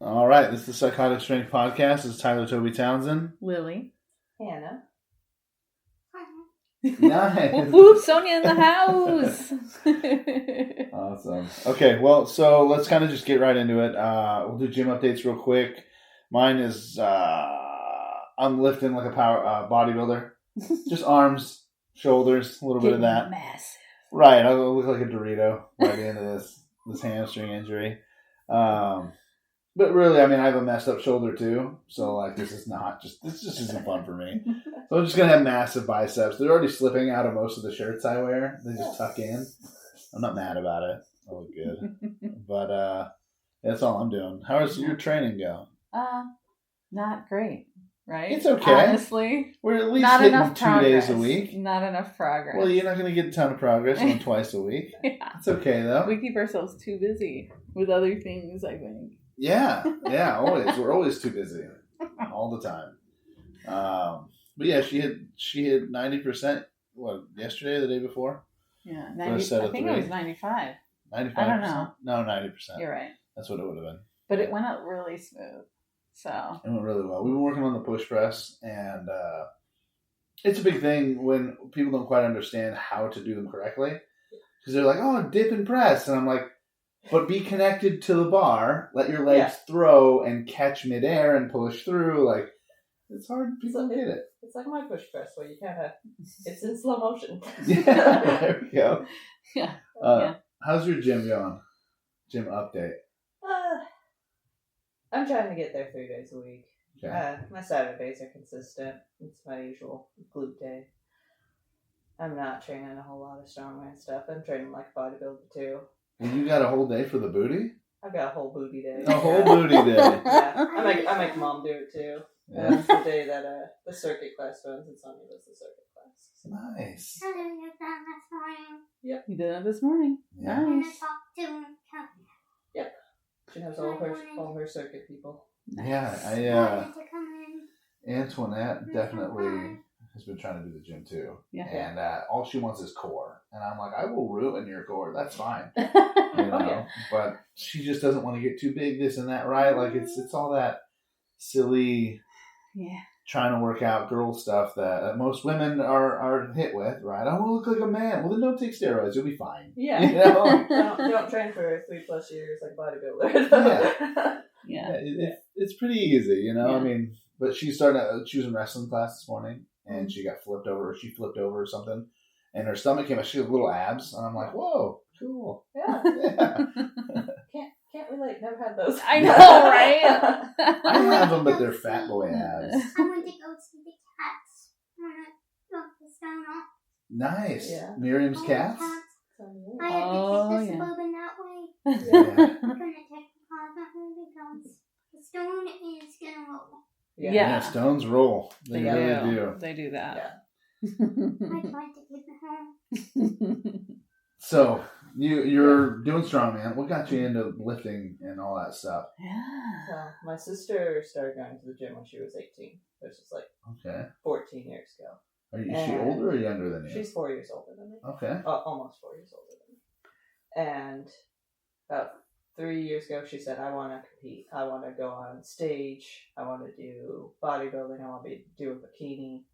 All right, this is the Psychotic Strength Podcast. This is Tyler Toby Townsend. Lily. Hannah. Nice. Whoop, whoop, Sonya in the house. Awesome. Okay, well, so let's kind of just get right into it. We'll do gym updates real quick. Mine is I'm lifting like a power bodybuilder. Just arms, shoulders, a little bit of that. Massive. Right, I look like a Dorito by the end of this hamstring injury. But really, I mean, I have a messed up shoulder too. So like, this just isn't fun for me. So I'm just gonna have massive biceps. They're already slipping out of most of the shirts I wear. They just tuck in. I'm not mad about it. I look good. But that's all I'm doing. How is your training go? Not great, right? It's okay. Honestly, We're at least not hitting enough 2 progress. days a week. Not enough progress. Well, you're not going to get a ton of progress on twice a week. Yeah. It's okay, though. We keep ourselves too busy with other things, I think. Yeah, always. We're always too busy. All the time. But yeah, she hit 90%, what, yesterday or the day before? Yeah, For a set I of think 3. it was 95. 95%? I don't know. No, 90%. You're right. That's what it would have been. But it went out really smooth. So It went really well. We've been working on the push press, and it's a big thing when people don't quite understand how to do them correctly. Because they're like, oh, dip and press. And I'm like, but be connected to the bar, let your legs throw and catch midair and push through. Like, it's hard. People don't get it. It's like my push press where you kind of, it's in slow motion. Yeah, there we go. Yeah. How's your gym going? Gym update. I'm trying to get there 3 days a week. Okay. My Saturdays are consistent. It's my usual glute day. I'm not training a whole lot of strongman stuff. I'm training like a bodybuilder too. And you got a whole day for the booty? I've got a whole booty day. A whole booty day. Yeah, I make mom do it too. Yeah. That's the day that the circuit class runs, and Sonya does the circuit class. So. Nice. I didn't get that this morning. Yep. You did that this morning. Yeah. I'm Nice. gonna talk to him. Yep. She knows all her circuit people. Yeah, Wanted to come in. Antoinette definitely has been trying to do the gym too. Yeah. And all she wants is core. And I'm like, I will ruin your core. That's fine. You know? Oh, yeah. But she just doesn't want to get too big, this and that, right? Like it's all that silly trying to work out girl stuff that most women are hit with, right? I want to look like a man. Well, then don't take steroids. You'll be fine. Yeah. You know? don't train for 3+ years like a bodybuilder. Yeah. It's pretty easy, you know? Yeah. I mean, but she was in wrestling class this morning, and she got flipped over, or she flipped over or something, and her stomach came out. She had little abs, and I'm like, whoa, cool. Yeah. Yeah. Can't relate. Never had those. I know, right? I have them, but they're fat boy abs. I want to go see the cats. I want to drop the stone off. Nice. Yeah. Miriam's All the cats? I had Oh, to take the yeah. suburban that way. Yeah. I'm going to take the car that way because the stone is going to roll. Yeah. Yeah, stones roll. They They really do. They do that. I tried to keep it home. So, you're doing strongman. What got you into lifting and all that stuff? Yeah. So my sister started going to the gym when she was 18, which is like Okay. 14 years ago. Is she older or younger than you? She's 4 years older than me. Okay. Almost 4 years older than me. And about 3 years ago, she said, I want to compete. I want to go on stage. I want to do bodybuilding. I want to do a bikini.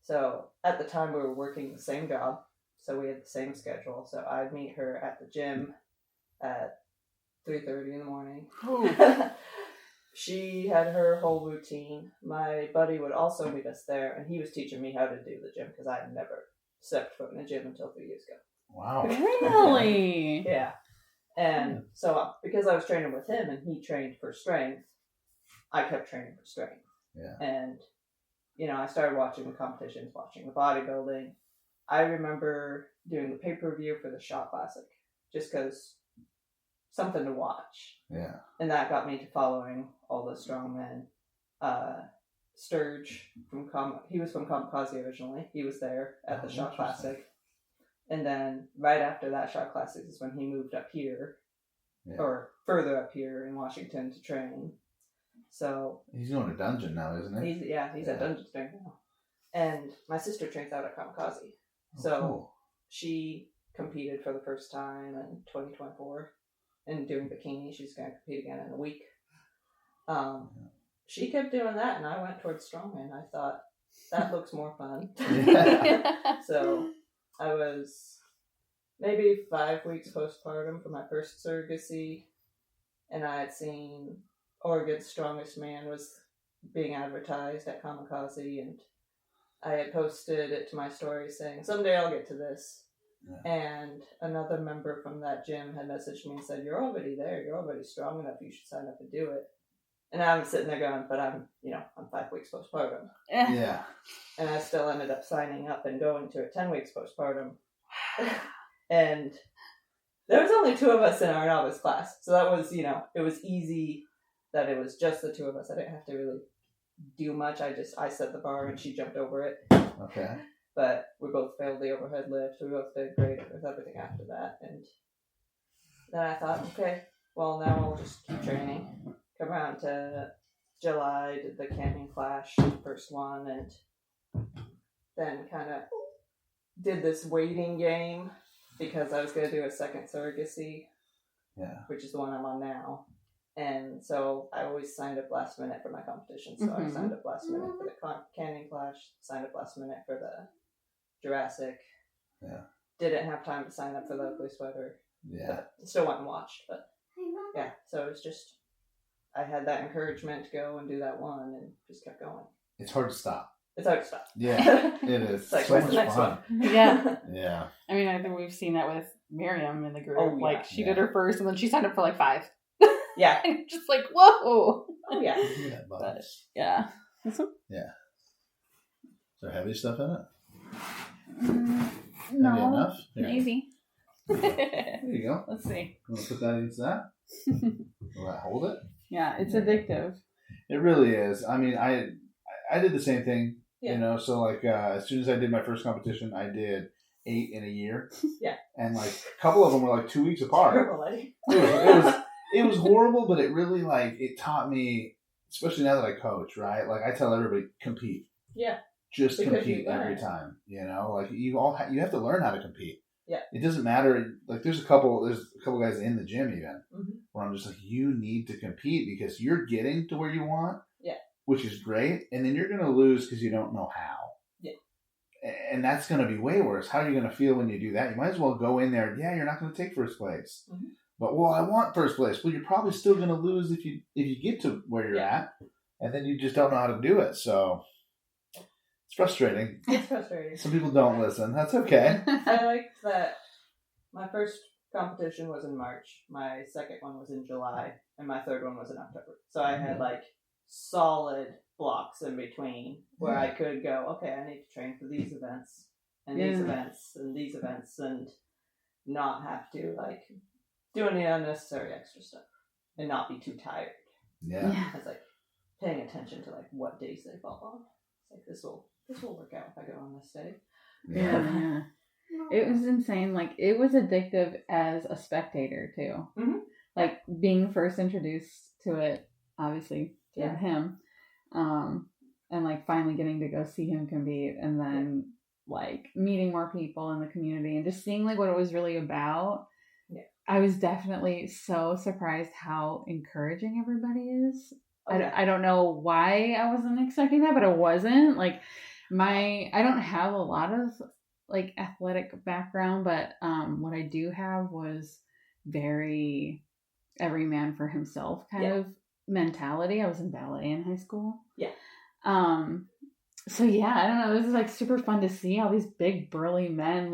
So at the time, we were working the same job. So we had the same schedule. So I'd meet her at the gym at 3:30 in the morning. She had her whole routine. My buddy would also meet us there, and he was teaching me how to do the gym because I had never stepped foot in a gym until 3 years ago. Wow. Really? Yeah. And so because I was training with him and he trained for strength, I kept training for strength. Yeah. And, I started watching the competitions, watching the bodybuilding. I remember doing the pay-per-view for the Shot Classic just because something to watch. Yeah. And that got me to following all the strongmen. Sturge he was from Kamikaze originally. He was there at the Shot Classic. And then right after that Shot Classic is when he moved up here, or further up here in Washington to train. So he's going to Dungeon now, isn't he? He's at Dungeon Strength now. And my sister trains out at Kamikaze. Oh, So cool. she competed for the first time in 2024 and doing bikini. She's going to compete again in a week. She kept doing that, and I went towards strongman. I thought, that looks more fun. Yeah. So I was maybe 5 weeks postpartum for my first surrogacy, and I had seen Oregon's Strongest Man was being advertised at Kamikaze, and I had posted it to my story saying, someday I'll get to this. Yeah. And another member from that gym had messaged me and said, you're already there. You're already strong enough. You should sign up and do it. And I'm sitting there going, but I'm 5 weeks postpartum. Yeah. And I still ended up signing up and going to it 10 weeks postpartum. And there was only 2 of us in our novice class. So that was, it was easy that it was just the 2 of us. I didn't have to really do much. I set the bar and she jumped over it. Okay. But we both failed the overhead lift. We both did great with everything after that. And then I thought, okay, well, now I'll just keep training. Come around to July, did the Canyon Clash, first one, and then kind of did this waiting game because I was going to do a second surrogacy, which is the one I'm on now. And so I always signed up last minute for my competition. So I signed up last minute for the Canyon Clash, signed up last minute for the Jurassic. Yeah. Didn't have time to sign up for the Ugly Sweater. Yeah. Still went and watched, but yeah, so it was just, I had that encouragement to go and do that one and just kept going. It's hard to stop. It's hard to stop. Yeah, it is. It's like, so what's much the next fun. one? Yeah. Yeah. I mean, I think we've seen that with Miriam in the group. Oh, yeah. Like, she did her first, and then she signed up for like 5. Yeah. And just like, whoa. Oh, yeah. But, yeah. Yeah. Is there heavy stuff in it? No. Heavy enough? Here. Maybe. There you go. Let's see. You want to put that into that? Will that hold it? Yeah, it's addictive. It really is. I mean, I did the same thing, so like as soon as I did my first competition, I did 8 in a year. Yeah. And like a couple of them were like 2 weeks apart. It was horrible, but it really it taught me, especially now that I coach, right? Like I tell everybody, compete. Yeah. Just because compete every time, like you have to learn how to compete. Yeah. It doesn't matter. Like there's a couple guys in the gym even where I'm just like, you need to compete because you're getting to where you want. Yeah. Which is great. And then you're going to lose because you don't know how. Yeah. And that's going to be way worse. How are you going to feel when you do that? You might as well go in there. Yeah, you're not going to take first place. Mm-hmm. But, well, I want first place. Well, you're probably still going to lose if you get to where you're at. And then you just don't know how to do it. So it's frustrating. It's frustrating. Some people don't listen. That's okay. I like that my first competition was in March, my second one was in July, and my third one was in October. So I had solid blocks in between where I could go, okay, I need to train for these events and these events and these events and not have to do any unnecessary extra stuff and not be too tired. Yeah. I was paying attention to what days they fall on. It's this will work out if I go on this day. Yeah. It was insane. It was addictive as a spectator too. Mm-hmm. Being first introduced to it, obviously through him, and finally getting to go see him compete, and then meeting more people in the community and just seeing what it was really about. Yeah. I was definitely so surprised how encouraging everybody is. I don't know why I wasn't expecting that, but I wasn't. I don't have a lot of athletic background, but what I do have was very every man for himself kind of mentality. I was in ballet in high school. Yeah. So yeah, I don't know. It was super fun to see all these big burly men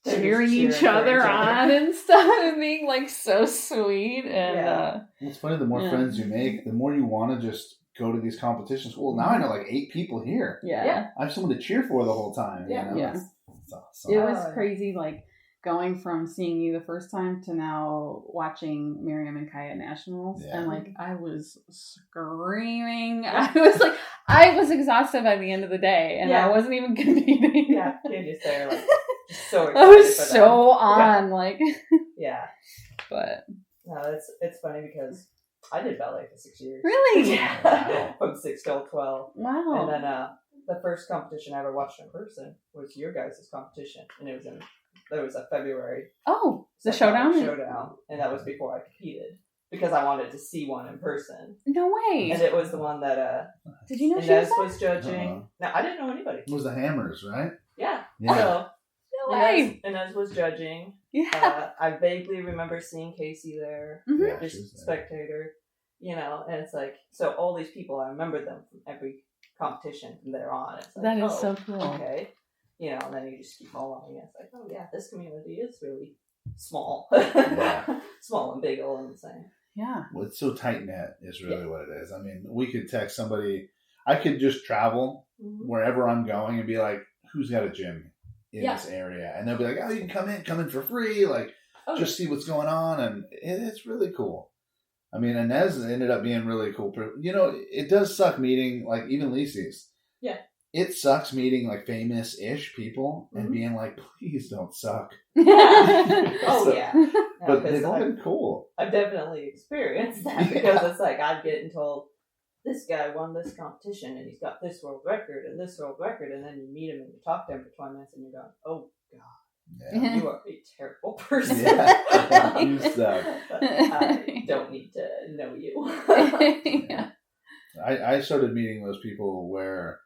cheering each other on and stuff and being so sweet. And it's funny, the more friends you make, the more you want to just go to these competitions. Well, now I know 8 people here. Yeah. I have someone to cheer for the whole time. Yeah. You know? It's awesome. It was crazy, going from seeing you the first time to now watching Miriam and Kai at Nationals. Yeah. And I was screaming. I was exhausted by the end of the day and I wasn't even competing. Yeah. You're just there just so excited. I was so on Yeah. But no, it's funny because I did ballet for 6 years. Really? Yeah. From 6 till 12. Wow. And then the first competition I ever watched in person was your guys' competition, and it was a February. Oh, the showdown. Showdown, and that was before I competed because I wanted to see one in person. No way. And it was the one that Did you know she Inez was was judging. No, I didn't know anybody. It was the Hammers, right? Yeah. Yeah. So No way. Inez was judging. Yeah. I vaguely remember seeing Casey there, Mhm. Yeah, she was just there. spectator, and it's like, so all these people, I remember them from every competition from there on. It's like, That is so cool. Okay. And then you just keep following. It's like, oh yeah, this community is really small. Yeah. Small and big all in the same. Yeah. Well, it's so tight knit is really what it is. I mean, we could text somebody. I could just travel wherever I'm going and be like, who's got a gym in this area? And they'll be like, oh, you can come in for free. Like, just see what's going on. And it's really cool. I mean, Inez ended up being really cool. It does suck meeting, like, even Lisi's. Yeah. It sucks meeting, like, famous-ish people and being like, please don't suck. Oh, yeah. But they've all been cool. I've definitely experienced that because it's like I'm getting told this guy won this competition and he's got this world record and this world record, and then you meet him and you talk to him for 20 minutes and you're going, oh God, Yeah. you are a terrible person. Yeah. You suck. I don't need to know you. Yeah. I started meeting those people where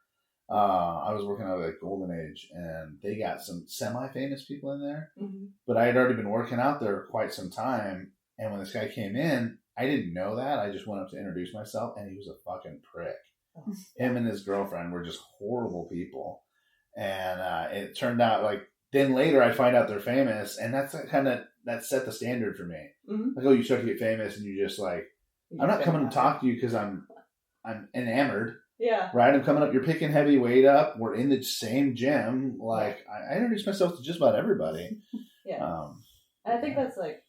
I was working out at Golden Age, and they got some semi-famous people in there. Mm-hmm. But I had already been working out there quite some time, and when this guy came in, I didn't know that. I just went up to introduce myself, and he was a fucking prick. Oh. Him and his girlfriend were just horrible people. And it turned out, like, then later I find out they're famous, and that set the standard for me. Mm-hmm. Like, oh, you start to get famous, and you just like, I'm not coming to talk to you because I'm enamored. Yeah. Right? I'm coming up. You're picking heavy weight up. We're in the same gym. Like, I introduce myself to just about everybody. Yeah. And I think that's like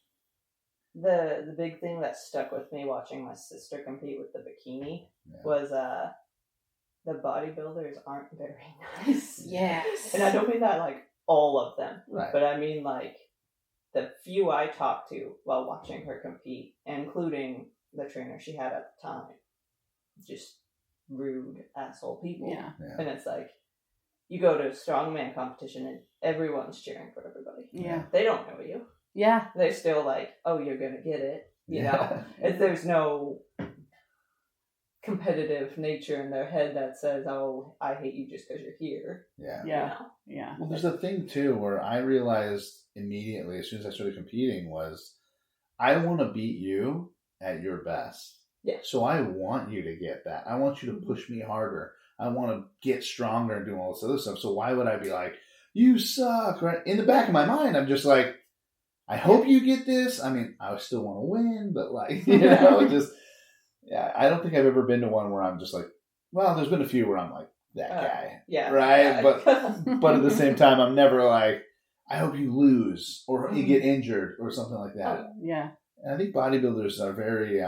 the big thing that stuck with me watching my sister compete with the bikini was the bodybuilders aren't very nice. Yes. And I don't mean that like all of them. Right. But I mean like the few I talked to while watching her compete, including the trainer she had at the time, just rude asshole people. Yeah. And it's like you go to a strongman competition and everyone's cheering for everybody. Yeah. They don't know you. Yeah. They're still like, oh, you're gonna get it. You know? There's no competitive nature in their head that says, oh, I hate you just because you're here. Yeah. Yeah. You know? Yeah. Well, there's a thing too where I realized immediately as soon as I started competing was I want to beat you at your best. Yeah. So I want you to get that. I want you to push me harder. I want to get stronger and do all this other stuff. So why would I be like, you suck? Right? In the back of my mind, I'm just like, I hope you get this. I mean, I still want to win, but like, just, I don't think I've ever been to one where I'm just like, well, there's been a few where I'm like, that guy. Yeah. Right? Yeah. But at the same time, I'm never like, I hope you lose or you get injured or something like that. Yeah. And I think bodybuilders are very,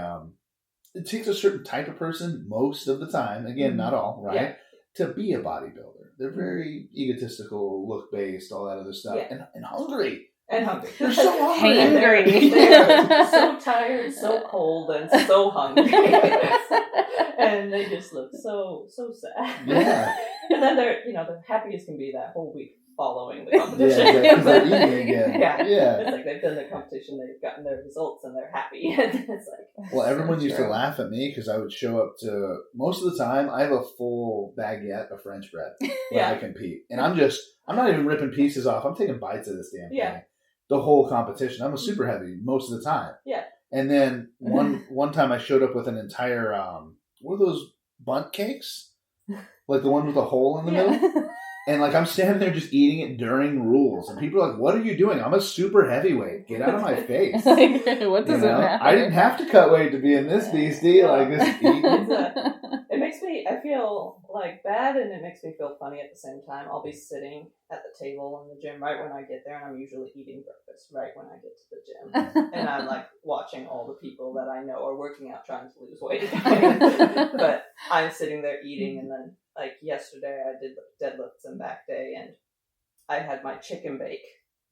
it takes a certain type of person most of the time, again, not all, right? To be a bodybuilder. They're very egotistical, look-based, all that other stuff. Yeah. And hungry. And hungry. They're so hungry. Hangry. They're so tired, so cold, and so hungry. And they just look so sad. Yeah. And then they're happy as can be that whole week following the competition. Yeah, because they're eating again. Yeah. It's like they've done the competition, they've gotten their results, and they're happy. And it's like... Well, everyone used to laugh at me because I would show up to... Most of the time, I have a full baguette of French bread when I compete. And I'm not even ripping pieces off. I'm taking bites of this damn thing. The whole competition. I'm a super heavy most of the time. Yeah. And then one time I showed up with an entire... what are those bunt cakes? Like the one with the hole in the middle? And like I'm standing there just eating it during rules, and people are like, "What are you doing? I'm a super heavyweight. Get out of my face!" What does it matter? I didn't have to cut weight to be in this beastie. Like this. It makes me. I feel like bad, and it makes me feel funny at the same time. I'll be sitting at the table in the gym right when I get there, and I'm usually eating breakfast right when I get to the gym, and I'm like watching all the people that I know are working out trying to lose weight, but I'm sitting there eating, and then. Like yesterday, I did deadlifts and back day, and I had my chicken bake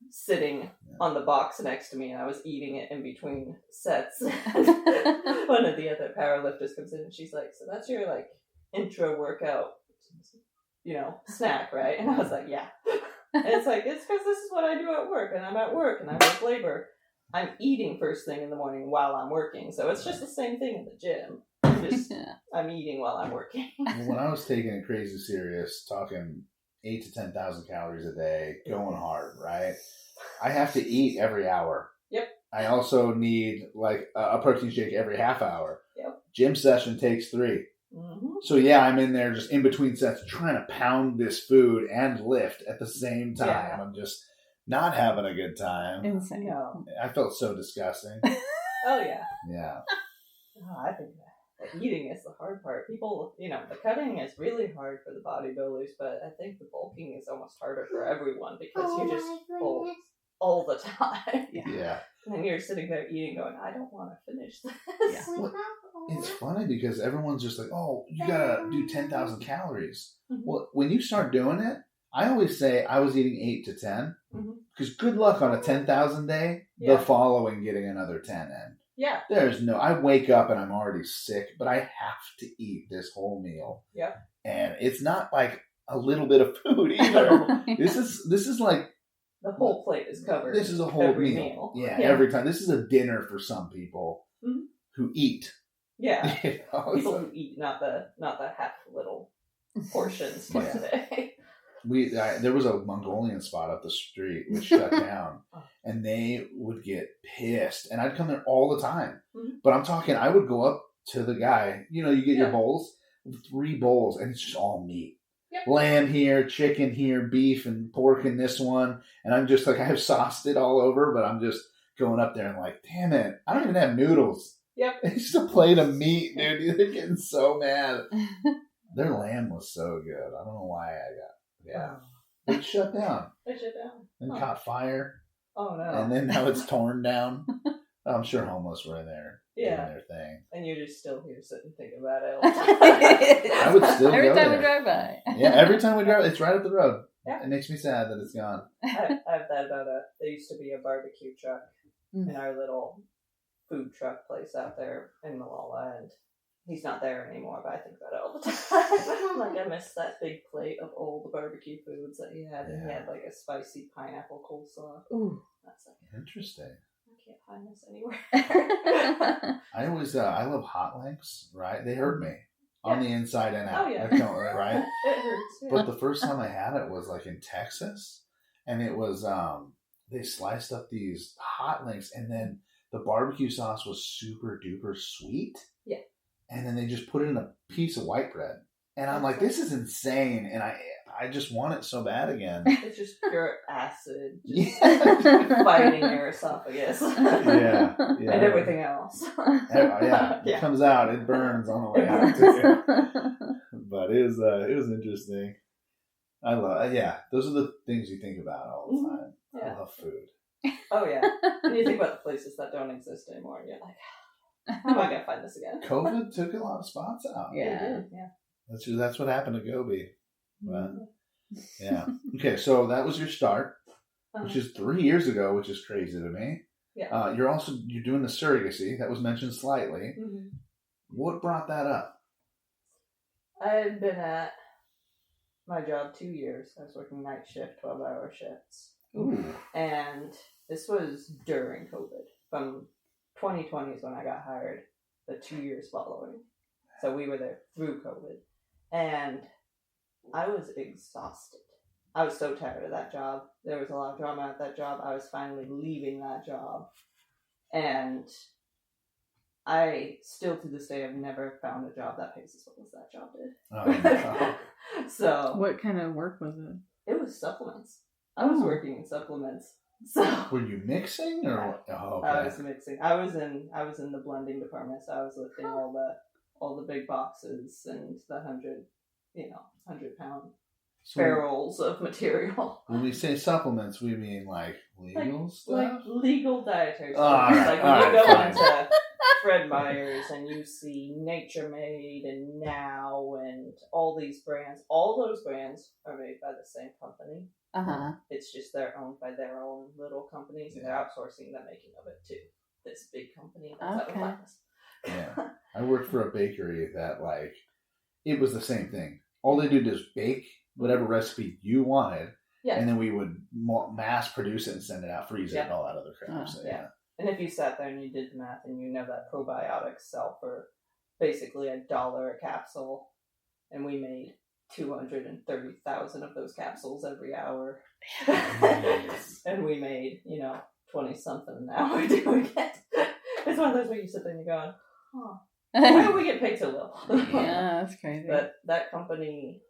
sitting on the box next to me, and I was eating it in between sets. One of the other powerlifters comes in, and she's like, "So that's your like intro workout, snack, right?" And I was like, "Yeah." And it's like it's because this is what I do at work, and I'm at work, and I work labor. I'm eating first thing in the morning while I'm working, so it's just the same thing in the gym. Just I'm eating while I'm working. Well, when I was taking it crazy serious, talking 8 to 10,000 calories a day, going hard, right? I have to eat every hour. Yep. I also need like a protein shake every half hour. Yep. Gym session takes 3. Mm-hmm. So yeah, I'm in there just in between sets trying to pound this food and lift at the same time. Yeah. I'm just not having a good time. Insane. No. I felt so disgusting. Oh yeah. Yeah. Oh, I think that eating is the hard part. People, the cutting is really hard for the bodybuilders, but I think the bulking is almost harder for everyone because you're just full all the time. Yeah. And then you're sitting there eating, going, I don't want to finish this. Yeah. Well, it's funny because everyone's just like, oh, you gotta do 10,000 calories. Mm-hmm. Well, when you start doing it, I always say I was eating 8 to 10 because good luck on a 10,000 day, the following getting another 10 in. Yeah. I wake up and I'm already sick, but I have to eat this whole meal. Yeah. And it's not like a little bit of food either. This is like the whole plate is covered. This is a whole meal. Yeah, every time. This is a dinner for some people who eat. Yeah. People who eat, not the half little portions today. There was a Mongolian spot up the street which shut down, and they would get pissed, and I'd come there all the time. But I'm talking, I would go up to the guy. You get your bowls, 3 bowls, and it's just all meat. Yep. Lamb here, chicken here, beef and pork in this one, and I'm just like, I have sauced it all over, but I'm just going up there and like, damn it, I don't even have noodles. Yep. It's just a plate of meat, dude. They're getting so mad. Their lamb was so good. I don't know why I got. Yeah. It shut down. And caught fire. Oh, no. And then now it's torn down. I'm sure homeless were in there doing their thing. And you're just still here sitting thinking about it all the time. I would still every go time there. we drive by. Yeah, every time we drive, it's right up the road. Yeah. It makes me sad that it's gone. I have that about there used to be a barbecue truck in our little food truck place out there in Malala, and he's not there anymore, but I think about it all the time. Like, I miss that big plate of all the barbecue foods that he had, and he had like a spicy pineapple coleslaw. Ooh, that's like interesting. I can't find this anywhere. I always, I love hot links, right? They hurt me on the inside and out. Oh, yeah. Right? It hurts. Yeah. But the first time I had it was like in Texas, and it was, they sliced up these hot links, and then the barbecue sauce was super duper sweet. Yeah. And then they just put it in a piece of white bread. And I'm like, this is insane. And I just want it so bad again. It's just pure acid. Yeah. Fighting your esophagus. Yeah. And everything else. Yeah. It comes out. It burns on the way out too. But it was interesting. I love, those are the things you think about all the time. Yeah. I love food. Oh, yeah. And you think about the places that don't exist anymore, and you're like, how am I going to find this again? COVID took a lot of spots out. Yeah. That's what happened to Gobi. But, yeah. Okay, so that was your start, which is 3 years ago, which is crazy to me. Yeah. You're doing the surrogacy that was mentioned slightly. Mm-hmm. What brought that up? I had been at my job 2 years. I was working night shift, 12-hour shifts. Ooh. And this was during COVID. From 2020 is when I got hired, the 2 years following. So we were there through COVID. And I was exhausted. I was so tired of that job. There was a lot of drama at that job. I was finally leaving that job. And I still to this day have never found a job that pays as well as that job did. Oh, no. So what kind of work was it? It was supplements. I was working in supplements. So were you mixing or? Oh, okay. I was mixing. I was in the blending department. So I was lifting all the big boxes and the 100-pound barrels of material. When we say supplements, we mean like legal stuff? Like legal dietary stuff. Right, like when you go into Fred Meyer's and you see Nature Made and Now and all these brands, all those brands are made by the same company. Uh-huh. It's just they're owned by their own little companies and they're outsourcing the making of it to this big company that's out of Atlas. Yeah. I worked for a bakery that it was the same thing. All they did is bake whatever recipe you wanted, and then we would mass produce it and send it out, freeze it, and all that other crap. So, And if you sat there and you did the math, and you know that probiotics sell for basically $1 a capsule, and we made 230,000 of those capsules every hour. And we made, 20 something an hour doing it. It's one of those where you sit there and you're going, huh, why don't we get paid so little? Yeah, that's crazy. But that company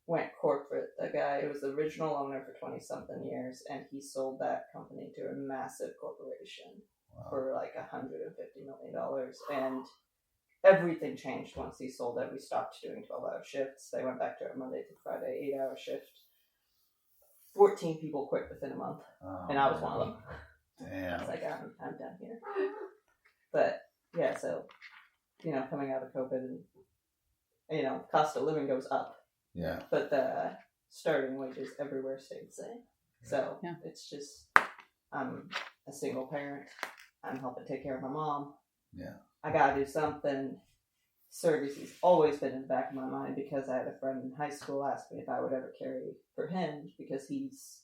went corporate. The guy was the original owner for 20 something years, and he sold that company to a massive corporation for like $150 million. And everything changed once he sold it. We stopped doing 12-hour shifts. They went back to a Monday through Friday 8-hour shift. 14 people quit within a month, and I was one of them. Damn. I was like, I'm done here. But yeah, so coming out of COVID, and cost of living goes up. Yeah. But the starting wages everywhere stayed the same. So it's just, I'm a single parent. I'm helping take care of my mom. Yeah. I gotta do something. Surrogacy's always been in the back of my mind because I had a friend in high school ask me if I would ever carry for him because he's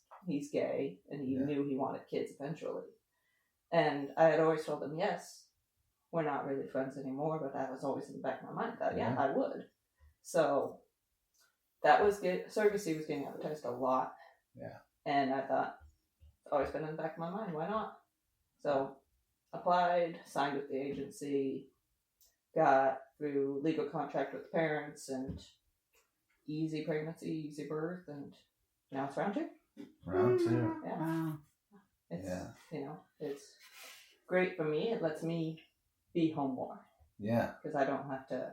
gay and he knew he wanted kids eventually. And I had always told him, yes, we're not really friends anymore, but that was always in the back of my mind. I thought, yeah, I would. So that was good. Surrogacy was getting advertised a lot. Yeah. And I thought, it's always been in the back of my mind, why not? So applied, signed with the agency, got through legal contract with parents, and easy pregnancy, easy birth, and now it's round 2. Round 2. Yeah. Wow. It's, it's great for me. It lets me be home more. Yeah. Because I don't have to,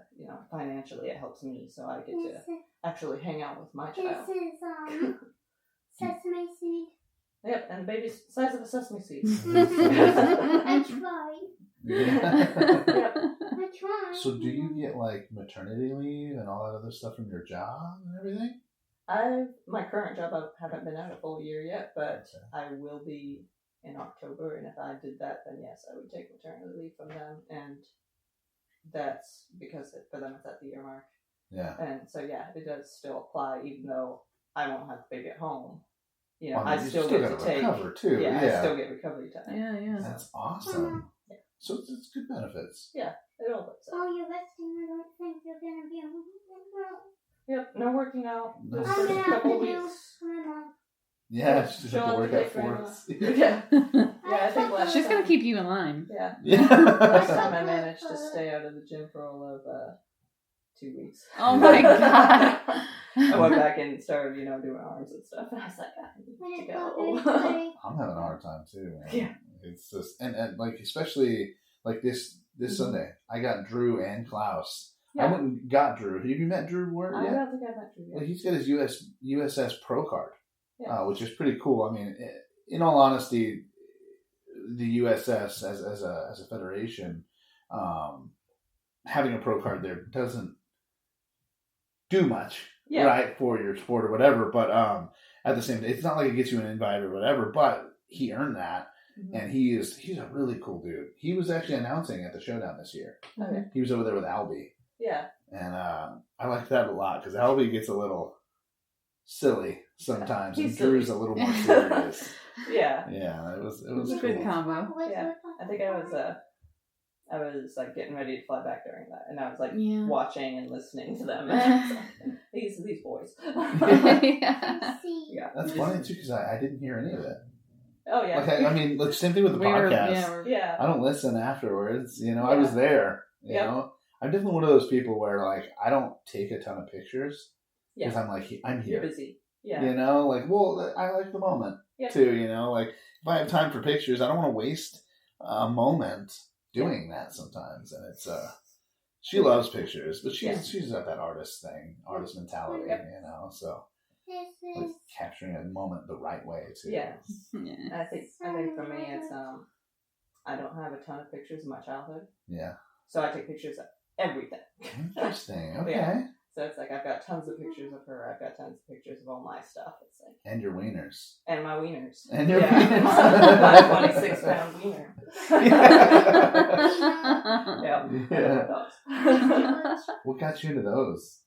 financially it helps me, so I get to actually hang out with my child. This is sesame seed. Yep, and the baby's the size of a sesame seed. I tried. Yeah. Yep. I tried. So do you get like maternity leave and all that other stuff from your job and everything? My current job, I haven't been out a full year yet, but I will be in October, and if I did that, then yes, I would take maternity leave from them, and that's because for them it's at the year mark. Yeah. And so it does still apply, even though I won't have the baby at home. I still get to take recover too. Yeah, I still get recovery time. Yeah. That's awesome. Yeah. So it's good benefits. Yeah, it all works out. Oh, you're resting. I don't think you're gonna be able to. Yep, no working out. No. This I'm first gonna have to couple do weeks. swim. Yeah, she just She'll have to have work to out take for grandma. us. Yeah. Yeah, I think last She's time, gonna keep you in line. Yeah. Yeah. Last time I managed to stay out of the gym for all of 2 weeks. Oh my god. I went back and started, doing arms and stuff, and I was like, I need to go. I'm having a hard time too, man. Yeah. It's just and like especially like this Sunday, I got Drew and Klaus. Yeah. I went and got Drew. Have you met Drew Ward I yet? don't think I met you Well, yet. he's got his USS Pro card, which is pretty cool. I mean, in all honesty, the USS as a federation, having a pro card there doesn't do much, right, for your sport or whatever. But at the same time, it's not like it gets you an invite or whatever. But he earned that, and he's a really cool dude. He was actually announcing at the Showdown this year. Okay. He was over there with Albie. Yeah. And I like that a lot because Albie gets a little silly sometimes, and Drew's a little more serious. Yeah. Yeah, it was It's a cool. good combo. Yeah. I think I was like getting ready to fly back during that, and I was like watching and listening to them. these boys. Yeah. Yeah. That's funny too because I didn't hear any of it. Oh yeah. Like I mean, like same thing with the podcast. Yeah. I don't listen afterwards. I was there. You know, I'm definitely one of those people where like I don't take a ton of pictures because I'm like I'm here. You're busy. Yeah. Well, I like the moment too. Like if I have time for pictures, I don't want to waste a moment doing that sometimes. And it's she loves pictures, but she's got that artist mentality. So like capturing a moment the right way too. Yeah. I think for me it's I don't have a ton of pictures of my childhood. Yeah. So I take pictures of everything. Interesting. Okay. Yeah. So it's like I've got tons of pictures of her. I've got tons of pictures of all my stuff. It's like and your wieners. And my wieners. And your wieners. My 26-pound wiener. Yeah. What got you into those?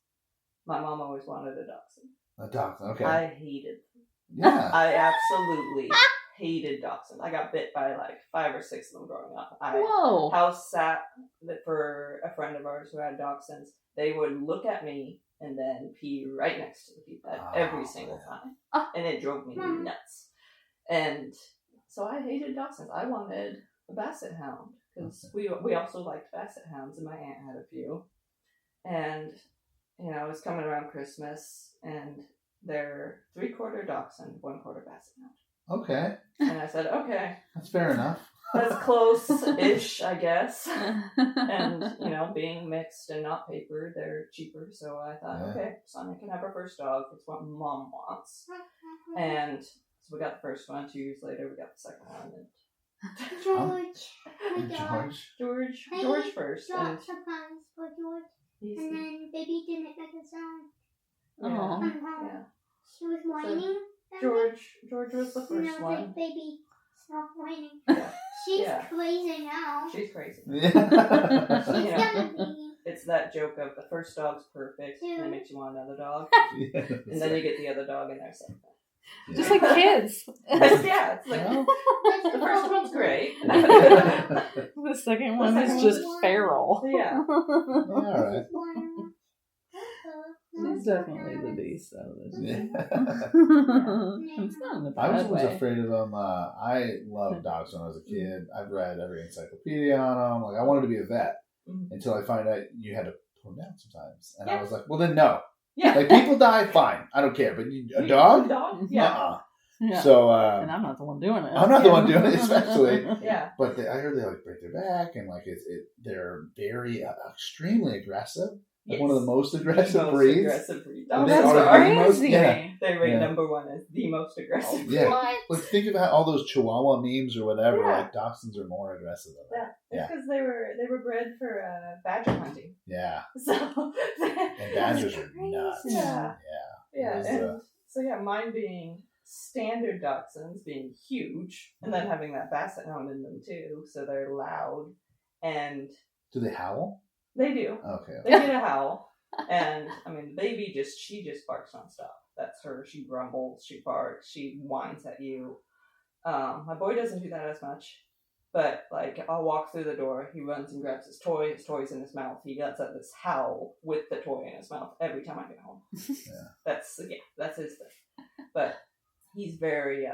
My mom always wanted a dachshund. A dachshund. Okay. I hated them. Yeah. I absolutely hated dachshunds. I got bit by like 5 or 6 of them growing up. I Whoa. house sat for a friend of ours who had dachshunds. They would look at me and then pee right next to the pee pad every single time. And it drove me nuts. And so I hated dachshunds. I wanted a basset hound because we also liked basset hounds, and my aunt had a few. And, you know, it was coming around Christmas, and they're 3/4 dachshund, 1/4 basset hound. Okay. And I said, okay. That's fair enough. That's close-ish, I guess. And, you know, being mixed and not papered, they're cheaper. So I thought, okay, Sonya can have her first dog. It's what Mom wants. And so we got the first one. 2 years later, we got the second one. And George first. And Surprise for George. And then baby didn't make a sound. Yeah. She was whining. George was the first and I was one. like, baby, stop whining. Yeah. She's crazy now. She's crazy. She's gonna be. It's that joke of the first dog's perfect, and it makes you want another dog. Yes. And then you get the other dog, and they're second. Just like kids. Yeah, it's like, the first one's great. The second one is just feral. Yeah. All right. She's definitely the beast out of this. Yeah. It's not in a I was bad always way. afraid of them. I loved dogs when I was a kid. I've read every encyclopedia on them. Like, I wanted to be a vet until I found out you had to put them down sometimes. And I was like, well, then no. Yeah. Like, people die, fine. I don't care. But a dog? A dog? Yeah. Uh-uh. Yeah. So, And I'm not the one doing it. I'm not the one doing it, especially. Yeah. But I heard they like break their back, and like they're very extremely aggressive. Like one of the most aggressive breeds. Aggressive breed. Oh, They that's are the crazy. yeah. They rate Yeah. number 1 as the most aggressive. Yeah. What? Like, think about all those Chihuahua memes or whatever. Yeah. Like, dachshunds are more aggressive than that. It's because they were bred for badger hunting. Yeah. So And badgers are nuts. Yeah. Yeah. It was, So mine being standard dachshunds, being huge, and then having that basset hound in them too, so they're loud. And do they howl? they do. Okay. They get a howl. And I mean, the baby she just barks nonstop. That's her. She grumbles, she barks, she whines at you. My boy doesn't do that as much, but like I'll walk through the door, he runs and grabs his toy's in his mouth. He lets out this howl with the toy in his mouth every time I get home. That's his thing. But he's very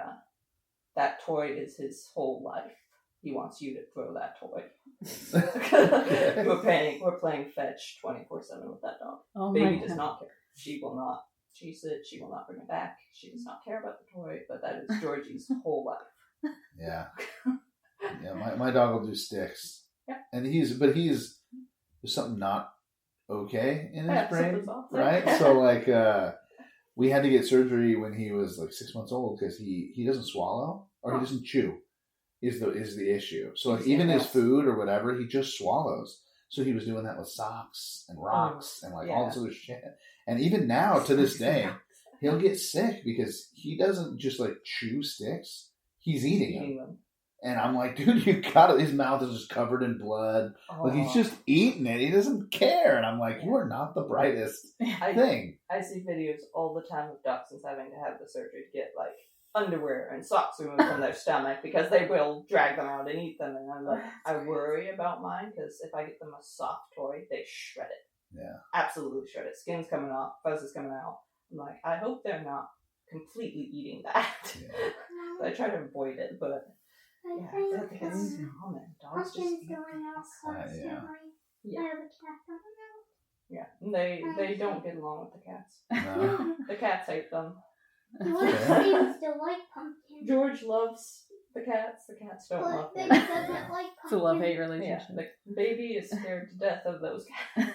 that toy is his whole life. He wants you to throw that toy. We're playing fetch 24/7 with that dog. Oh Baby my does God. not care. She will not chase it. She will not bring it back. She does not care about the toy. But that is Georgie's whole life. Yeah. Yeah. My dog will do sticks. Yeah. And there's something not okay in his brain, something's off. right? So like, we had to get surgery when he was like 6 months old because he doesn't swallow or he doesn't chew. Is the issue. So like even his food or whatever, he just swallows. So he was doing that with socks and rocks and like all this other shit. And even now to this day, he'll get sick because he doesn't just like chew sticks. He's eating them. And I'm like, dude, you got it. His mouth is just covered in blood. Like he's just eating it. He doesn't care. And I'm like, you are not the brightest thing. I see videos all the time of dachshunds having to have the surgery to get like underwear and socks removed from their stomach because they will drag them out and eat them. And I'm like, I worry about mine because if I get them a soft toy, they shred it. Yeah. Absolutely shred it. Skin's coming off, fuzz is coming out. I'm like, I hope they're not completely eating that. Yeah. So I try to avoid it, but it's common. Dogs just eat going out constantly. Yeah. I have a cat going out. Yeah. And they don't get along with the cats. No. The cats hate them. George seems to like pumpkin. George loves the cats. The cats don't love But him. baby doesn't like pumpkin. It's a love-hate relationship. Yeah, the baby is scared to death of those cats.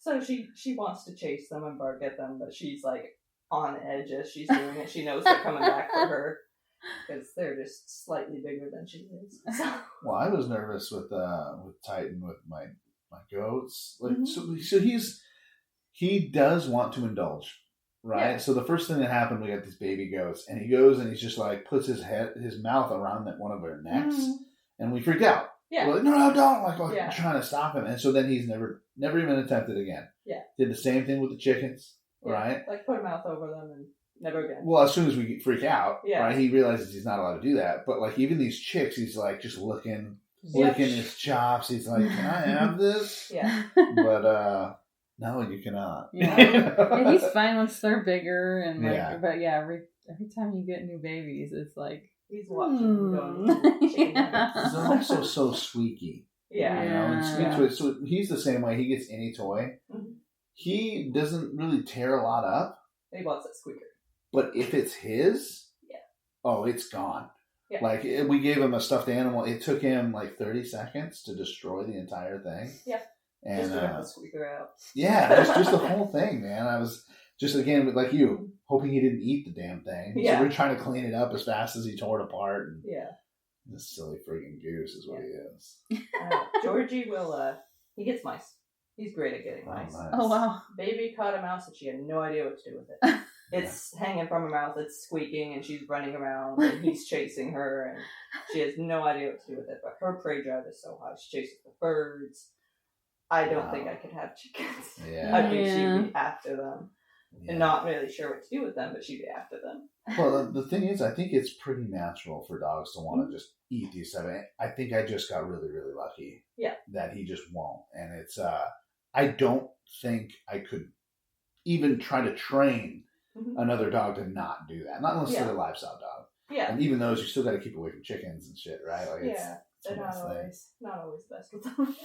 So she wants to chase them and bark at them, but she's like on edge as she's doing it. She knows they're coming back for her because they're just slightly bigger than she is. Well, I was nervous with Titan with my goats. Like so he does want to indulge. Right, yeah. So the first thing that happened, we got these baby goats, and he goes and he's just like puts his mouth around one of their necks, and we freaked out. Yeah, we're like, no, don't! Like trying to stop him, and so then he's never even attempted again. Yeah, did the same thing with the chickens, right? Like put a mouth over them and Never again. Well, as soon as we freak out, Yeah. right, he realizes he's not allowed to do that. But like even these chicks, he's like just licking his chops. He's like, "Can I have this?" Yeah. But no, you cannot. Yeah, he's fine once they're bigger and like. Yeah. But yeah, every time you get new babies, it's like He's watching going, chicken nuggets. They're also so squeaky. Yeah. You know, and Yeah. squeaks. So he's the same way. He gets any toy. Mhm. He doesn't really tear a lot up. He wants that squeaker. But if it's his, oh, it's gone. Yeah. Like, we gave him a stuffed animal. It took him like 30 seconds to destroy the entire thing. Yeah. And, Just to get the squeaker out. yeah, just the whole thing, man. I was just, again, like you, hoping he didn't eat the damn thing. Yeah. So we're trying to clean it up as fast as he tore it apart. And Yeah. this silly friggin' goose is what he is. Georgie will, he gets mice. He's great at getting Oh, mice. nice. oh wow. Baby caught a mouse and she had no idea what to do with it. It's hanging from her mouth, it's squeaking, and she's running around, and he's chasing her, and she has no idea what to do with it. But her prey drive is so high. She chases the birds. I don't think I could have chickens. Yeah. I think she'd be after them. Yeah. And not really sure what to do with them, but she'd be after them. Well, the thing is, I think it's pretty natural for dogs to want to just eat these stuff. I think I just got really, really lucky. Yeah. That he just won't. And it's, I don't think I could even try to train another dog to not do that. Not unless they're a livestock dog. Yeah. And even those, you still got to keep away from chickens and shit, right? Like They're not always best with them.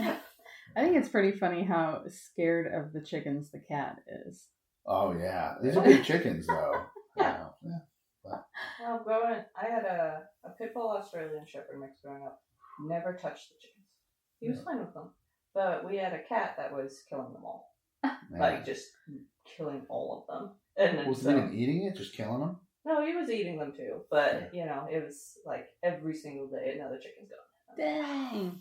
I think it's pretty funny how scared of the chickens the cat is. Oh, yeah. These are big chickens, though. Yeah. But, Well, I had a pit bull Australian Shepherd mix growing up. Never touched the chickens. He was fine with them. But we had a cat that was killing them all. man. Like, just killing all of them. And then, Was he even eating it? Just killing them? no, he was eating them too. But, you know, it was like every single day another chicken's gone. Dang.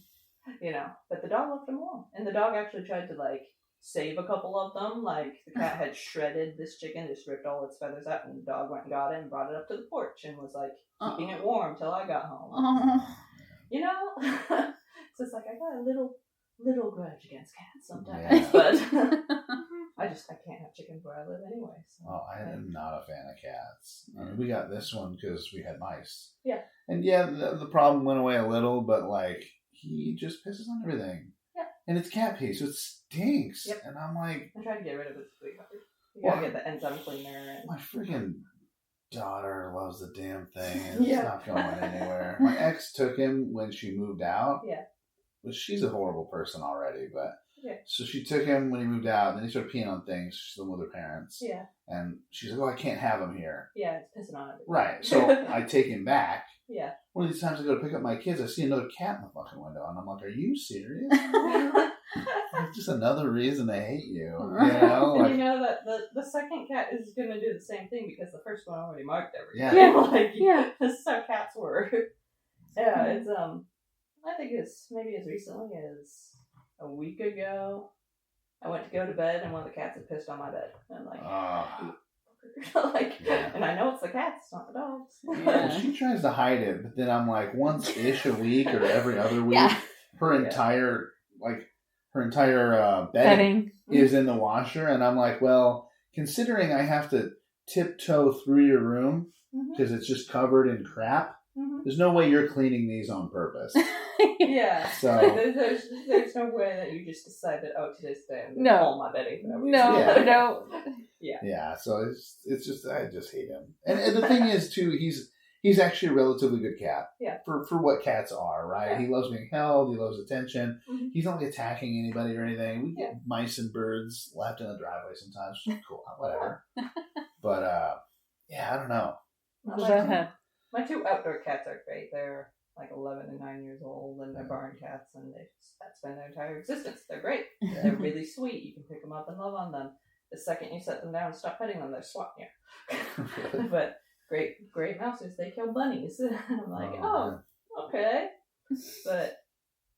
You know, but the dog left them alone. And the dog actually tried to, like, save a couple of them. Like, the cat had shredded this chicken, just ripped all its feathers out, and the dog went and got it and brought it up to the porch and was, like, keeping it warm till I got home. Oh. You know? So it's like, I got a little grudge against cats sometimes. Yeah. But I can't have chickens where I live anyway. So. Oh, I am not a fan of cats. I mean, we got this one because we had mice. Yeah. And yeah, the problem went away a little, but like, he just pisses on everything. Yeah. And it's cat pee, so it stinks. Yep. And I'm like, I tried to get rid of it. It's really hard. You gotta get the enzyme cleaner. And... my freaking daughter loves the damn thing, and Yeah. it's not going anywhere. My ex took him when she moved out. Yeah. But she's a horrible person already, but Yeah. so she took him when he moved out, and then he started peeing on things. She's living with her parents. Yeah. And she's like, "Oh, I can't have him here." Yeah, it's pissing on everything. Right. So I take him back. Yeah. One of these times I go to pick up my kids, I see another cat in the fucking window, and I'm like, "Are you serious?" It's just another reason to hate you. You know? And Like, you know that the second cat is gonna do the same thing because the first one already marked everything. Yeah. Like, Yeah. This is how cats work. Yeah, it's I think it's maybe as recently as a week ago. I went to go to bed and one of the cats had pissed on my bed. And I'm like, like, Yeah. and I know it's the cats, not the dogs. Yeah. well, she tries to hide it, but then I'm like, once-ish a week or every other week, Yeah. her entire bedding Petting. is in the washer, and I'm like, well, considering I have to tiptoe through your room because it's just covered in crap, there's no way you're cleaning these on purpose. Yeah. So- Like, there's no way that you just decided, oh, today's the day I'm gonna No. pull my bedding. for reason. No, Yeah. no. Yeah, so it's just, I just hate him. And the thing is too, he's actually a relatively good cat. Yeah. For what cats are, right? Yeah. He loves being held. He loves attention. Mhm. He's not like attacking anybody or anything. We Yeah. get mice and birds left in the driveway sometimes. Cool, whatever. But yeah, I don't know. Not Go my two- ahead. My two outdoor cats are great. They're like 11 and 9 years old, and they're barn cats, and that's been their entire existence. They're great. Yeah. They're really sweet. You can pick them up and love on them. The second you set them down and stop petting them, they're swatting you. But great mousers, they kill bunnies. And I'm like, oh, okay. But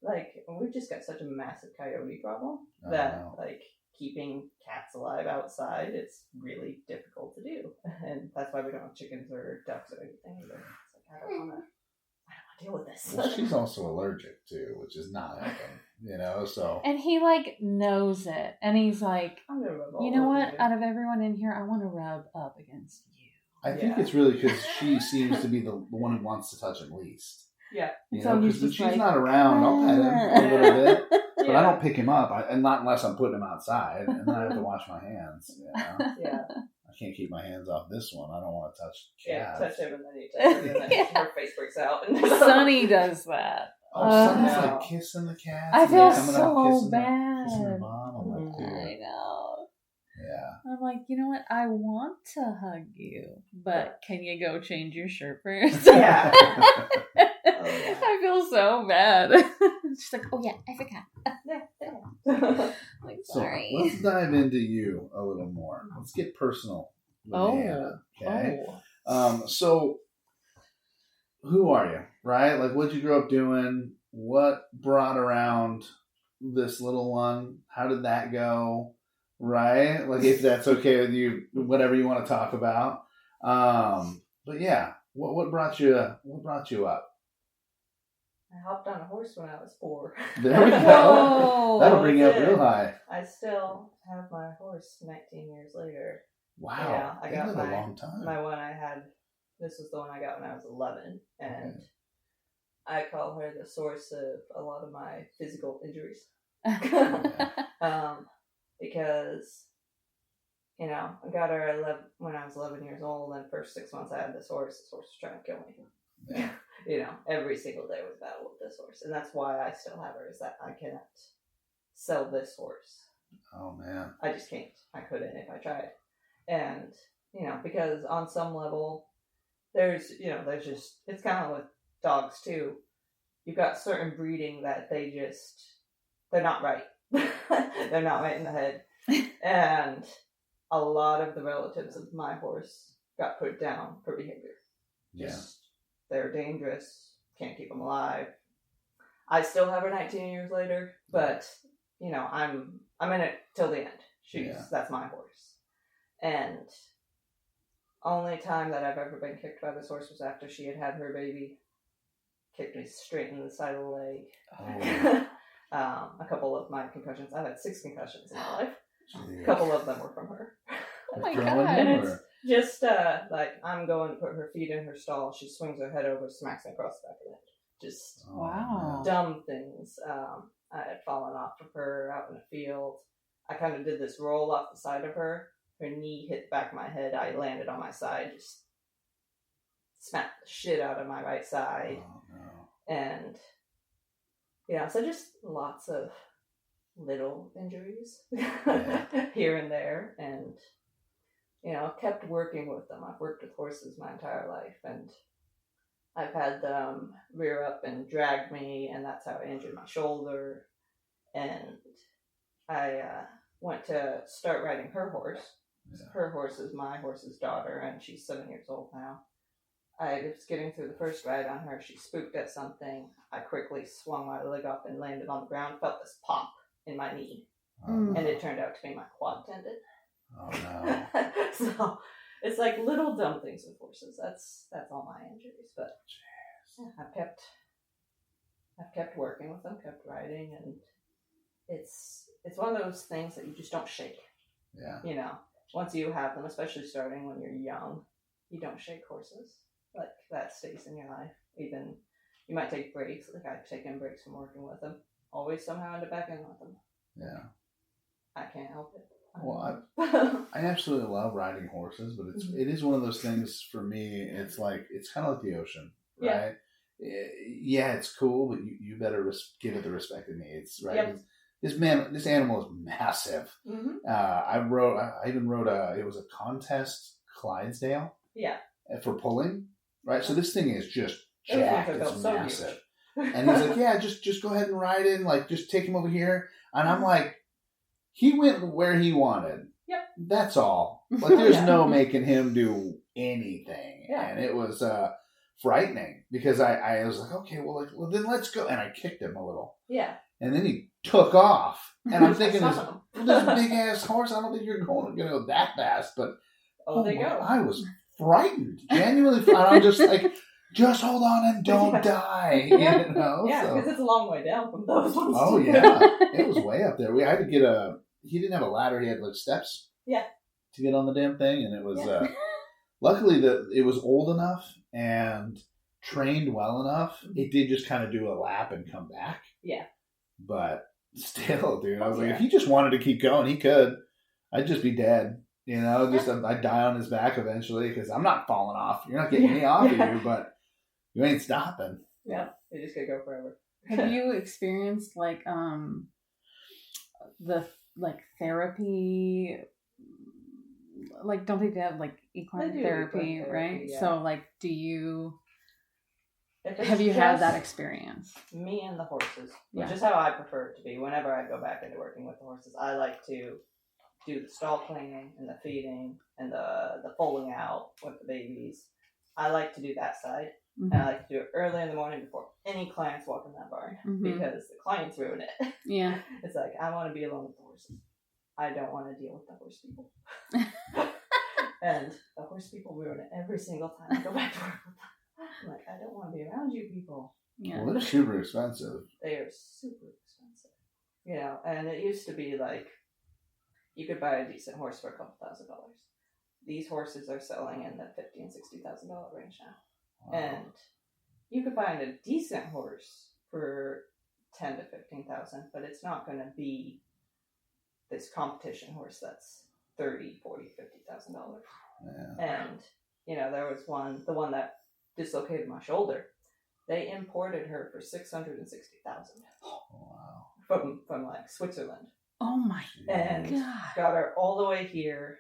like, we've just got such a massive coyote problem Oh, that no. like keeping cats alive outside, it's really difficult to do. And that's why we don't have chickens or ducks or anything either. It's like, I don't want to deal with this. Well, she's also allergic too, which is not helping. You know, so And he like knows it, and he's like, I'm gonna rub all you know over what? you. Out of everyone in here, I want to rub up against you. I think it's really because she seems to be the one who wants to touch him least. Yeah. You So know, he's because when just she's like, not around, I'll pet him a little bit, but Yeah. I don't pick him up, and not unless I'm putting him outside, and then I have to wash my hands. You know? Yeah. I can't keep my hands off this one. I don't want to touch Yeah, cats. touch him and then you touch him and then her face breaks out. Sonny does that. Oh, Sonny's no. like kissing the cats. I and feel they're coming up so kissing bad. Kissing their mom. I'm like, dude. I know. Yeah. I'm like, you know what? I want to hug you, but can you go change your shirt first? Yeah. I feel so bad. She's like, oh yeah, I forgot. Like, So sorry. let's dive into you a little more. Let's get personal with Hannah. Okay. So who are you? Right? Like, what'd you grow up doing? What brought around this little one? How did that go? Right? Like, if that's okay with you, whatever you want to talk about. But yeah, what brought you up? I hopped on a horse when I was 4. There we go. Whoa. That'll bring you up That's real it. high. I still have my horse 19 years later. Wow. Yeah, I got That's a long time. My one I had, this was the one I got when I was 11. And I call her the source of a lot of my physical injuries. Because, you know, I got her when I was 11 years old, and first 6 months I had this horse was trying to kill me. Yeah. You know, every single day was a battle with this horse. And that's why I still have her, is that I cannot sell this horse. Oh, man. I just can't. I couldn't if I tried. And, you know, because on some level, there's just, it's kind of with dogs too. You've got certain breeding that they're not right. They're not right in the head. And a lot of the relatives of my horse got put down for behavior. Yeah. They're dangerous. Can't keep them alive. I still have her 19 years later, but, you know, I'm in it till the end. That's my horse. And only time that I've ever been kicked by this horse was after she had her baby. Kicked me straight in the side of the leg. Oh. A couple of my concussions. I've had 6 concussions in my life. Jeez. A couple of them were from her. Oh my Throwing God. him, And or- it's just like I'm going to put her feet in her stall. She swings her head over, smacks me across the back of the head. Just Oh, Wow. man. dumb things. I had fallen off of her out in the field. I kind of did this roll off the side of her. Her knee hit the back of my head. I landed on my side, just smacked the shit out of my right side. Oh, no. And yeah, so just lots of little injuries here and there. And, you know, kept working with them. I've worked with horses my entire life, and I've had them rear up and drag me, and that's how I injured my shoulder. And I went to start riding her horse. Yeah. Her horse is my horse's daughter, and she's 7 years old now. I was getting through the first ride on her. She spooked at something. I quickly swung my leg up and landed on the ground. Felt this pop in my knee. Oh, no. And it turned out to be my quad tendon. Oh, no. So it's like little dumb things with horses. That's all my injuries. But yeah, I've kept working with them, kept riding, and it's one of those things that you just don't shake. Yeah. You know, once you have them, especially starting when you're young, you don't shake horses. Like, that stays in your life. Even, you might take breaks. Like, I've taken breaks from working with them. Always somehow end up back in with them. Yeah. I can't help it. Well, I absolutely love riding horses, but it is one of those things for me. It's like, it's kind of like the ocean, right? Yeah, it's cool, but you better give it the respect it needs, right? Yep. This animal is massive. Mm-hmm. I even wrote it was a contest Clydesdale. Yeah. For pulling, right? So this thing is just Those jacked. ones are It's built so massive. huge. And he's like, yeah, just go ahead and ride in. Like, just take him over here. And I'm like, he went where he wanted. Yep. That's all. Like, there's Yeah. no making him do anything. Yeah. And it was frightening because I was like, okay, well, then let's go. And I kicked him a little. Yeah. And then he took off. And I'm thinking, That's this awesome. big ass horse, I don't think you're going to go that fast. But Oh, they my- go. I was frightened, genuinely frightened. I'm just like, just hold on and don't die, Yeah. you know? Yeah, So- because it's a long way down from those ones. oh, too. yeah. It was way up there. We had to get he didn't have a ladder. He had like steps. Yeah. To get on the damn thing. And it was, Yeah. luckily that it was old enough and trained well enough. It did just kind of do a lap and come back. Yeah. But still, dude, I was like, Yeah. if he just wanted to keep going, he could. I'd just be dead. You know, just I'd die on his back eventually because I'm not falling off. You're not getting me off of you, but you ain't stopping. Yeah, you're just gonna go forever. Have you experienced like the like therapy? Like, don't they have like equine They do therapy, equine right? therapy, yeah. So, like, do you If it's have you had that just experience? Me and the horses, which Yeah. is how I prefer it to be. Whenever I go back into working with the horses, I like to do the stall cleaning and the feeding and the foaling out with the babies. I like to do that side. Mm-hmm. And I like to do it early in the morning before any clients walk in that barn because the clients ruin it. Yeah. It's like, I want to be alone with the horses. I don't want to deal with the horse people. And the horse people ruin it every single time I go back to work with them. I'm like, I don't want to be around you people. Yeah. Well, they're super expensive. They are super expensive. You know, and it used to be like, you could buy a decent horse for a couple $1,000. These horses are selling in the $50,000 and $60,000 range now. Wow. And you could find a decent horse for $10,000 to $15,000, but it's not going to be this competition horse that's $30,000, $40,000, $50,000. Yeah. And you know, there was the one that dislocated my shoulder. They imported her for $660,000 Wow. from like Switzerland, Oh my and God. got her all the way here,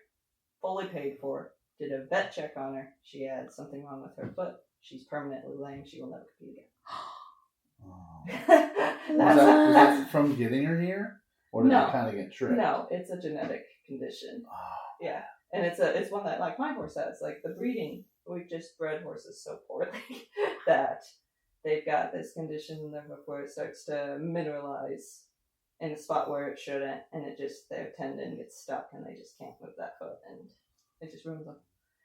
fully paid for. Did a vet check on her. She had something wrong with her foot. She's permanently lame. She will never compete Oh. again. Was that from getting her here? Or did No. it kind of get tricked? No, it's a genetic condition. Oh. Yeah, and it's one that like my horse has. Like the breeding, we've just bred horses so poorly that they've got this condition in their hoof where it starts to mineralize in a spot where it shouldn't, and it just their tendon gets stuck, and they just can't move that foot, and it just ruins them.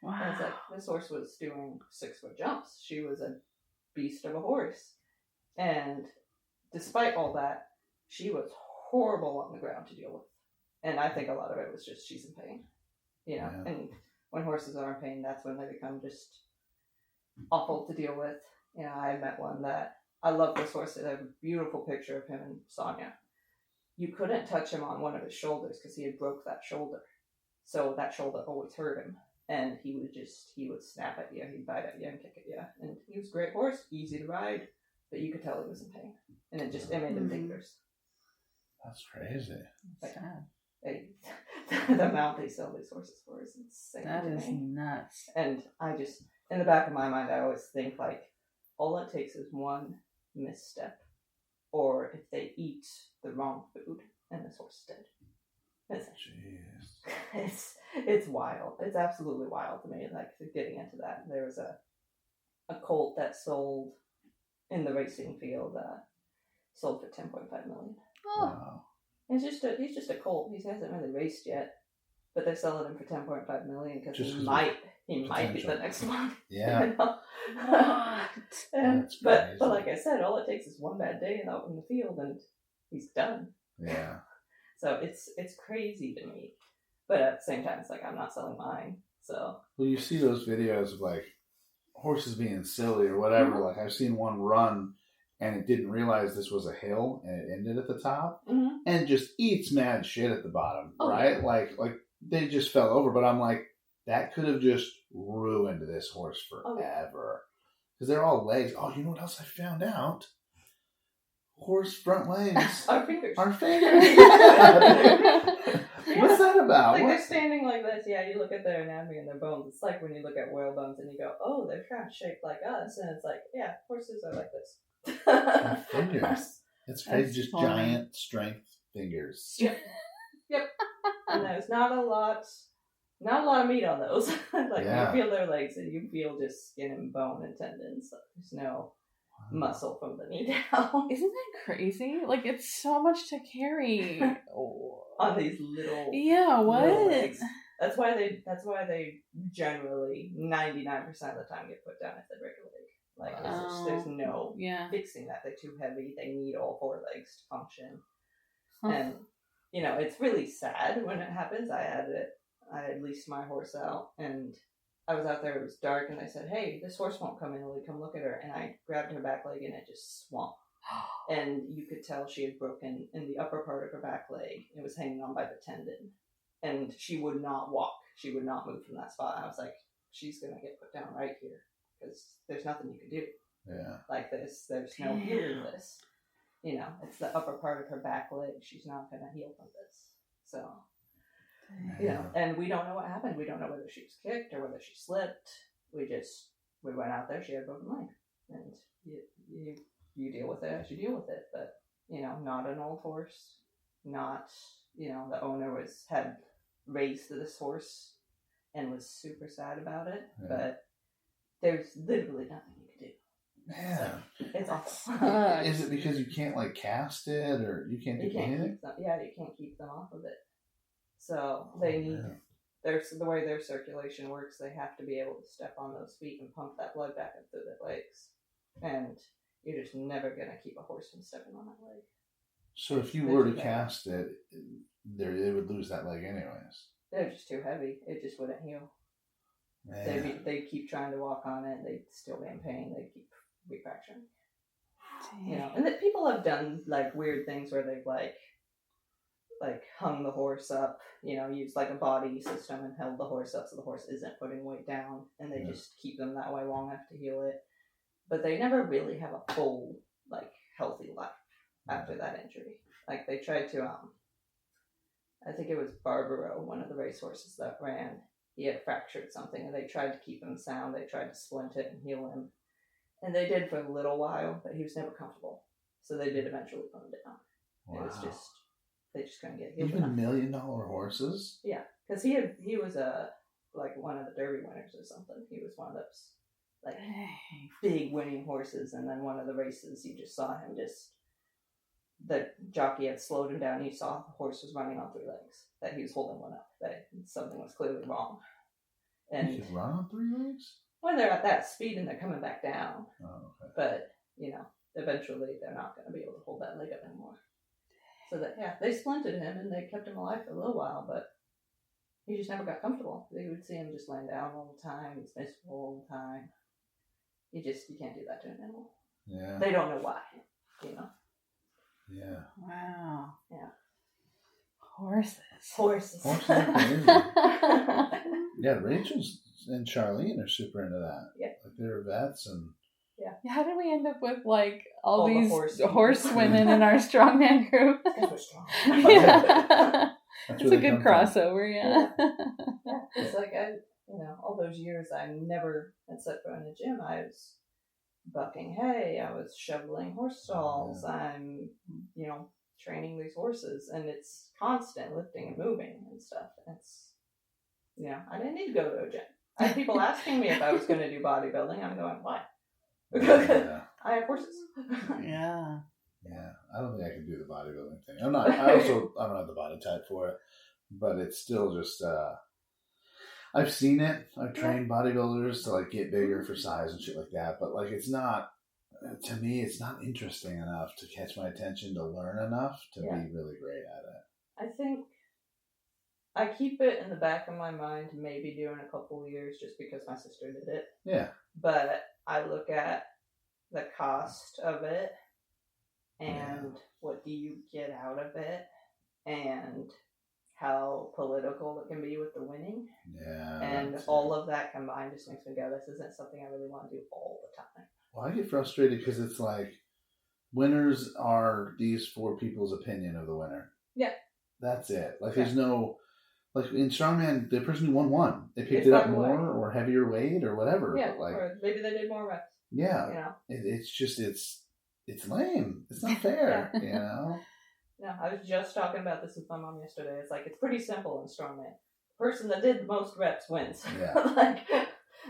Wow. And it's like, this horse was doing 6-foot jumps. She was a beast of a horse. And despite all that, she was horrible on the ground to deal with. And I think a lot of it was just she's in pain. You know, Yeah. and when horses are in pain, that's when they become just awful to deal with. You know, I met one that, I love this horse. I have a beautiful picture of him and Sonya. You couldn't touch him on one of his shoulders because he had broke that shoulder. So that shoulder always hurt him. And he would snap at you, he'd bite at you and kick at you. And he was a great horse, easy to ride, but you could tell he was in pain. And it made him dangerous. That's crazy. Sad. The amount they sell these horses for is insane. That to is me. nuts. And I just, in the back of my mind, I always think like, all it takes is one misstep, or if they eat the wrong food, and this horse is dead. Jeez. It's wild. It's absolutely wild to me. Like getting into that, there was a colt that sold in the racing field, sold for $10.5 million. Oh. Wow. He's just a colt. He hasn't really raced yet, but they're selling him for $10.5 million because he might be the next one. Yeah. You know? That's but crazy. like I said, all it takes is one bad day out in the field, and he's done. Yeah. So it's crazy to me, but at the same time, it's like I'm not selling mine. So Well, you see those videos of like horses being silly or whatever. Mm-hmm. Like I've seen one run and it didn't realize this was a hill and it ended at the top mm-hmm. and just eats mad shit at the bottom, Oh, right? yeah. Like they just fell over. But I'm like, that could have just ruined this horse forever because they're all legs. Oh, you know what else I found out? Horse front legs. Our fingers. Our fingers. What's that about? Like What? they're standing like this. Yeah, you look at their anatomy and their bones. It's like when you look at whale bones and you go, "Oh, they're kind of shaped like us," and it's like, yeah, horses are like this. Our fingers. It's crazy. That's Just funny. giant strength fingers. Yep. And there's not a lot of meat on those. Like Yeah. you feel their legs and you feel just skin and bone and tendons. So there's no muscle from the knee down. Isn't that crazy? Like, it's so much to carry. On these little Yeah, what? little legs. That's why they generally 99% of the time get put down if they break a leg. Like there's no Yeah. fixing that. They're too heavy. They need all 4 legs to function. Huh. And you know, it's really sad when it happens. I had leased my horse out, and I was out there, it was dark, and they said, hey, this horse won't come in, will you come look at her? And I grabbed her back leg, and it just swung. And you could tell she had broken in the upper part of her back leg. It was hanging on by the tendon. And she would not walk. She would not move from that spot. I was like, she's going to get put down right here because there's nothing you can do. Yeah. Like this. There's no healing this. You know, it's the upper part of her back leg. She's not going to heal from this. So, you know, and we don't know what happened. We don't know whether she was kicked or whether she slipped. We went out there. She had a broken leg. And you deal with it as you deal with it. But, you know, not an old horse. Not, you know, the owner had raised this horse and was super sad about it. Yeah. But there's literally nothing you can do. Man, it's awful. Is it because you can't like cast it, or you can't do anything? You can't keep them off of it. So they need the way their circulation works. They have to be able to step on those feet and pump that blood back up through their legs. And you're just never gonna keep a horse from stepping on that leg. So if you were to cast it, they would lose that leg anyways. They're just too heavy. It just wouldn't heal. They keep trying to walk on it. They'd still be in pain. They keep refracturing. You know, and that people have done like weird things where they've like hung the horse up. You know, used like a body system and held the horse up so the horse isn't putting weight down, and they just keep them that way long enough to heal it. But they never really have a full like healthy life after that injury. Like they tried to I think it was Barbaro, one of the racehorses that ran. He had fractured something, and they tried to keep him sound. They tried to splint it and heal him. And they did for a little while, but he was never comfortable. So they did eventually put him down. Wow. It was just, they just couldn't get healed. Even $1 million horses? Yeah, because he was like one of the Derby winners or something. He was one of those like big winning horses, and then one of the races you just saw him the jockey had slowed him down. You saw the horse was running on 3 legs, that he was holding one up, that something was clearly wrong. And he could run on 3 legs? When they're at that speed and they're coming back down. Oh, okay. But, you know, eventually they're not going to be able to hold that leg up anymore. So they splinted him and they kept him alive for a little while, but he just never got comfortable. They would see him just laying down all the time. He's miserable all the time. You can't do that to an animal. Yeah. They don't know why, you know. Yeah. Wow. Yeah. Horses. Horses are crazy. Yeah, Rachel's and Charlene are super into that. Yeah. Like they're vets and. Yeah. How did we end up with like all these the horse women in our strongman group? Because we're strong. Yeah. It's a good crossover, yeah. It's like all those years I never had set foot in a gym. I was bucking hay, I was shoveling horse stalls, I'm, training these horses, and it's constant lifting and moving and stuff. It's, I didn't need to go to a gym. I had people asking me if I was going to do bodybuilding. I'm going, why? Yeah. I have horses. Yeah. Yeah. I don't think I can do the bodybuilding thing. I don't have the body type for it, but it's still just, I've seen it. I've trained bodybuilders to like get bigger for size and shit like that, but like it's not, to me, it's not interesting enough to catch my attention to learn enough to be really great at it. I think I keep it in the back of my mind, maybe do in a couple of years just because my sister did it. Yeah. But I look at the cost of it and what do you get out of it and how political it can be with the winning. Yeah. And all of that combined just makes me go, this isn't something I really want to do all the time. Well, I get frustrated because it's like winners are these 4 people's opinion of the winner. Yeah. That's it. Like there's no, like in strongman, the person who won. They picked it up more or heavier weight or whatever. Yeah, but like, or maybe they did more reps. Yeah. It's just, it's lame. It's not fair, No, I was just talking about this with my mom yesterday. It's like, it's pretty simple in strongman. The person that did the most reps wins. Yeah. Like,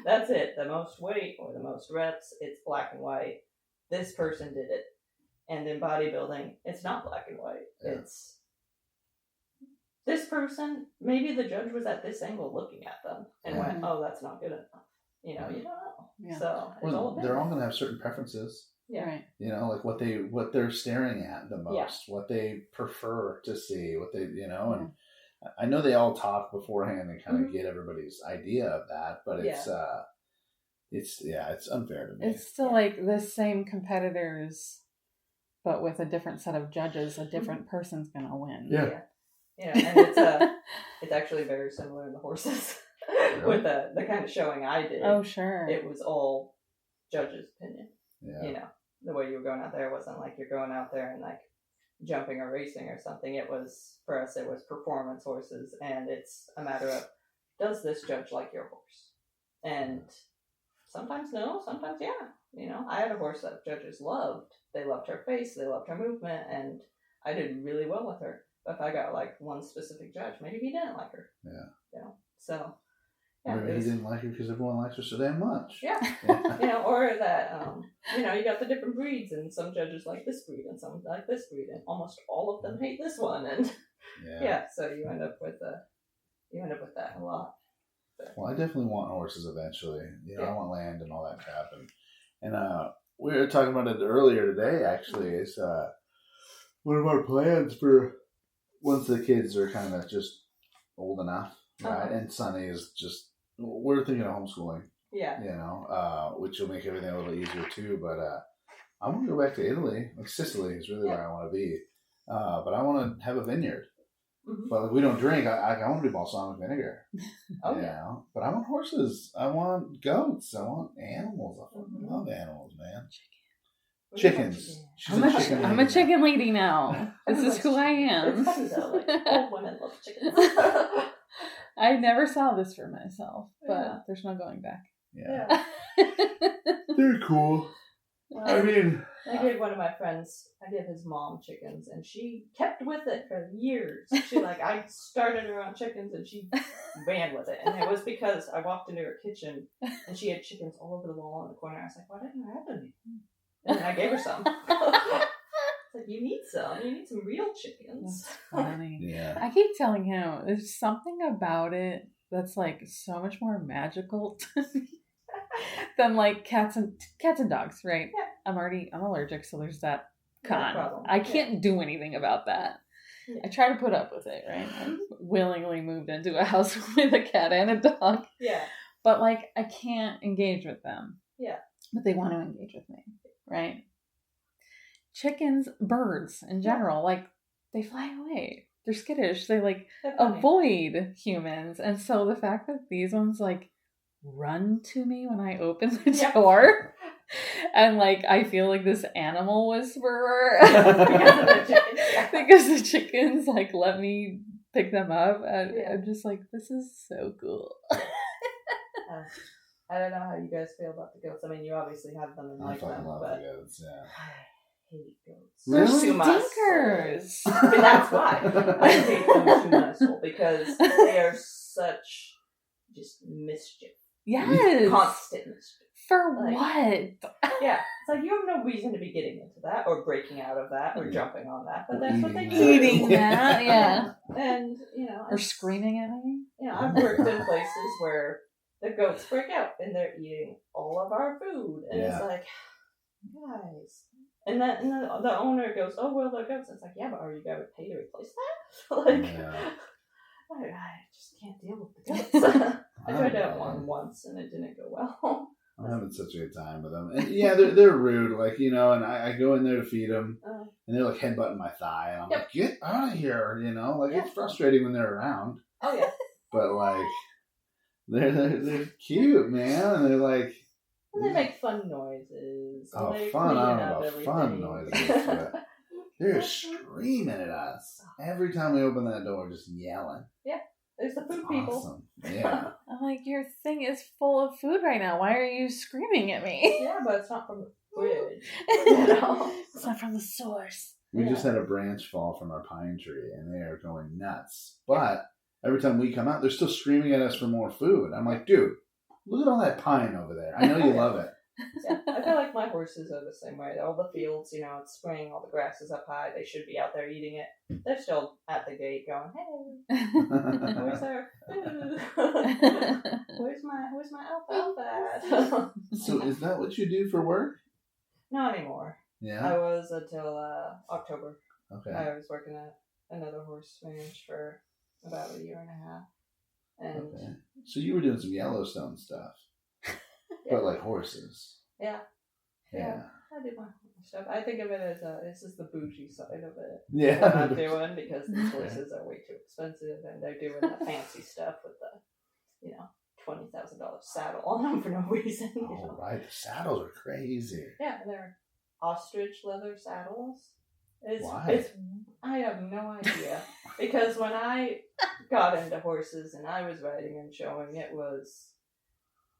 that's it. The most weight or the most reps, it's black and white. This person did it. And in bodybuilding, it's not black and white. Yeah. It's this person, maybe the judge was at this angle looking at them and went, oh, that's not good enough. You don't know. Yeah. So they're all going to have certain preferences. Yeah. Right. Like what they're staring at the most, what they prefer to see, what they, and I know they all talk beforehand and kind of get everybody's idea of that, but it's unfair to me. It's still like the same competitors, but with a different set of judges. A different person's gonna win. Yeah. And it's actually very similar in the horses. With the kind of showing I did. Oh, sure. It was all judges' opinion. Yeah. You know, the way you were going out there wasn't like you're going out there and like jumping or racing or something. It was, for us, it was performance horses, and it's a matter of, does this judge like your horse? And sometimes no, sometimes yeah. You know, I had a horse that judges loved. They loved her face, they loved her movement, and I did really well with her. But if I got like one specific judge, maybe he didn't like her. Yeah. You know, so yeah, maybe he didn't like her because everyone likes her so damn much. Yeah. You know, or that you know, you got the different breeds, and some judges like this breed, and some like this breed, and almost all of them hate this one, and so you end up with that a lot. But, well, I definitely want horses eventually. You know, I want land and all that crap, and we were talking about it earlier today. Actually, is one of our plans for once the kids are kind of just old enough, right? And Sunny is just, we're thinking of homeschooling. Yeah. You know, which will make everything a little bit easier too. But I want to go back to Italy. Like Sicily is really where I want to be. But I want to have a vineyard. Mm-hmm. But like, we don't drink. I want to do balsamic vinegar. You know? But I want horses. I want goats. I want animals. I love animals, man. Chickens. I'm a chicken lady now. This is who I am. It's funny though, like, all women love chickens. I never saw this for myself, but there's no going back. Yeah. They're cool. I mean, I gave one of my friends, his mom chickens, and she kept with it for years. I started her on chickens, and she ran with it. And it was because I walked into her kitchen, and she had chickens all over the wall in the corner. I was like, why didn't I have any? And then I gave her some. It's like, you need some real chickens. That's funny. Yeah. I keep telling him, there's something about it that's like so much more magical to me than like cats and dogs, right? Yeah. I'm allergic, so there's that con. I can't do anything about that. Yeah. I try to put up with it, right? I willingly moved into a house with a cat and a dog. Yeah. But like, I can't engage with them. Yeah. But they want to engage with me, right? Chickens, birds in general, like, they fly away. They're skittish. They like avoid humans. And so the fact that these ones like run to me when I open the door and like I feel like this animal whisperer because the chickens like let me pick them up, and I'm just like, this is so cool. I don't know how you guys feel about the goats. I mean, you obviously have them and like them, I love but the goats, yeah. I hate goats. They're Really? stinkers. I mean, that's why I hate them too much, because they are such just mischief. Yes. Constant mischief. For like, what? Yeah. It's like, you have no reason to be getting into that or breaking out of that or jumping on that, but that's what they do. Eating that, yeah. And, you know. Or screaming at me. You know, I've worked in places where the goats break out and they're eating all of our food. And it's like, guys. And then the owner goes, oh, well, they're goats. It's like, yeah, but are you going to pay to replace that? I just can't deal with the goats. I tried out one once and it didn't go well. I'm having such a good time with them. And yeah, they're rude, like, you know, and I go in there to feed them, and they're like headbutting my thigh, and I'm like, get out of here, you know? Like, it's frustrating when they're around. Oh, yeah. But, like, they're cute, man, and they're like... And they make fun noises. Oh, fun. I don't know about fun noises, but they're screaming at us. Every time we open that door, just yelling. Yeah. There's the food people. Awesome. Yeah. I'm like, your thing is full of food right now. Why are you screaming at me? Yeah, but it's not from the fridge. You know? It's not from the source. We just had a branch fall from our pine tree, and they are going nuts. But every time we come out, they're still screaming at us for more food. I'm like, dude, look at all that pine over there. I know you love it. Yeah, I feel like my horses are the same way. All the fields, you know, it's spring, all the grass is up high. They should be out there eating it. They're still at the gate going, hey, where's our food? Where's my alfalfa at? So is that what you do for work? Not anymore. Yeah. I was until October. Okay. I was working at another horse ranch for about a year and a half. And Okay. So you were doing some Yellowstone stuff, but like horses. Yeah. Yeah. I do my stuff. I think of it as this is the bougie side of it. Yeah. What I'm doing because these horses are way too expensive, and they're doing the fancy stuff with the, $20,000 saddle on them for no reason. Oh, right. The saddles are crazy. Yeah, they're ostrich leather saddles. Why? I have no idea. Because when I got into horses and I was riding and showing, it was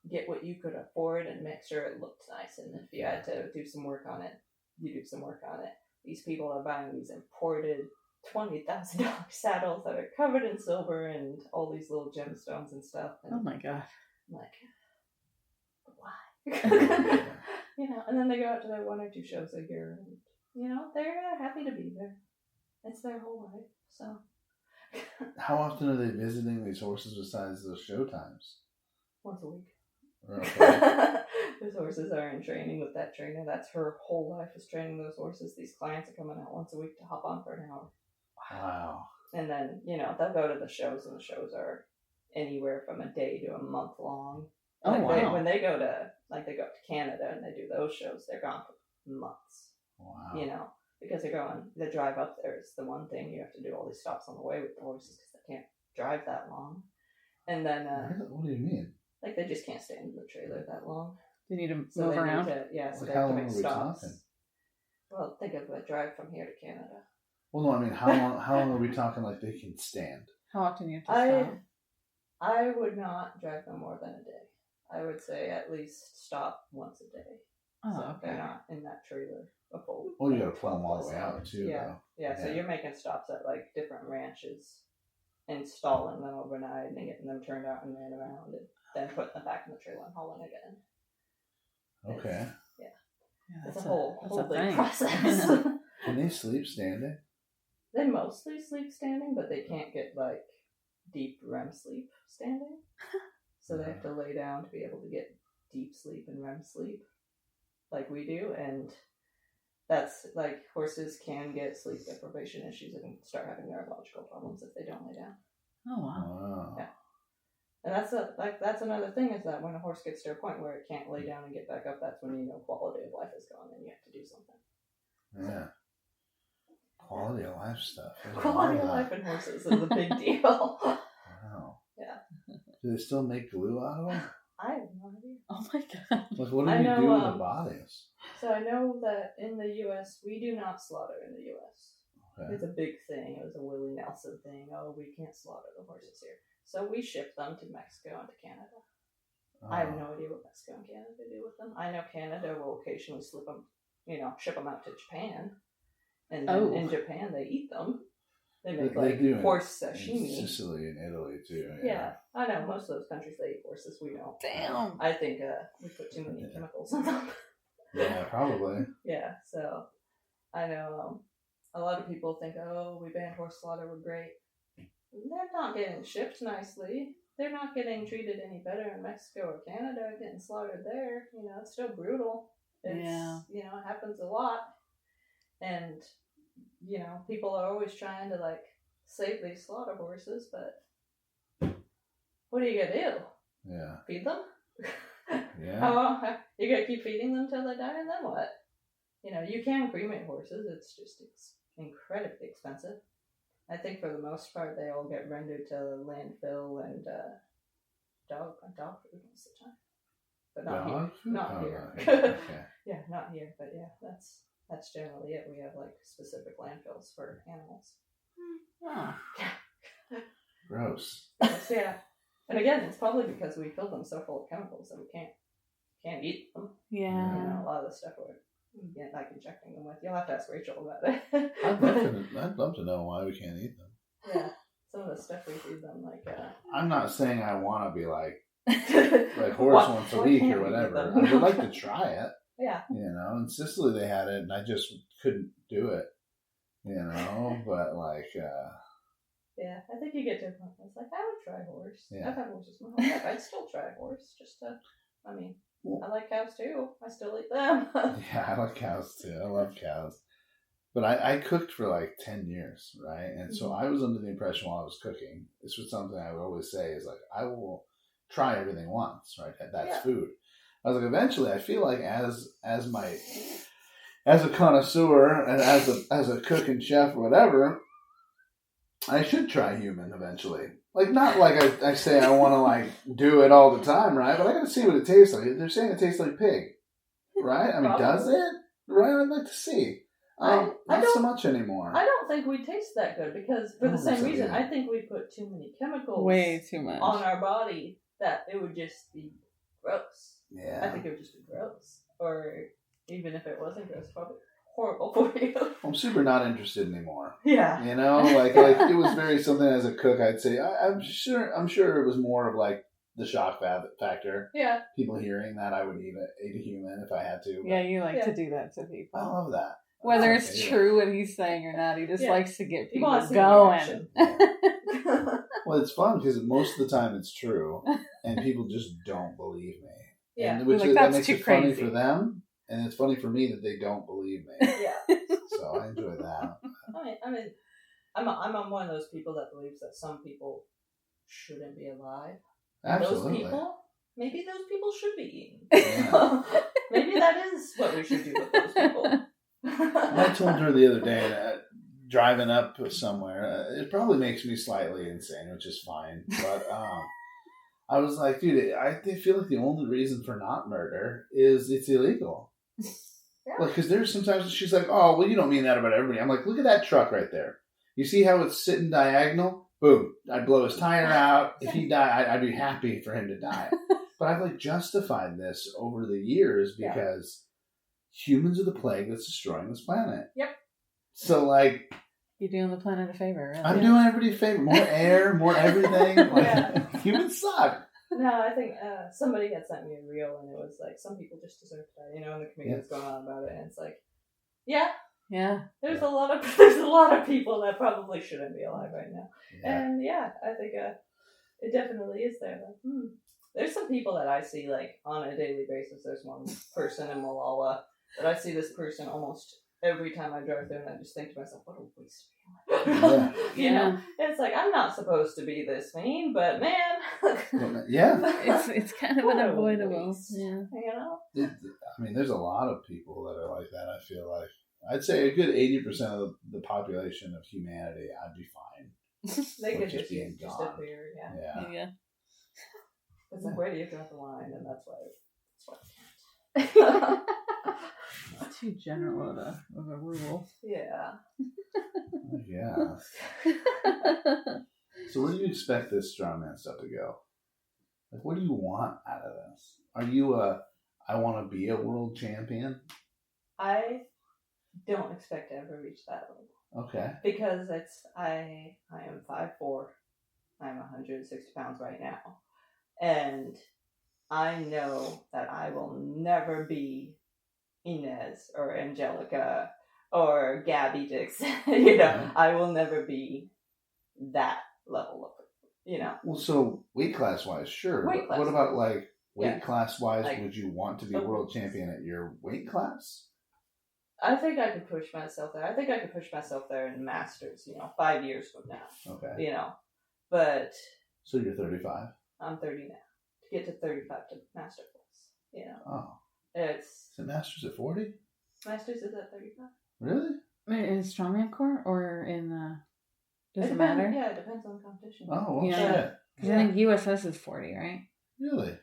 get what you could afford and make sure it looked nice. And if you had to do some work on it, you do some work on it. These people are buying these imported $20,000 saddles that are covered in silver and all these little gemstones and stuff. And Oh my god. I'm like, why? And then they go out to their 1 or 2 shows a year, and they're happy to be there. It's their whole life. So How often are they visiting these horses besides those show times? once a week. Okay. Those horses are in training with that trainer. That's her whole life is training those horses. These clients are coming out once a week to hop on for an hour. Wow. And then, they'll go to the shows, and the shows are anywhere from a day to a month long. Oh, wow. When they go to, they go up to Canada and they do those shows, they're gone for months. Wow. Because the drive up there is the one thing. You have to do all these stops on the way with the horses because they can't drive that long. And then, what do you mean? they just can't stay in the trailer that long. You need to So move they around. need to, so they How have to long make are we stops. talking? Well, think of a drive from here to Canada. Well, no, I mean, how long are we talking like they can stand? How often do you have to stop? I would not drive them more than a day. I would say at least stop once a day. Oh, So okay. they're not in that trailer a full. Well, you got to pull them all the way out, too, Yeah. though. Yeah, so you're making stops at different ranches, installing them overnight, and then getting them turned out and ran around, and then putting them back in the trailer and hauling again. Okay. Yeah, It's a whole big thing. process. Can they sleep standing? They mostly sleep standing, but they can't get deep REM sleep standing. So they have to lay down to be able to get deep sleep and REM sleep like we do. And that's horses can get sleep deprivation issues and start having neurological problems if they don't lay down. Oh, wow. Wow. Yeah. And that's another thing is that when a horse gets to a point where it can't lay down and get back up, that's when quality of life is gone and you have to do something. Yeah. Quality of life stuff. Quality of life in horses is a big deal. Wow. Yeah. Do they still make glue out of them? I have no idea. Oh my god. Like, what do I you know, do with the bodies? So I know that in the U.S., we do not slaughter in the U.S. Okay. It's a big thing. It was a Willie Nelson thing. Oh, we can't slaughter the horses here. So we ship them to Mexico and to Canada. I have no idea what Mexico and Canada do with them. I know Canada will occasionally ship them out to Japan. And then in Japan, they eat them. They make horse sashimi. In Sicily and Italy, too. Yeah. I know. Most of those countries, they eat horses. We don't. Damn. I think we put too many chemicals in them. Yeah, probably. Yeah, so I know a lot of people think, oh, we banned horse slaughter, we're great. They're not getting shipped nicely. They're not getting treated any better in Mexico or Canada, getting slaughtered there. It's still brutal. It happens a lot. And, people are always trying to, save these slaughter horses, but what are you going to do? Yeah. Feed them? Yeah. You're going to keep feeding them till they die, and then what? You can cremate horses. It's just incredibly expensive. I think for the most part, they all get rendered to landfill and dog food most of the time. But not here. Okay. Yeah, not here. But yeah, that's generally it. We have specific landfills for animals. Oh. Gross. Yeah. And again, it's probably because we fill them so full of chemicals that we can't eat them. Yeah. A lot of the stuff we're injecting them with. You'll have to ask Rachel about it. I'd love to know why we can't eat them. Yeah. Some of the stuff we feed them, I'm not saying I want to be like horse once a week or whatever. I would like to try it. Yeah. In Sicily they had it and I just couldn't do it. But yeah, I think you get to a point where it's I would try a horse. Yeah. I've had horses my whole life. I'd still try a horse just to, I like cows too. I still eat them. Yeah, I like cows too. I love cows. But I cooked for like 10 years, right? And so I was under the impression while I was cooking, this was something I would always say is like, I will try everything once, right? That's food. I was like, eventually, I feel like as a connoisseur and as a cook and chef or whatever, I should try human eventually. Like, not like I say I want to like do it all the time, right? But I got to see what it tastes like. They're saying it tastes like pig, right? I mean, does it? Right? I'd like to see. Not so much anymore. I don't think we taste that good because for the same reason, I think we put too many chemicals way too much on our body that it would just be gross. Yeah. I think it would just be gross. Or even if it wasn't gross, probably horrible for you. I'm super not interested anymore. Yeah. You know, like it was very something as a cook. I'd say I'm sure it was more of like the shock factor. Yeah. People hearing that I would eat a human if I had to. Yeah, you like to do that to people. I love that. Whether it's true what he's saying or not, he just likes to get people going. Well, it's fun because most of the time it's true, and people just don't believe me. Yeah, and that makes it crazy. Funny for them, and it's funny for me that they don't believe me. Yeah. So I enjoy that. I mean, I'm one of those people that believes that some people shouldn't be alive. Absolutely. Maybe those people should be eaten. Yeah. Maybe that is what we should do with those people. I told her the other day that driving up somewhere, it probably makes me slightly insane, which is fine. But I was like, dude, I feel like the only reason for not murder is it's illegal. Yeah. Like, because there's sometimes she's like, oh, well, you don't mean that about everybody. I'm like, look at that truck right there. You see how it's sitting diagonal? Boom. I'd blow his tire out. If he died, I'd be happy for him to die. But I've like justified this over the years because humans are the plague that's destroying this planet. Yep. So like, you're doing the planet a favor. Really. I'm doing everybody a favor. More air, more everything. Like, humans suck. No, I think somebody had sent me a reel and it was like, some people just deserve to die, and the comedian's going on about it, and it's like, yeah. There's a lot of people that probably shouldn't be alive right now. Yeah. And I think it definitely is there. Like, there's some people that I see like on a daily basis. There's one person in Malala that I see this person almost every time I drive there, and I just think to myself, what a waste of time. You know, it's like, I'm not supposed to be this mean, but man, it's kind of unavoidable. Yeah, you know. I mean, there's a lot of people that are like that. I feel like I'd say a good 80% of the population of humanity, I'd be fine. They could just just gone. appear, yeah. It's like, where do you draw the line? And that's why I can't. Too general of a rule. Yeah. Yeah. So where do you expect this strongman stuff to go? Like, what do you want out of this? Are you I want to be a world champion? I don't expect to ever reach that level. Okay. Because I am 5'4". I'm 160 pounds right now. And I know that I will never be Inez or Angelica or Gabby Dixon. I will never be that level of, Well, so weight class wise, sure. But what about like weight class wise? Like, would you want to be world champion at your weight class? I think I could push myself there. I think I could push myself there in Masters, 5 years from now. Okay. But... So you're 35? I'm 30 now. To get to 35 to Master class, Oh. Is it Masters at 40? Masters is at 35. Really? Wait, in strongman court or in the... Does it matter? Yeah, it depends on the competition. Oh, well, shit. Because I think USS is 40, right? Really?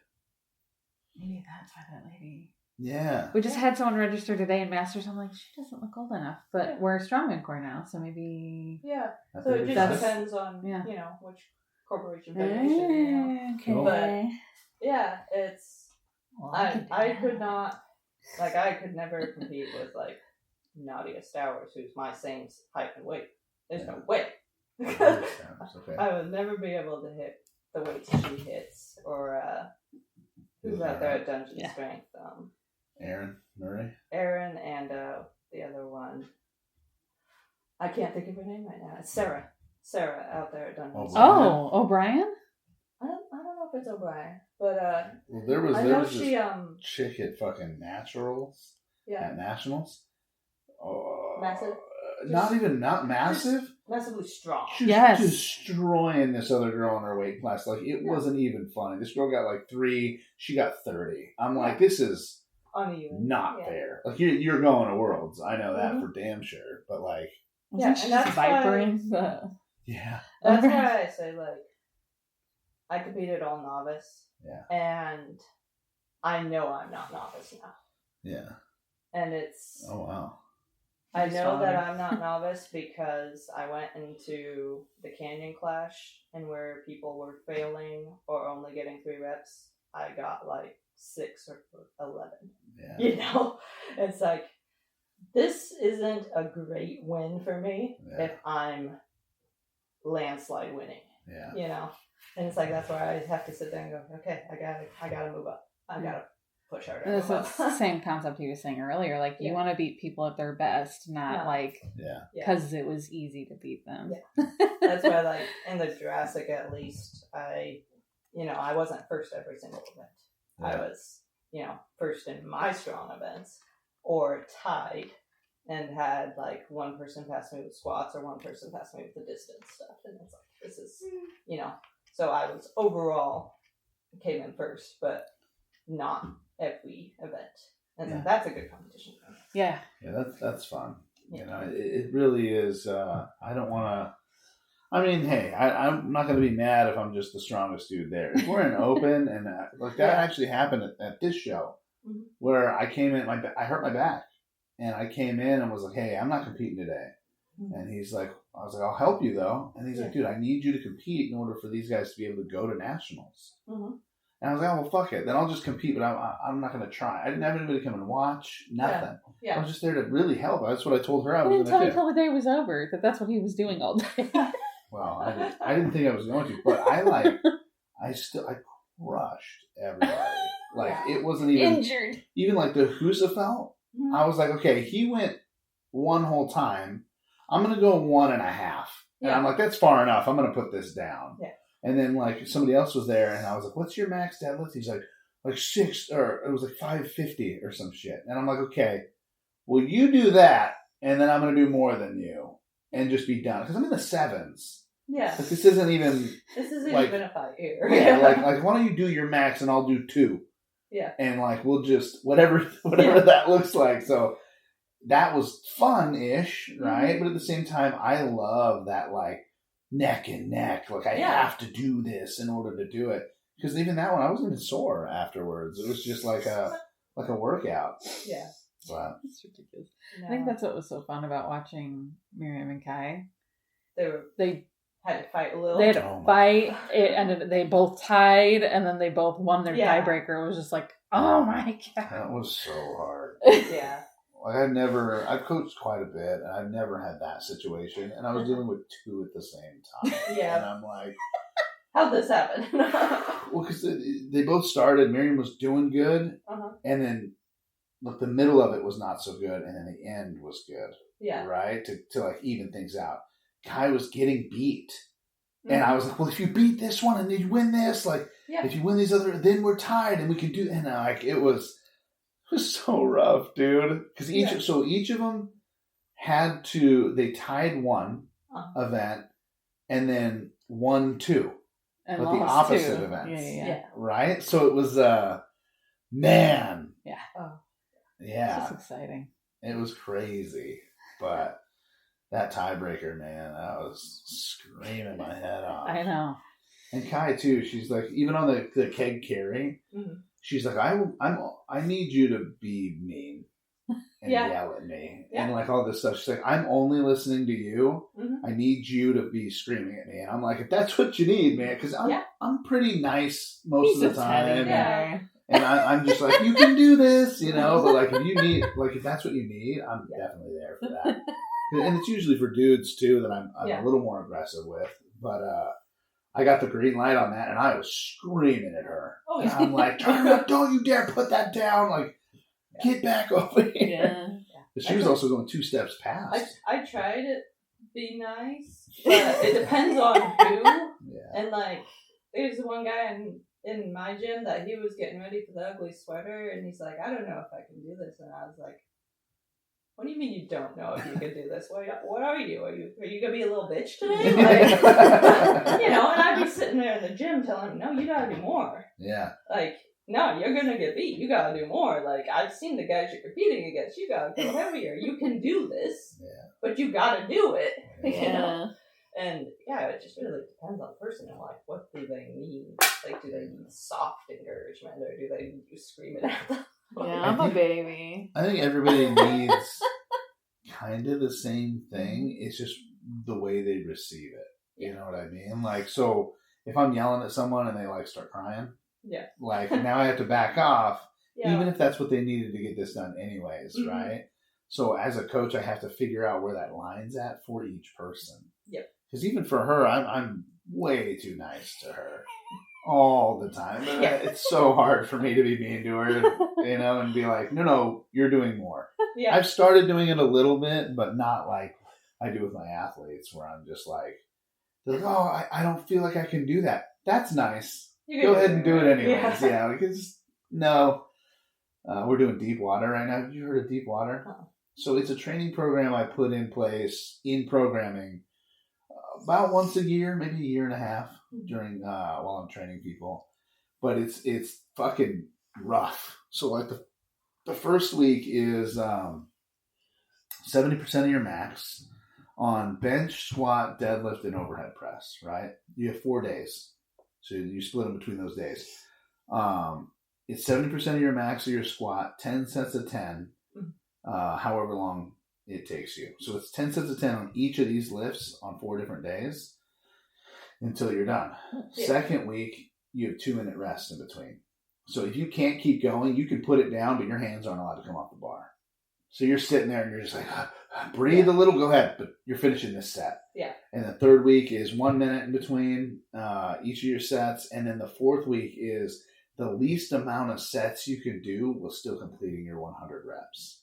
Maybe that's why that lady... Yeah. We just had someone register today in Masters. I'm like, she doesn't look old enough. But we're a strongman core now, so maybe... Yeah. So it just depends on, which corporation federation, Okay. But, yeah, it's... Well, I could not... Like, I could never compete with, like, Nadia Stowers, who's my same height and weight. There's no way. Okay. I would never be able to hit the weights she hits, or who's out there at Dungeon Strength. Aaron Murray? Aaron and the other one. I can't think of her name right now. It's Sarah. Sarah out there at Dungeon Strength. Oh, O'Brien? I don't know if it's O'Brien, but well, there was she this chick at fucking Naturals. Yeah. At Nationals. Massive. not massive. Massively strong. She was destroying this other girl in her weight class. Like, it wasn't even funny. This girl got like 3, she got 30. I'm like, this is uneven. Not fair. Like, you're going to Worlds. I know that for damn sure. But like, and that's vipering. Yeah. That's why I say, like, I competed all novice. Yeah. And I know I'm not novice now. Yeah. And it's... Oh, wow. I know that I'm not novice because I went into the Canyon Clash, and where people were failing or only getting 3 reps, I got like 6 or 11. Yeah. You know? It's like, this isn't a great win for me if I'm landslide winning. Yeah. You know? And it's like, that's where I have to sit there and go, okay, I gotta move up. I gotta push harder. And that's the same concept he was saying earlier. Like, you want to beat people at their best, not because it was easy to beat them. Yeah. That's why, like, in the Jurassic, at least, I wasn't first every single event. Yeah. I was, first in my strong events, or tied, and had like one person pass me with squats or one person pass me with the distance stuff. And it's like, this is, so I was overall came in first, but not every event. And that's a good competition. Yeah. Yeah, that's fun. Yeah. It really is. I don't want to. I mean, hey, I'm not going to be mad if I'm just the strongest dude there. If we're in open, and like that actually happened at this show, where I came in, I hurt my back, and I came in and was like, hey, I'm not competing today. And he's like, I was like, I'll help you though. And he's like, dude, I need you to compete in order for these guys to be able to go to nationals. And I was like, oh, well, fuck it. Then I'll just compete, but I'm not going to try. I didn't have anybody come and watch, nothing. Yeah. I was just there to really help. That's what I told her I was going to do. I didn't tell you until the day was over that that's what he was doing all day. Well, I didn't think I was going to, but I crushed everybody. Like, it wasn't even... Injured. Even like the Husafeld, I was like, okay, he went one whole time. I'm going to go 1.5. And I'm like, that's far enough. I'm going to put this down. Yeah. And then, like, somebody else was there, and I was like, what's your max deadlift? He's like 6, or it was like 550 or some shit. And I'm like, okay, well, you do that, and then I'm going to do more than you, and just be done. Because I'm in the 7s. Yeah. Like, this isn't even like, even a fight here. Yeah, like, why don't you do your max, and I'll do 2. Yeah. And, like, we'll just, whatever that looks like. So, that was fun-ish, right? But at the same time, I love that, like, neck and neck. Like, I have to do this in order to do it. Because even that one, I wasn't even sore afterwards. It was just like a workout. Yeah. But it's ridiculous. No. I think that's what was so fun about watching Miriam and Kai. They had to fight a little. They had to fight. And they both tied, and then they both won their tiebreaker. It was just like, oh my God. That was so hard. Yeah. Like, I've coached quite a bit, and I've never had that situation. And I was dealing with 2 at the same time. Yeah. And I'm like, how'd this happen? Well, because they both started. Miriam was doing good. And then, like, the middle of it was not so good. And then the end was good. Yeah. Right? To like, even things out. Kai was getting beat. And I was like, well, if you beat this one and you win this, like, if you win these other, then we're tied and we can do, and like, it was so rough, dude. Because each of them they tied one event and then won 2. And but the opposite 2 events. Yeah. Right? So it was, man. Yeah. Oh. Yeah. It's just exciting. It was crazy. But that tiebreaker, man, I was screaming my head off. I know. And Kai too. She's like, even on the keg carry, she's like, I need you to be mean and yell at me and like all this stuff. She's like, I'm only listening to you. I need you to be screaming at me. And I'm like, if that's what you need, man, because I'm pretty nice most of the time. And I'm just like, you can do this, But like, if you need, like, if that's what you need, I'm definitely there for that. And it's usually for dudes too that I'm a little more aggressive with. But I got the green light on that, and I was screaming at her. Oh, and I'm like, don't you dare put that down! Like, get back over here. Yeah. But she was also going 2 steps past. I tried to be nice, but it depends on who. Yeah. And like, there's one guy in my gym that he was getting ready for the ugly sweater, and he's like, I don't know if I can do this, and I was like, what do you mean you don't know if you can do this? What are you? Are you gonna be a little bitch today? Like, and I'd be sitting there in the gym telling him, no, you gotta do more. Yeah. Like, no, you're gonna get beat. You gotta do more. Like, I've seen the guys you're competing against. You gotta go heavier. You can do this, but you gotta do it. And it just really depends on the person and like, what do they need? Like, do they need soft encouragement or do they need you screaming at them? Yeah, I'm a baby. I think everybody needs kind of the same thing. It's just the way they receive it. You know what I mean? Like, so if I'm yelling at someone and they like start crying, like now I have to back off, even if that's what they needed to get this done anyways, right? So as a coach, I have to figure out where that line's at for each person. Yep. Because even for her, I'm way too nice to her all the time. It's so hard for me to be mean to her, and be like, no, you're doing more. Yeah. I've started doing it a little bit, but not like I do with my athletes, where I'm just like, they're like, oh, I don't feel like I can do that. That's nice. Go ahead and do it anyways. Yeah, because no. We're doing deep water right now. Have you heard of deep water? Uh-huh. So it's a training program I put in place in programming about once a year, maybe a year and a half during while I'm training people. But it's fucking rough. So like the first week is 70% of your max on bench, squat, deadlift, and overhead press, right? You have 4 days. So you split them between those days. It's 70% of your max of your squat, 10 sets of 10, however long it takes you. So it's 10 sets of 10 on each of these lifts on 4 different days until you're done. Yeah. Second week, you have 2-minute rest in between. So if you can't keep going, you can put it down, but your hands aren't allowed to come off the bar. So you're sitting there and you're just like, breathe a little, go ahead, but you're finishing this set. Yeah. And the third week is 1 minute in between each of your sets. And then the fourth week is the least amount of sets you can do while still completing your 100 reps.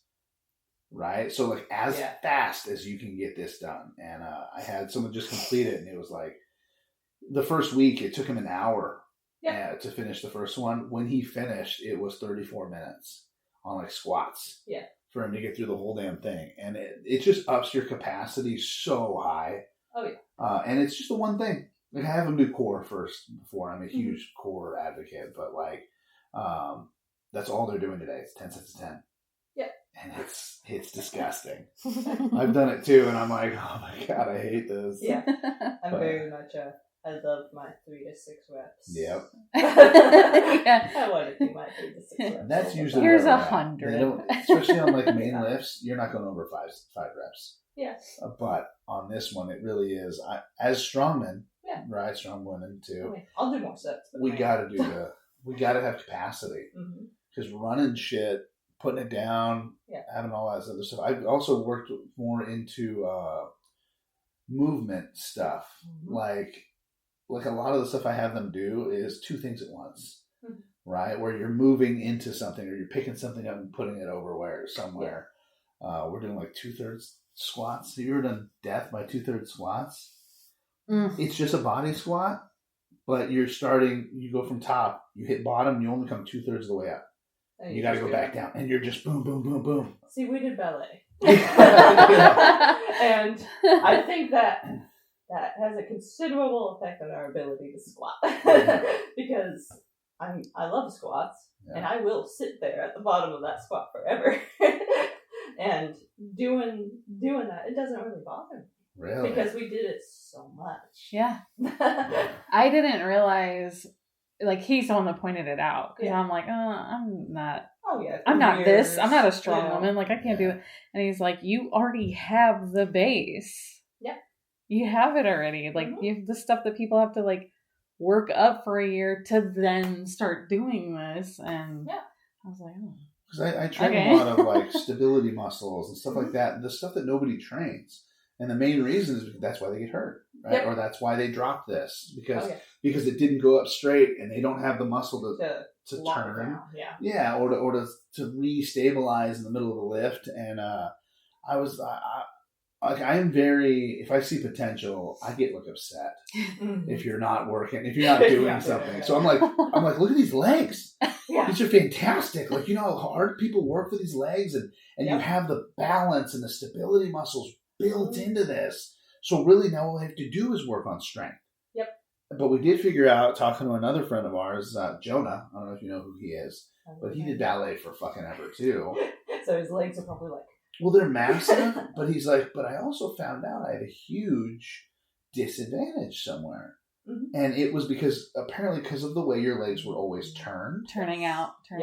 Right? So like as fast as you can get this done. And I had someone just complete it, and it was like the first week it took him an hour to finish the first one. When he finished, it was 34 minutes on like squats. Yeah. For him to get through the whole damn thing. And it just ups your capacity so high. Oh yeah. And it's just the one thing. Like I have them do core first before. I'm a huge core advocate, but like that's all they're doing today. It's 10 sets of 10. Yeah. And it's disgusting. I've done it too, and I'm like, oh my God, I hate this. Yeah. I'm very much I love my 3 to 6 reps. Yep. I want to do my 3 to 6 reps. That's usually here's 100. Especially on like main lifts, you're not going over five reps. Yeah. But on this one, it really is. As strongmen, right? Strong women too. Okay. I'll do more sets. We got to we got to have capacity because running shit, putting it down, having all that other stuff. I've also worked more into movement stuff, like a lot of the stuff I have them do is 2 things at once, right? Where you're moving into something or you're picking something up and putting it over somewhere. Yeah. We're doing like 2/3 squats. Have you ever done death by 2/3 squats? It's just a body squat, but you go from top, you hit bottom, you only come 2/3 of the way up. And you got to go back down, and you're just boom, boom, boom, boom. See, we did ballet. And I think that has a considerable effect on our ability to squat. Because I love squats, and I will sit there at the bottom of that squat forever. And doing that, it doesn't really bother me. Really? Because we did it so much. Yeah. I didn't realize, like, he's the one that pointed it out. Because I'm like, I'm not. Oh, yeah. I'm not this. I'm not a strong woman. Like, I can't do it. And he's like, you already have the base. Yeah. You have it already. Like, you have the stuff that people have to, like, work up for a year to then start doing this. And I was like, oh. Because I train a lot of, like, stability muscles and stuff like that. The stuff that nobody trains. And the main reason is that's why they get hurt, right? Yep. Or that's why they drop this because it didn't go up straight and they don't have the muscle to turn, or to re-stabilize in the middle of the lift. And I like I'm very, if I see potential, I get like upset if you're not working, if you're not doing Yeah. something. So I'm like, look at these legs. Yeah. These are fantastic. Like, you know how hard people work for these legs, and you Yep. have the balance and the stability muscles built into this. So really now all we have to do is work on strength. Yep. But we did figure out, talking to another friend of ours, Jonah, I don't know if you know who he is, but he did ballet for fucking ever too. So his legs are probably like... Well, they're massive, but he's like, but I also found out I had a huge disadvantage somewhere. Mm-hmm. And it was because of the way your legs were always turned. Turning out. Constant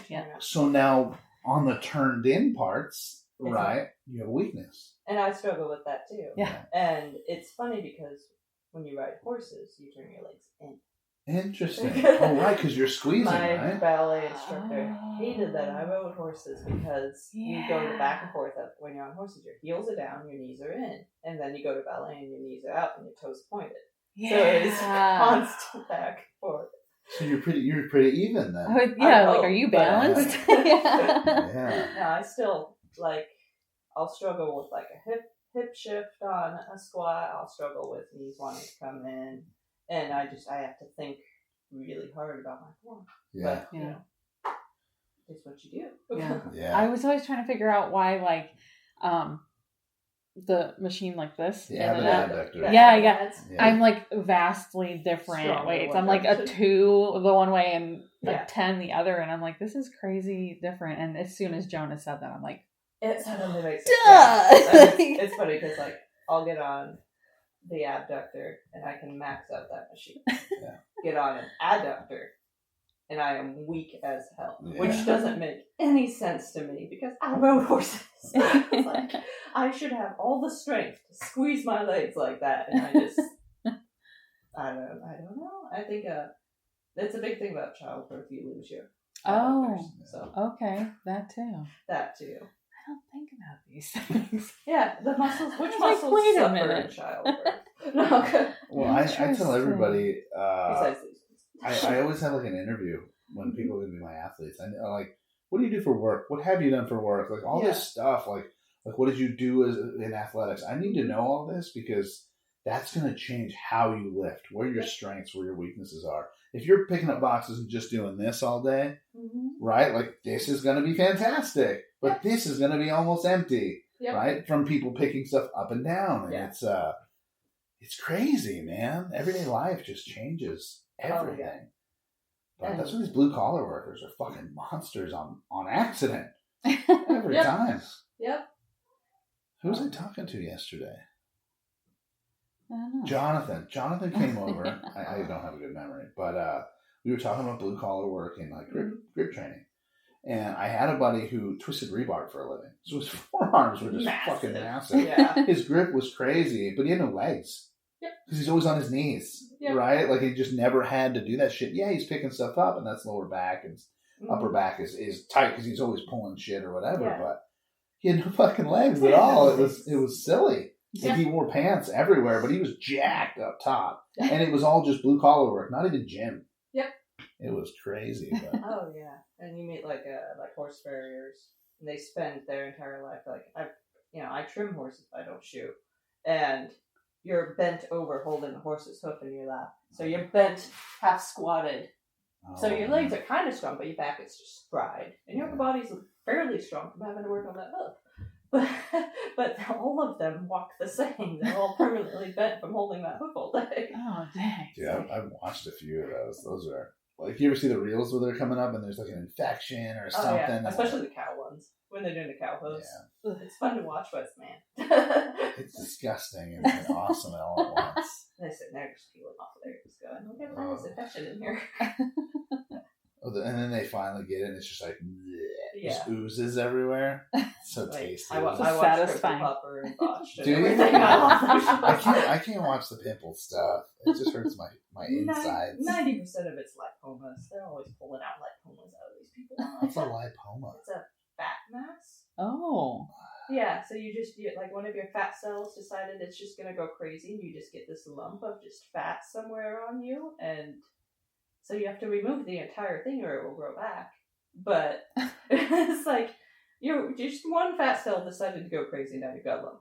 Yeah. turn out. So now on the turned in parts, right, you have a weakness. And I struggle with that too. Yeah. And it's funny because when you ride horses, you turn your legs in. Interesting. Oh, right, because you're squeezing, My right? ballet instructor hated that I rode horses because you go the back and forth. When you're on horses, your heels are down, your knees are in. And then you go to ballet and your knees are out and your toes pointed. Yeah. So it's constant back and forth. So you're pretty even then. Oh, yeah, I like, are you but- balanced? Yeah. No, I still, like, I'll struggle with, like, a hip shift on a squat. I'll struggle with knees wanting to come in. And I have to think really hard about my form. Yeah. But, you know, it's what you do. Yeah. Yeah. I was always trying to figure out why, like, the machine like this. Yeah, and the then abductor. Yeah. Yeah. I'm like vastly different Stronger weights. one I'm like a direction. 2 the one way and Yeah. a 10 the other, and I'm like, this is crazy different. And as soon as Jonah said that, I'm like, It suddenly makes duh! It's funny because, like, I'll get on the abductor and I can max out that machine. Yeah. Get on an adductor and I am weak as hell, Yeah. which doesn't make any sense to me because I rode horses. It's like, I should have all the strength to squeeze my legs like that, and I just, I don't know. I think that's a big thing about childbirth. You lose your adductors. So Okay, that too. that too. I don't think about these things. Yeah, the muscles. Which I was like, muscles wait a suffer minute. in childbirth? No, okay. Well, I tell Interesting. everybody, Besides these. I always have like an interview when people are going to be my athletes. I'm like, what do you do for work? What have you done for work? Like all this stuff. Like what did you do in athletics? I need to know all this because that's going to change how you lift, where your strengths, where your weaknesses are. If you're picking up boxes and just doing this all day, right? Like this is going to be fantastic, but this is going to be almost empty, right? From people picking stuff up and down. And it's crazy, man. Everyday life just changes everything. But that's why these blue collar workers are fucking monsters on accident every time. Yep. Who was I talking to yesterday? I don't know. Jonathan came over. I don't have a good memory, but we were talking about blue collar work and like grip training. And I had a buddy who twisted rebar for a living, so his forearms were just fucking massive. Yeah. His grip was crazy, but he had no legs. Because he's always on his knees, right? Like he just never had to do that shit. Yeah, he's picking stuff up, and that's lower back, and upper back is tight because he's always pulling shit or whatever. Yeah. But he had no fucking legs at all. It was silly. Like he wore pants everywhere, but he was jacked up top, and it was all just blue collar work, not even gym. Yep. It was crazy. But. Oh yeah, and you meet like horse farriers, and they spend their entire life I trim horses, I don't shoot, and you're bent over holding the horse's hoof in your lap, so you're bent half squatted. So your legs are kind of strong, but your back is just fried, and your upper body's fairly strong from having to work on that hoof. But all of them walk the same. They're all permanently bent from holding that hoof all day. Oh, dang. Yeah, I've watched a few of those. Those are like, you ever see the reels where they're coming up and there's like an infection or something? Oh, yeah. Especially the cow ones when they're doing the cow hooves. Yeah. It's fun to watch, but man, it's disgusting and awesome all at once. they sit there just peeling off there, just going, "Look at all this infection in here." And then they finally get it, and it's just like just Yeah. oozes everywhere. It's so Like, tasty. I watch satisfying. Crystal Popper and Botched and Do you? everything. I love those shows. I can't watch the pimple stuff. It just hurts my insides. 90% of it's lipomas. They're always pulling out lipomas out of these people. What's a lipoma? It's a fat mass. Oh. Yeah, so you like one of your fat cells decided it's just gonna go crazy, and you just get this lump of just fat somewhere on you, and so you have to remove the entire thing or it will grow back. But it's like you're just one fat cell decided to go crazy, now you've got a lump.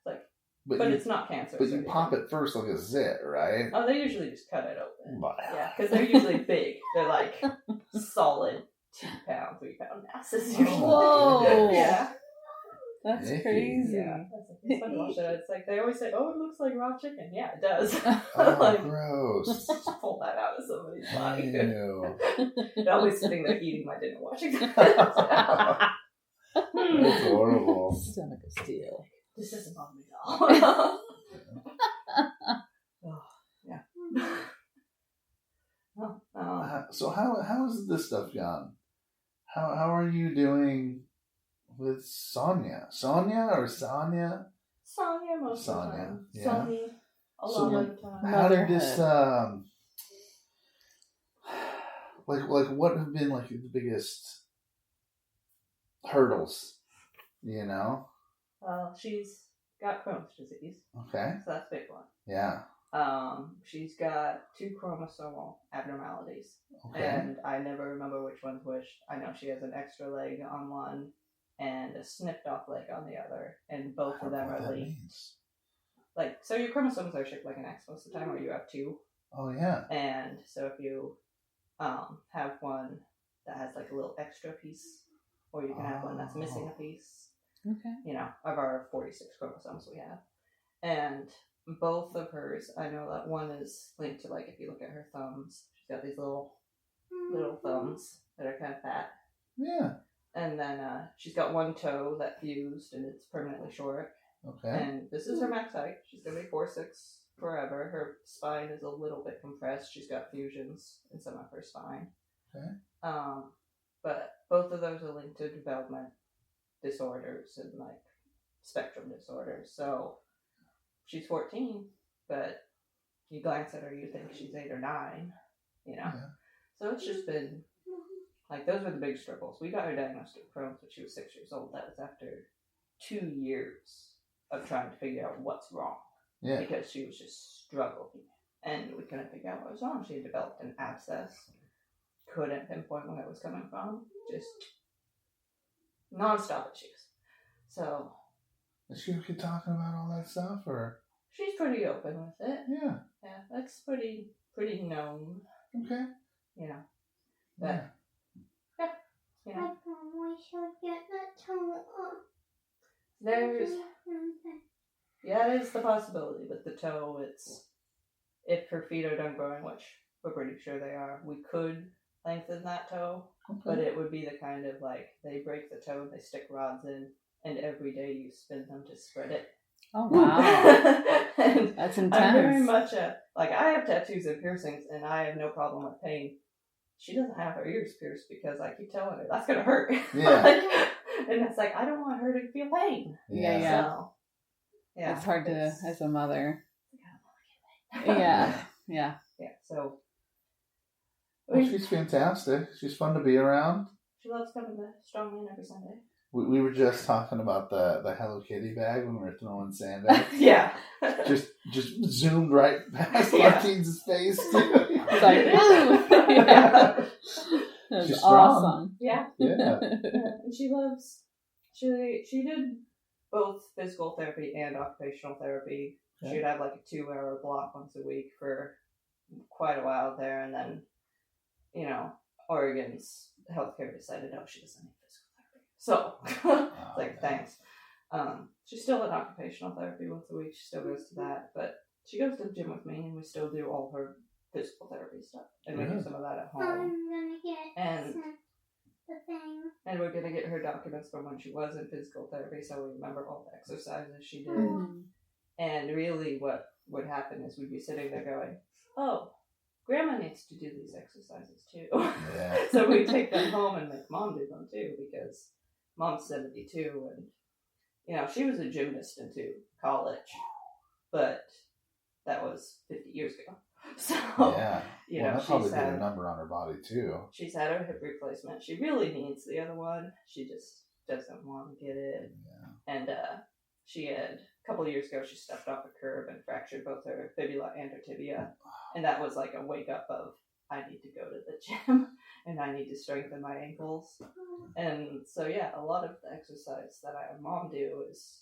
Like, but it's not cancer. But you pop it first like a zit, right? Oh, they usually just cut it open. Wow. Yeah, because they're usually big. They're like solid 2-pound, 3-pound masses usually. Whoa. Yeah. That's Icky. crazy. Yeah. It's fun to watch that. It's like they always say, "Oh, it looks like raw chicken." Yeah, it does. Oh, like, gross. just pull that out of somebody's body. Ew. They're always sitting there eating my dinner, watching that. That's horrible. Stomach of steel. This doesn't bother me at all. Oh, yeah. So how has this stuff gone? How are you doing with Sonya? Sonya or Sonya? Sonya most Sonya, of the time. yeah. Sonya a So, lot of the time. How did this like what have been like the biggest hurdles? You know? Well, she's got Crohn's disease, Okay. so that's a big one. Yeah. She's got 2 chromosomal abnormalities, Okay. and I never remember which one's which. I know she has an extra leg on one and a snipped off leg on the other, and both I of don't them know what are that linked. means. Like, so your chromosomes are shaped like an X most of the time, or you have 2. Oh yeah. And so if you have one that has like a little extra piece, or you can have one that's missing a piece, Okay. you know, of our 46 chromosomes we have. And both of hers, I know that one is linked to, like, if you look at her thumbs, she's got these little thumbs that are kind of fat. Yeah. And then she's got one toe that fused and it's permanently short. Okay. And this is her max height. She's going to be 4'6" forever. Her spine is a little bit compressed. She's got fusions in some of her spine. Okay. But both of those are linked to development disorders and, like, spectrum disorders. So she's 14, but you glance at her, you think she's 8 or 9, you know? Yeah. So it's just been, like, those were the big struggles. We got her diagnosed with Crohn's when she was 6 years old. That was after 2 years of trying to figure out what's wrong. Yeah. Because she was just struggling. And we couldn't figure out what was wrong. She had developed an abscess. Couldn't pinpoint where it was coming from. Just non-stop issues. So Is she okay talking about all that stuff, or? she's pretty open with it. Yeah. Yeah, that's pretty known, Okay. you know. But Yeah. you I know, probably should get that toe up. there's yeah, there's the possibility with the toe. It's if her feet are done growing, which we're pretty sure they are, we could lengthen that toe, but it would be the kind of, like, they break the toe, they stick rods in, and every day you spin them to spread it. Oh wow. And That's I'm very intense. much like, I have tattoos and piercings, and I have no problem with pain. She doesn't have her ears pierced because I keep telling her that's gonna hurt. Yeah. And it's like, I don't want her to feel pain. Yeah, yeah. So, yeah. It's hard to, it's- as a mother. Yeah. Yeah. Yeah. So Well, she's fantastic. She's fun to be around. she loves coming to Strongman every Sunday. We were just talking about the Hello Kitty bag when we were throwing sand at it. Yeah. just zoomed right past Yeah. Martine's face. It's like, woo! Yeah. That's She's strong. awesome. Yeah. Yeah. And she loves. She did both physical therapy and occupational therapy. Okay. She'd have like a 2-hour block once a week for quite a while there, and then, you know, Oregon's healthcare decided, oh, she doesn't need physical therapy. So, it's like, thanks. She's still in occupational therapy once a week. She still goes to that, but she goes to the gym with me, and we still do all her physical therapy stuff, and we do Good. some of that at I'm home. gonna get And the thing. And we're gonna get her documents from when she was in physical therapy, so we remember all the exercises she did. Mhm. And really, what would happen is we'd be sitting there going, "Oh, Grandma needs to do these exercises too." Yeah. So we take them home and make Mom do them too, because Mom's 72, and you know she was a gymnast into college, but that was 50 years ago. So Yeah. you Well, know that probably she's did a had. number on her body too. She's had her hip replacement. She really needs the other one. She just doesn't want to get it. Yeah. And she had, a couple of years ago, she stepped off a curb and fractured both her fibula and her tibia. And that was like a wake up of, I need to go to the gym and I need to strengthen my ankles. And so, yeah, a lot of the exercise that I and Mom do is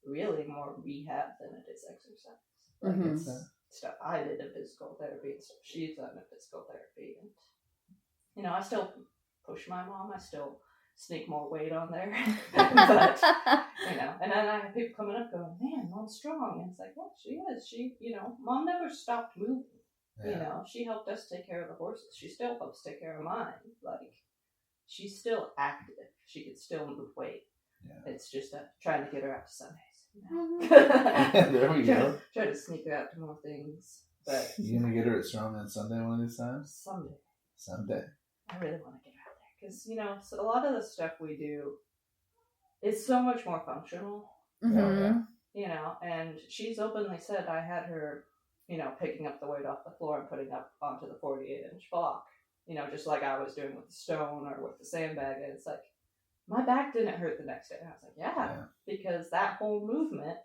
really more rehab than it is exercise. Like, it's stuff I did in physical therapy and stuff she's done in physical therapy. And, you know, I still push my mom. I still sneak more weight on there. But, you know, and then I have people coming up going, man, Mom's strong. And it's like, well, she is. She, you know, Mom never stopped moving. You know, she helped us take care of the horses. She still helps take care of mine. Like, she's still active. She can still move weight. Yeah. It's just trying to get her out to Sundays. You know? There we go. Try to sneak her out to more things. But you gonna get her at Strongman Sunday one of these times? Someday. I really want to get her out there because, you know, so a lot of the stuff we do is so much more functional. Mm-hmm. You know, and she's openly said I had her, you know, picking up the weight off the floor and putting up onto the 48-inch block. You know, just like I was doing with the stone or with the sandbag. And it's like, my back didn't hurt the next day. And I was like, yeah, because that whole movement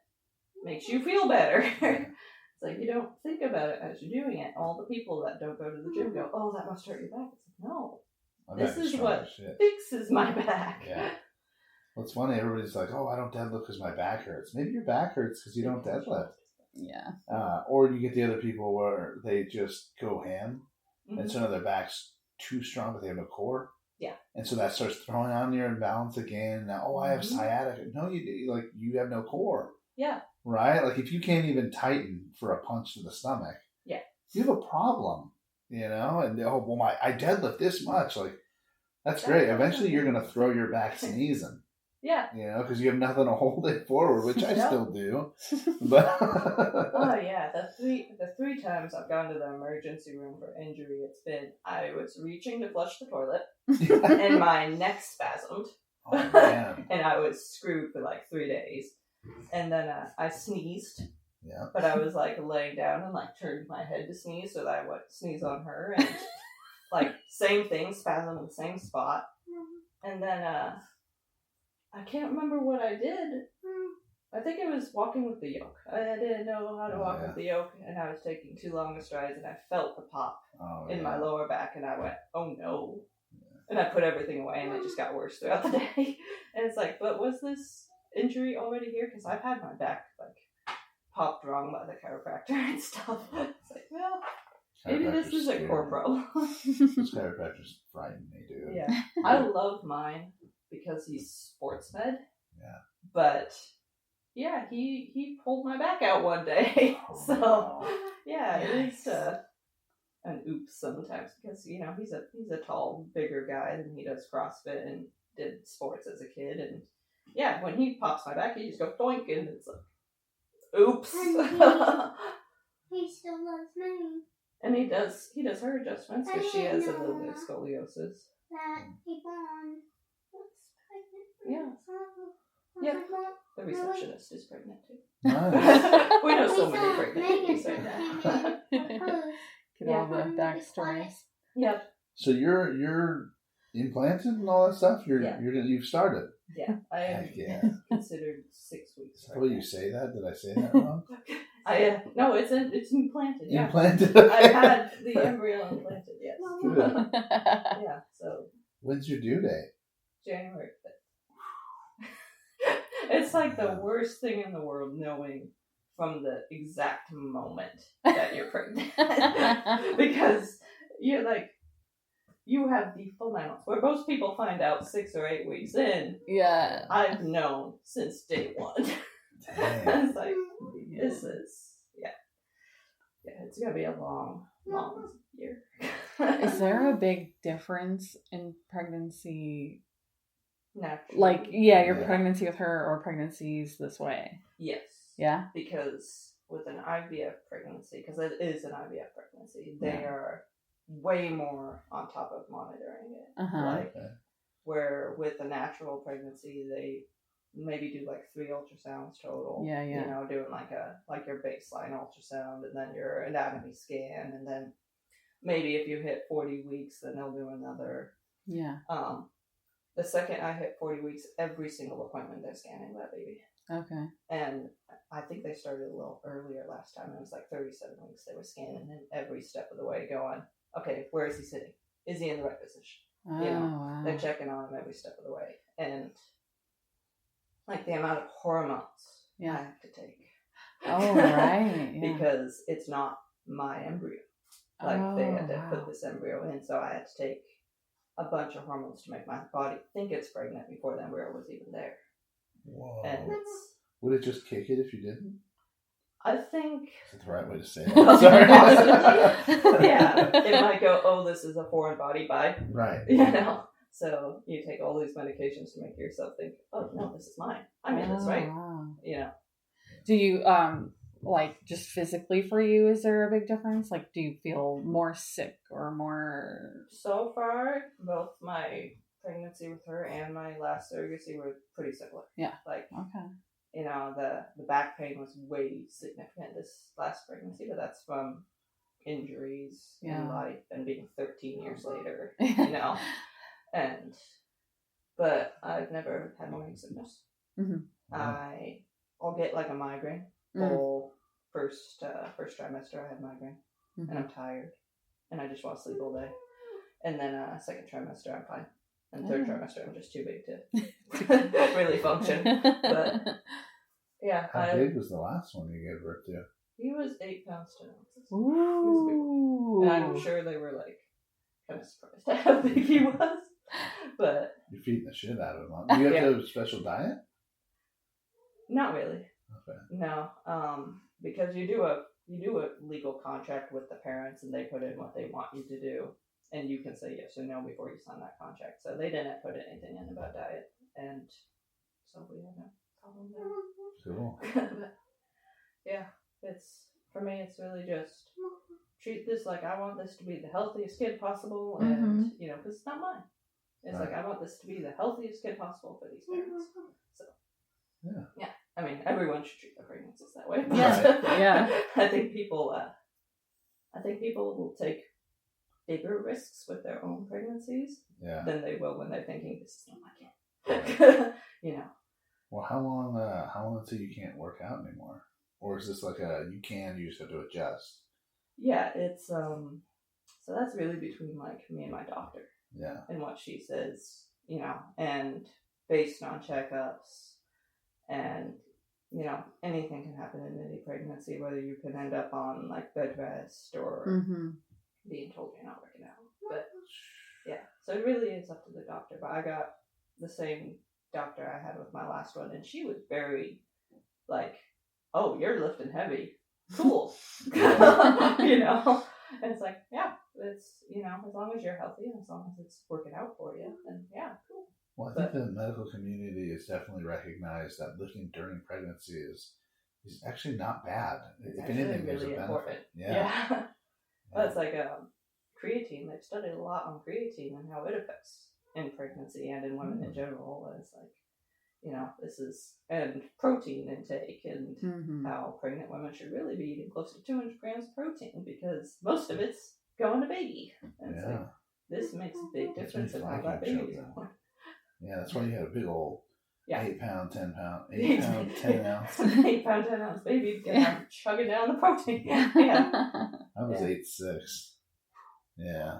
makes you feel better. It's like, you don't think about it as you're doing it. All the people that don't go to the gym go, oh, that must hurt your back. It's like, no, this is what fixes my back. Yeah. Well, it's funny. Everybody's like, oh, I don't deadlift because my back hurts. Maybe your back hurts because you don't deadlift. Yeah. Or you get the other people where they just go ham, and so now their back's too strong, but they have no core. Yeah. And so that starts throwing on your imbalance again. Now, oh, I have sciatica. No, you have no core. Yeah. Right? Like, if you can't even tighten for a punch to the stomach, you have a problem, you know? And, I deadlift this much. Like, that's great. Eventually, you're going to throw your back sneezing. Yeah. You know, because you have nothing to hold it forward, which I still do. But oh yeah, the three times I've gone to the emergency room for injury, it's been I was reaching to flush the toilet, and my neck spasmed, and I was screwed for like 3 days, and then I sneezed. Yeah. But I was like laying down and like turned my head to sneeze so that I would sneeze on her, and like same thing, spasm in the same spot, and then I can't remember what I did. I think it was walking with the yoke. I didn't know how to walk with the yoke, and I was taking too long of strides, and I felt the pop in my lower back, and I went, oh no. Yeah. And I put everything away, and it just got worse throughout the day. And it's like, but was this injury already here? Because I've had my back, like, popped wrong by the chiropractor and stuff. It's like, well, maybe this is a core problem. Those chiropractors frighten me, dude. Yeah. I love mine. Because he's sports med. Yeah. But yeah, he pulled my back out one day. So yeah, it is an oops sometimes because, you know, he's a tall, bigger guy and he does CrossFit and did sports as a kid, and yeah, when he pops my back he just goes doink and it's like oops. He still loves me. And he does her adjustments because she has a little bit of scoliosis. That Yvonne. Yeah. Yeah. The receptionist is pregnant too. Nice. We know so many pregnant babies right now. Get all the backstories. Yep. So you're implanted and all that stuff. You've started. Yeah, I am considered 6 weeks. Will you say that? Did I say that wrong? No, it's implanted. Yeah. Implanted. I had the embryo implanted. Yes. Good. Yeah. So. When's your due date? January 5th. It's like the worst thing in the world knowing from the exact moment that you're pregnant. Because you're like, you have the full 9 months. Where most people find out 6 or 8 weeks in. Yeah. I've known since day one. It's like, this is, yeah, it's going to be a long year. Is there a big difference in pregnancy? Naturally. Like, your pregnancy with her or pregnancies this way? Yes. Yeah? Because with an IVF pregnancy, because it is an IVF pregnancy, they are way more on top of monitoring it. Like, where with a natural pregnancy, they maybe do like 3 ultrasounds total. Yeah. You know, doing like your baseline ultrasound and then your anatomy scan, and then maybe if you hit 40 weeks, then they'll do another. Yeah. The second I hit 40 weeks, every single appointment they're scanning that baby. Okay. And I think they started a little earlier last time. It was like 37 weeks they were scanning, and every step of the way going, okay, where is he sitting? Is he in the right position? Oh, You know, wow. they're checking on him every step of the way. And like the amount of hormones I have to take. Oh, right. Yeah. Because it's not my embryo. Like they had to put this embryo in, so I had to take a bunch of hormones to make my body think it's pregnant before the embryo was even there. Whoa. And Would it just kick it if you didn't? I think... Is that the right way to say that? Sorry. Possibly. Yeah. It might go, oh, this is a foreign body, bye. Right. You know? So you take all these medications to make yourself think, oh, no, this is mine. I'm in this, right? Wow. You know? Do you, like, just physically for you, is there a big difference? Like, do you feel more sick or more... So far, both my pregnancy with her and my last surrogacy were pretty similar. Yeah. Like, okay. You know, the back pain was way significant this last pregnancy, but that's from injuries in life and being 13 years later, you know. But I've never had morning sickness. I'll get like a migraine. Whole first trimester I had migraine, and I'm tired, and I just want to sleep all day. And then second trimester I'm fine, and third trimester I'm just too big to really function. But yeah, how big was the last one you gave birth to? He was 8 pounds 10 ounces. Ooh. And I'm sure they were like kind of surprised at how big he was. But you're feeding the shit out of him. Huh? Do you have to have a special diet? Not really. Okay. No, because you do a legal contract with the parents, and they put in what they want you to do, and you can say yes or no before you sign that contract. So they didn't put anything in about diet, and so we had no problem there. Cool. But, yeah, for me, it's really just treat this like I want this to be the healthiest kid possible, and you know, because it's not mine. It's like I want this to be the healthiest kid possible for these parents. So yeah. I mean, everyone should treat their pregnancies that way. Yeah. I think people will take bigger risks with their own pregnancies than they will when they're thinking, this is not my kid. You know. Well, how long until you can't work out anymore? Or is this like you just have to adjust? Yeah, it's so that's really between like me and my doctor. Yeah. And what she says, you know, and based on checkups, and you know, anything can happen in any pregnancy, whether you can end up on like bed rest or being told you're not working out. But yeah, so it really is up to the doctor. But I got the same doctor I had with my last one, and she was very like, oh, you're lifting heavy. Cool. You know? And it's like, yeah, it's, you know, as long as you're healthy and as long as it's working out for you, then yeah, cool. Well, I think the medical community has definitely recognized that lifting during pregnancy is actually not bad. It's if anything, really there's a important. benefit. Yeah. Well, it's like creatine. They've studied a lot on creatine and how it affects in pregnancy and in women in general. And it's like, you know, and protein intake and how pregnant women should really be eating close to 200 grams of protein because most of it's going to baby. And it's like, this makes a big difference in how that baby is born. Yeah, that's why you had a big old 8 pound, 10 ounce 8 pound, 10 ounce baby because I'm chugging down the protein. Yeah. I was 8'6". Yeah.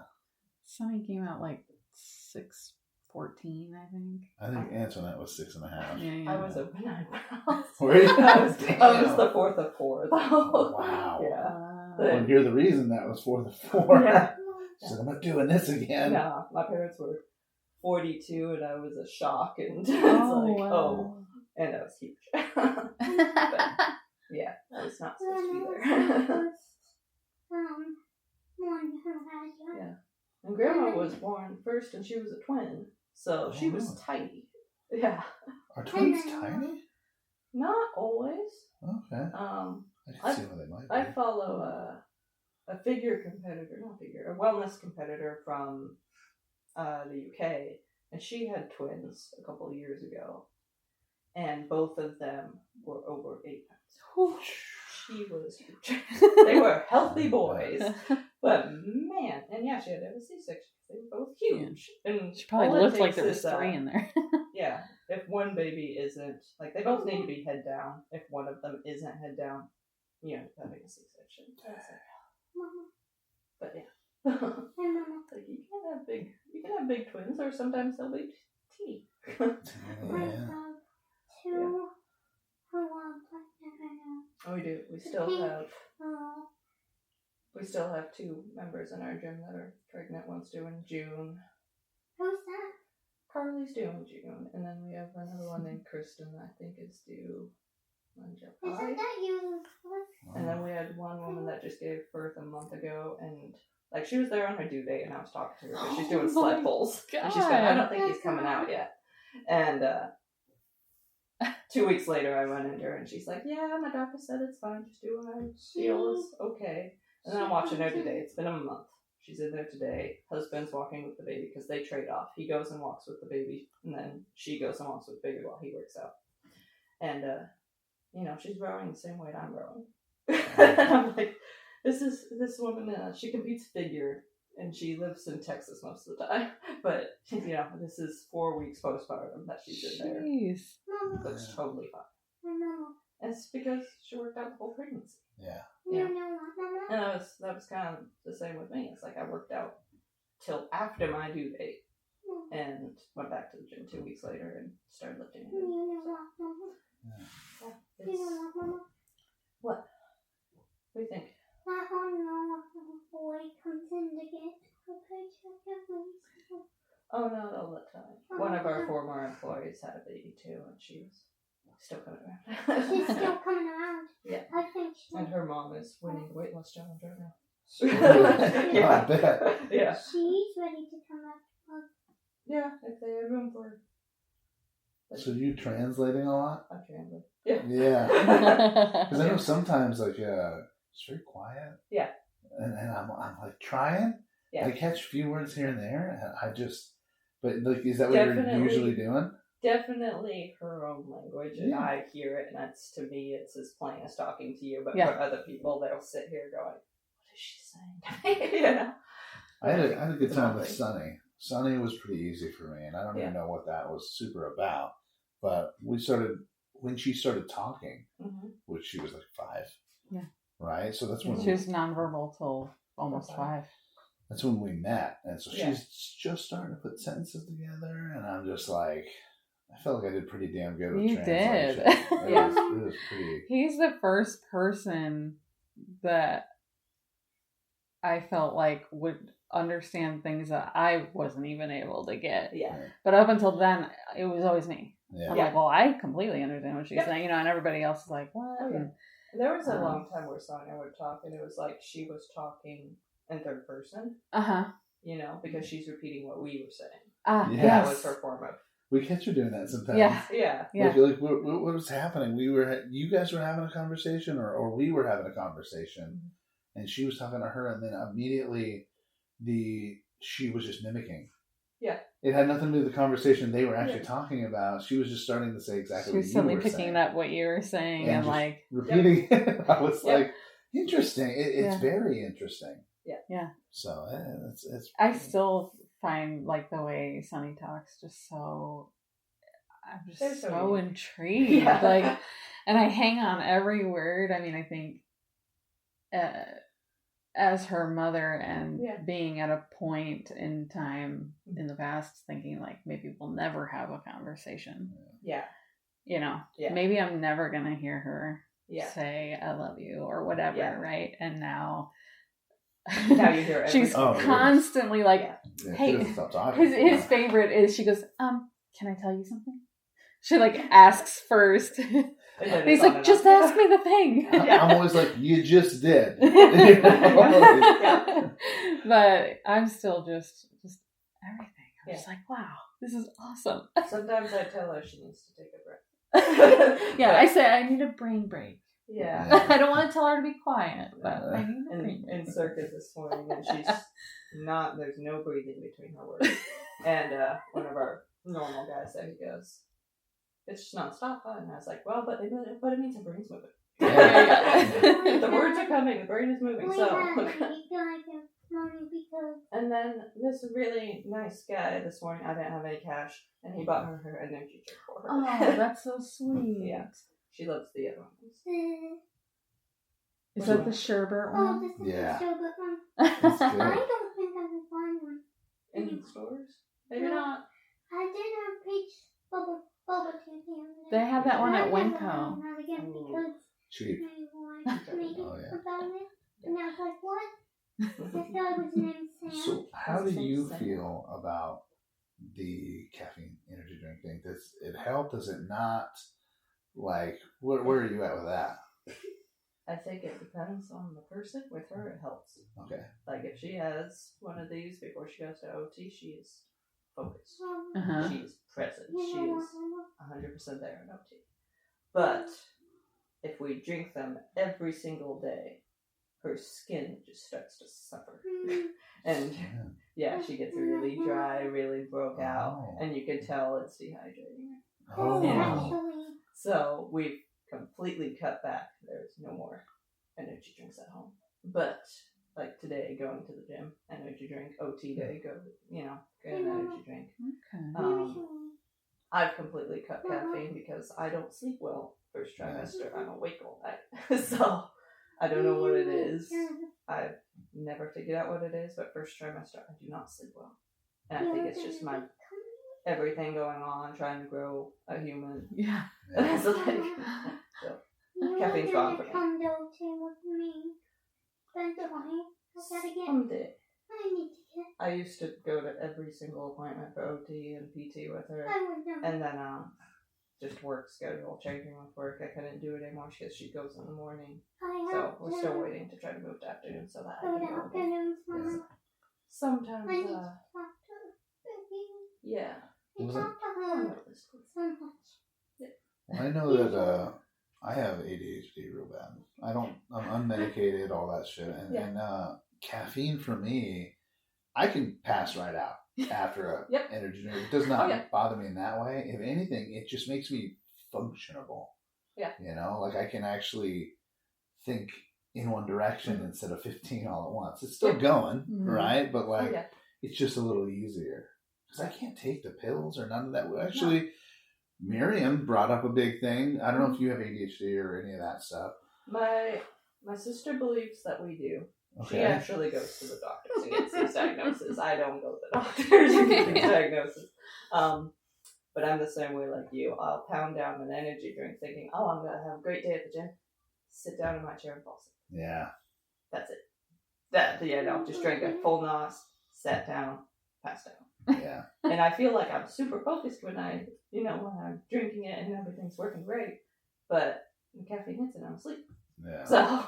Sonny came out like 6'14", I think. I think Antoinette was 6.5. Yeah. I was over 9 pounds. Were you? I was the fourth of 4 though. Wow. Yeah. Well, you're the reason that was 4th of 4. Yeah. She said, I'm not doing this again. No, my parents were 42 and I was a shock and it's and I was huge. But, yeah, I was not supposed to be there. Yeah. And Grandma was born first and she was a twin, so she was tiny. Yeah. Are twins tiny? Not always. Okay. I can see where they might be. I follow a wellness competitor from the UK, and she had twins a couple of years ago, and both of them were over 8 pounds. She was huge. They were healthy boys, but man, and yeah, she had to have a C-section. They were both huge, and she probably looked like there was 3 in there. Yeah, if one baby isn't like, they both need to be head down. If one of them isn't head down, you know, having a C-section. But yeah. have big twins, or sometimes they'll be teeny. I have two who are pregnant right now. Oh, we do. We still Pink. have Oh, two members in our gym that are pregnant. One's due in June. who's that? Carly's due in June, and then we have another one named Kristen that I think is due in July. Isn't that you? And then we had one woman that just gave birth a month ago, and like she was there on her due date, and I was talking to her, but she's doing sled pulls. And she's going, I don't think he's coming out yet. And 2 weeks later, I went into her, and she's like, yeah, my doctor said it's fine, just do what I feel is okay. And then I'm watching her today. It's been a month. She's in there today. Husband's walking with the baby because they trade off. He goes and walks with the baby, and then she goes and walks with the baby while he works out. And, she's growing the same weight I'm growing. I'm like, this woman, she competes figure, and she lives in Texas most of the time. But, this is 4 weeks postpartum that she's in there. Jeez. Mama. That's totally fine. Mama. And it's because she worked out the whole pregnancy. Yeah. You Yeah. know what, Mama? And that was kind of the same with me. It's like I worked out till after my due date and went back to the gym 2 weeks later and started lifting You again. know what, Mama? Yeah, You know what, Mama? what? What do you think? I don't know if a boy comes in to get a paycheck at least. Oh no, they'll let time. One of our former employees had a baby too, and she was still coming around. She's still coming around. Yeah. I think she. And her mom is winning the weight loss challenge right now. I bet. Yeah. She's ready to come up. Yeah, if they have room for her. So you translating a lot? I translate. Yeah. Yeah. Because I know sometimes like it's very quiet. Yeah. And I'm like trying. Yeah. I catch a few words here and there, and I just. But like, is that what you're usually doing? Definitely her own language, and Yeah. I hear it, and that's, to me, it's as plain as talking to you. But Yeah. for other people, they'll sit here going, "What is she saying?" you know. I had a good time with Sunny. Sunny was pretty easy for me, and I don't even know what that was super about. But when she started talking, Mm-hmm. which she was like 5. Yeah. Right? So that's when She was nonverbal till almost 5. that's when we met. And so Yeah. she's just starting to put sentences together, and I'm just like, I felt like I did pretty damn good with You translation. did. Yeah. It was pretty. He's the first person that I felt like would understand things that I wasn't even able to get. Yeah. But up until then, it was always me. Yeah. I'm like, well, I completely understand what she's Yeah. saying, and everybody else is like, what? Oh, yeah. There was a Um, long time where Sonya would talk, and it was like she was talking in third person, Uh-huh. because she's repeating what we were saying. Ah, Yeah. That yes. was her form of. We catch her doing that sometimes. Yeah. Yeah. Yeah. Like what was happening? You guys were having a conversation, or we were having a conversation, and she was talking to her, and then immediately she was just mimicking. Yeah. It had nothing to do with the conversation they were actually talking about. She was just starting to say exactly She what was you suddenly were picking saying. up what you were saying and just like repeating it. I was Yep. like, interesting. It's Yeah. very interesting. Yeah. Yeah. So it's. I still find like the way Sunny talks just so I'm just They're so, so unique. intrigued. Yeah. Like, and I hang on every word. I mean, I think as her mother and being at a point in time in the past thinking like maybe we'll never have a conversation. Yeah. Yeah. Maybe I'm never going to hear her say I love you or whatever, right? And now you hear everything. she's constantly like, hey, she doesn't stop talking. his favorite is she goes, can I tell you something? She like asks first. And he's like, just ask me the thing. I'm always like, you just did. But I'm still just everything. I'm just like, wow, this is awesome. Sometimes I tell her she needs to take a breath. Yeah, I say I need a brain break. Yeah. I don't want to tell her to be quiet, but I need a brain break. In circuit this morning, and she's not, there's no breathing between her words. And one of our normal guys there, he goes, it's just nonstop, huh? And I was like, well, but it means her brain's moving. Yeah. The words are coming, the brain is moving, so. Because And then this really nice guy this morning, I didn't have any cash, and he bought her an energy drink for her. Oh, that's so sweet. Yeah. She loves the other ones. Is that the sherbet oh, one? this is Yeah. the sherbet one. It's I good. don't think I can find one. In stores? Maybe not. I did have peach bubble tea the other day. They have that one at And I never Winco. had that again because Cheap. my wife made Oh, yeah. about it. And I was like, what? I thought it was named Sam. So, how do Does it you make feel about the caffeine energy drink thing? Does it help? Does it not? Like, where are you at with that? I think it depends on the person. With her, it helps. Okay. Like if she has one of these before she goes to OT, she is focused. Uh-huh. She is present. She is 100% there in OT. But if we drink them every single day, her skin just starts to suffer. And yeah, she gets really dry, really broke out, and you can tell it's dehydrating her. Oh. Actually. So we've completely cut back. There's no more energy drinks at home. But like today, going to the gym, energy drink, OT day, get an energy drink. Okay. I've completely cut caffeine because I don't sleep well first trimester. I'm awake all night. So I don't know what it is. I've never figured out what it is, but first trimester I do not sleep well. And I think it's just my everything going on, trying to grow a human. Yeah. So caffeine's gone for me. Come though too with me. That's why I gotta get. Someday. I need to get. I used to go to every single appointment for OT and PT with her, I would know. and then just work schedule changing with work. I couldn't do it anymore because she goes in the morning. So we're still waiting to try to move to afternoon so that I Go can to go again. afternoons, Mama. Sometimes, I need to talk to her. yeah. I talk to her so much. Well, I know that I have ADHD real bad. I'm unmedicated, all that shit, and caffeine for me, I can pass right out after a energy drink. It does not bother me in that way. If anything, it just makes me functionable. Yeah. Like I can actually think in one direction instead of 15 all at once. It's still going, right? But it's just a little easier. Because I can't take the pills or none of that. Actually, Miriam brought up a big thing. I don't know if you have ADHD or any of that stuff. My sister believes that we do. Okay. She actually goes to the doctors and gets these diagnoses. I don't go to the doctors and get these diagnoses. But I'm the same way like you. I'll pound down an energy drink thinking, oh, I'm going to have a great day at the gym. Sit down in my chair and fall asleep. Yeah. That's it. Just drank a full NOS, sat down, passed out. Yeah. And I feel like I'm super focused when I'm drinking it and everything's working great. But the caffeine hits and I'm asleep. Yeah. So,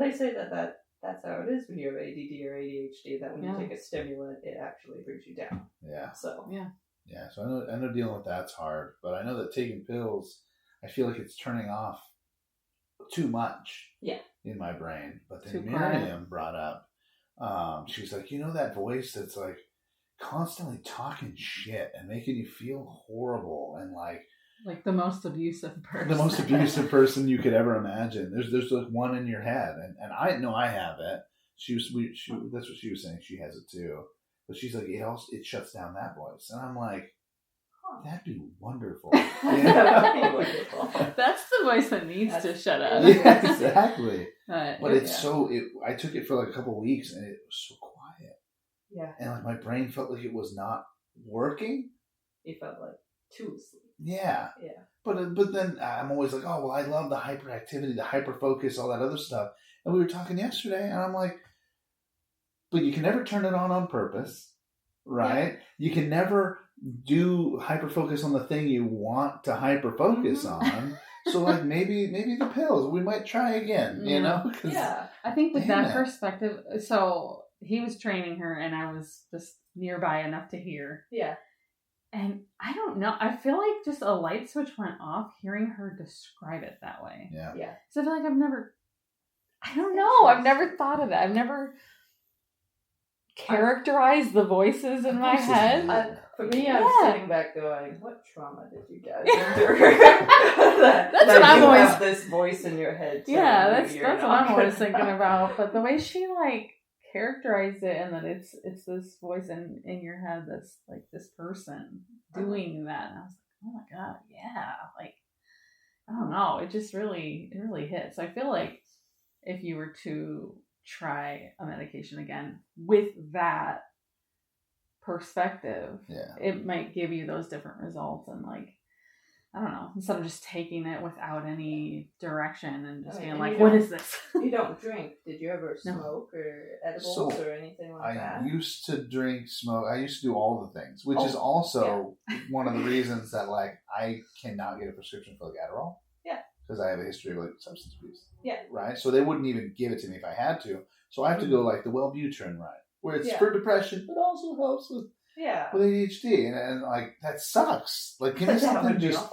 they say that's how it is when you have ADD or ADHD, that when you take a stimulant, it actually brings you down. Yeah. So. Yeah, so I know dealing with that's hard, but I know that taking pills, I feel like it's turning off too much in my brain. But then Miriam brought up, she was like, that voice that's like constantly talking shit and making you feel horrible and like the most abusive person. The most abusive person you could ever imagine. There's like one in your head, and I know I have it. She that's what she was saying. She has it too. But she's like, it shuts down that voice. And I'm like, that'd be wonderful. That'd be wonderful. That's the voice that needs to shut up. Yeah, exactly. But it's I took it for like a couple of weeks and it was so quiet. Yeah. And like my brain felt like it was not working. It felt like too asleep. Yeah. Yeah. But then I'm always like, oh, well, I love the hyperactivity, the hyperfocus, all that other stuff. And we were talking yesterday and I'm like, but you can never turn it on purpose, right? Yeah. You can never do hyperfocus on the thing you want to hyperfocus on. So like maybe the pills, we might try again, Yeah. I think with that perspective, so he was training her and I was just nearby enough to hear. Yeah. And I don't know. I feel like just a light switch went off hearing her describe it that way. Yeah. Yeah. So I feel like I've never thought of that. I've never characterized the voices in my head. For me, I'm sitting back going, what trauma did you guys endure? That's what I'm you always... have this voice in your head. Yeah, that's what I'm always thinking about. But the way she characterized it and that it's this voice in your head that's like this person doing that. And I was like, oh my God, yeah. I don't know. It just really hits. I feel like if you were to try a medication again with that perspective, Yeah. it might give you those different results. And like, I don't know, instead of just taking it without any direction and just being like, what is this? You don't drink. Did you ever No. smoke or edibles or anything like that? I used to drink, smoke. I used to do all the things, which is also one of the reasons that like I cannot get a prescription for like Adderall. Yeah. Because I have a history of like substance abuse. Yeah. Right. So they wouldn't even give it to me if I had to. So I have to go like the Wellbutrin, right, where it's Yeah. for depression, but also helps with ADHD, and like that sucks. Like give me something, just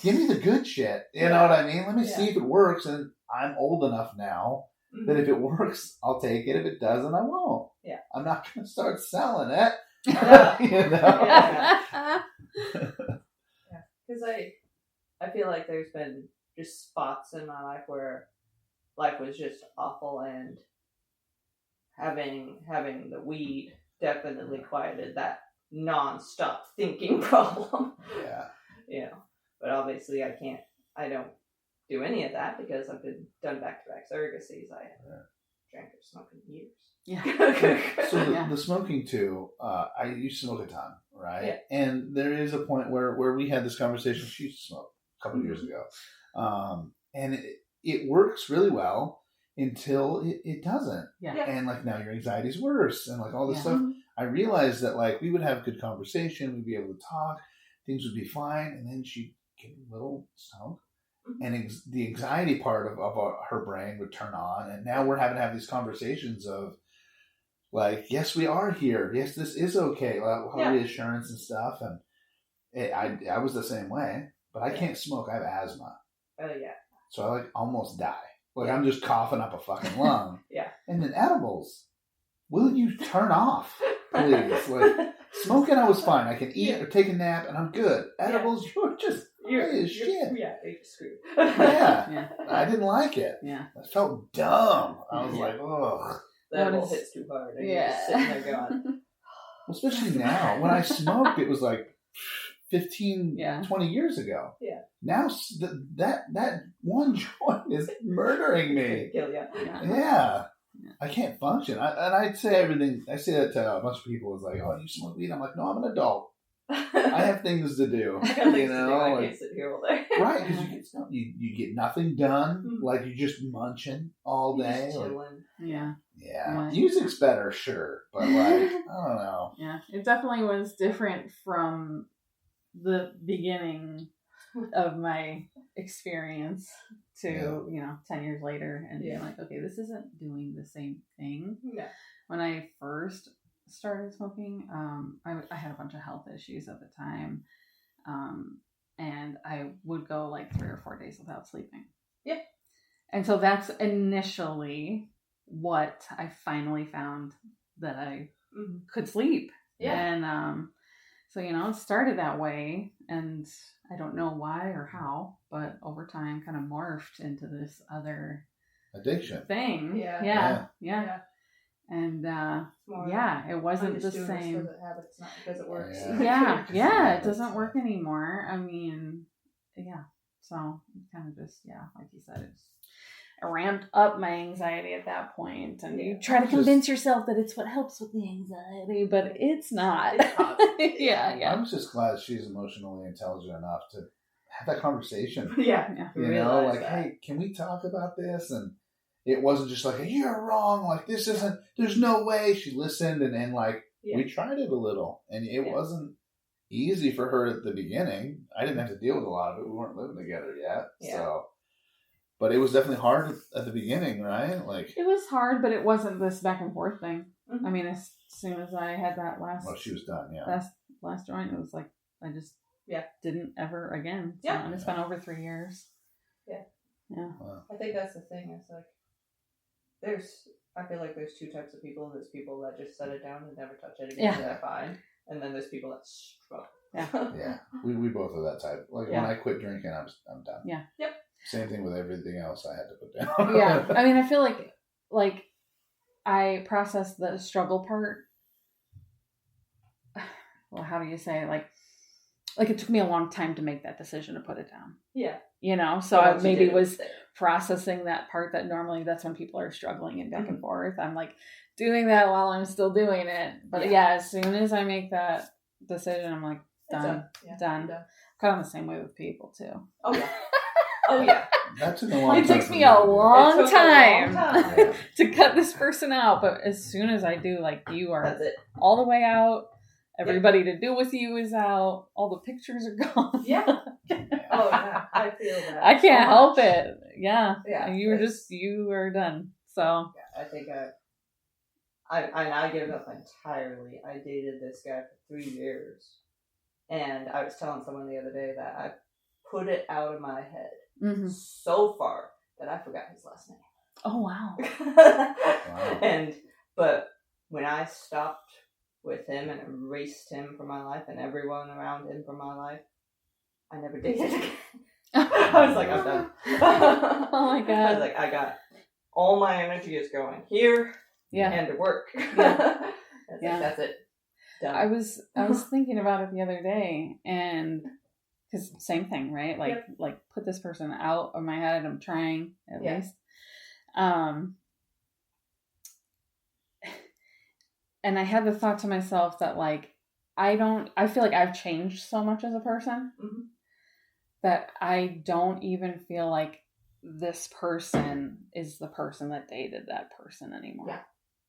give me the good shit. You know what I mean? Let me see if it works. And I'm old enough now that if it works, I'll take it. If it doesn't, I won't. Yeah. I'm not going to start selling it. Yeah. You know? Yeah. Because I feel like there's been just spots in my life where life was just awful, and having the weed definitely quieted that non-stop thinking problem. Yeah. You know, but obviously I don't do any of that because I've been done back-to-back surrogacies. I haven't drank or smoked in years. Yeah. So the smoking too, I used to smoke a ton, right? Yeah. And there is a point where we had this conversation. She used to smoke a couple of years ago. And it works really well until it doesn't. Yeah. And like now your anxiety's worse and like all this stuff. I realized that like we would have good conversation, we'd be able to talk, things would be fine, and then she'd get a little stoned. And the anxiety part of her brain would turn on, and now we're having to have these conversations of like, yes, we are here. Yes, this is okay. Reassurance and stuff. And I was the same way, but I can't smoke. I have asthma. Oh yeah. So I like almost die. Like I'm just coughing up a fucking lung. Yeah. And then edibles. Will you turn off, please? Like smoking, I was fine. I can eat or take a nap, and I'm good. Edibles, you're just high as shit. Yeah, you're screwed. Yeah. I didn't like it. Yeah. I felt dumb. I was like, ugh. The edible hits too hard. And you're just sitting there going. Especially now. When I smoked, it was like 15, 20 years ago. Yeah. Now that one joint is murdering me. Kill you. Yeah. I can't function. I say that to a bunch of people. It's like, oh, you smoke weed? I'm like, no, I'm an adult. I have things to do. I can't sit here all day. Right, because you get nothing done. Like you're just munching all day. Just chilling. Yeah. Music's better, sure, but like I don't know. Yeah, it definitely was different from the beginning of my experience to 10 years later and being like, okay, this isn't doing the same thing. Yeah. When I first started smoking, I had a bunch of health issues at the time, and I would go like 3 or 4 days without sleeping. Yeah. And so that's initially what I finally found that I could sleep. Yeah. And so it started that way, and I don't know why or how, but over time kind of morphed into this other addiction thing. Yeah. And it wasn't the same. Because it habits, not because it works. It doesn't work anymore. I mean, so kind of just like you said, it ramped up my anxiety at that point, and you try to convince yourself that it's what helps with the anxiety, but it's not. I'm just glad she's emotionally intelligent enough to have that conversation. Hey, can we talk about this? And it wasn't just like, you're wrong, like this isn't, there's no way. She listened, and then we tried it a little, and it wasn't easy for her at the beginning. I didn't have to deal with a lot of it. We weren't living together yet. So, but it was definitely hard at the beginning, right? Like it was hard, but it wasn't this back and forth thing. I mean, as soon as I had that she was done, last joint, it was like I just didn't ever again. So, and it's been over 3 years. Wow. I think that's the thing. It's like I feel like there's 2 types of people. There's people that just set it down and never touch it again. They're fine. And then there's people that struggle. We both are that type. Like when I quit drinking, I'm done. Yeah. Yep. Same thing with everything else I had to put down. I mean, I feel like I processed the struggle part. Well, how do you say it? Like like it took me a long time to make that decision to put it down. Yeah. You know, so But I once you maybe did, was it's there. processing that part that normally that's when people are struggling and back Mm-hmm. and forth. I'm like doing that while I'm still doing it. But Yeah. as soon as I make that decision, I'm like, It's done. Yeah, Done. Kind of the same way with people too. Oh yeah. Oh yeah. That took a long time. It takes for me me a to do. long It took a time, long time. to cut this person out. But as soon as I do, like you are That's it. all the way out. Everybody to do with you is out. All the pictures are gone. Yeah. Oh yeah. I feel that. I can't so help much. it. Yeah. Yeah. You are done. So. Yeah, I think I gave up entirely. I dated this guy for 3 years, and I was telling someone the other day that I put it out of my head Mm-hmm. so far that I forgot his last name. Oh wow. But when I stopped with him and erased him from my life and everyone around him from my life, I never dated again. I was like, I'm done. Oh my god. I was like, I got all my energy is going here. Yeah. And to work. Yeah. It's Yeah. like, that's it. Done. I was thinking about it the other day, and because same thing, right? Like Yep. like put this person out of my head. I'm trying at Yeah. least. And I had the thought to myself that like I feel like I've changed so much as a person Mm-hmm. that I don't even feel like this person is the person that dated that person anymore. Yeah.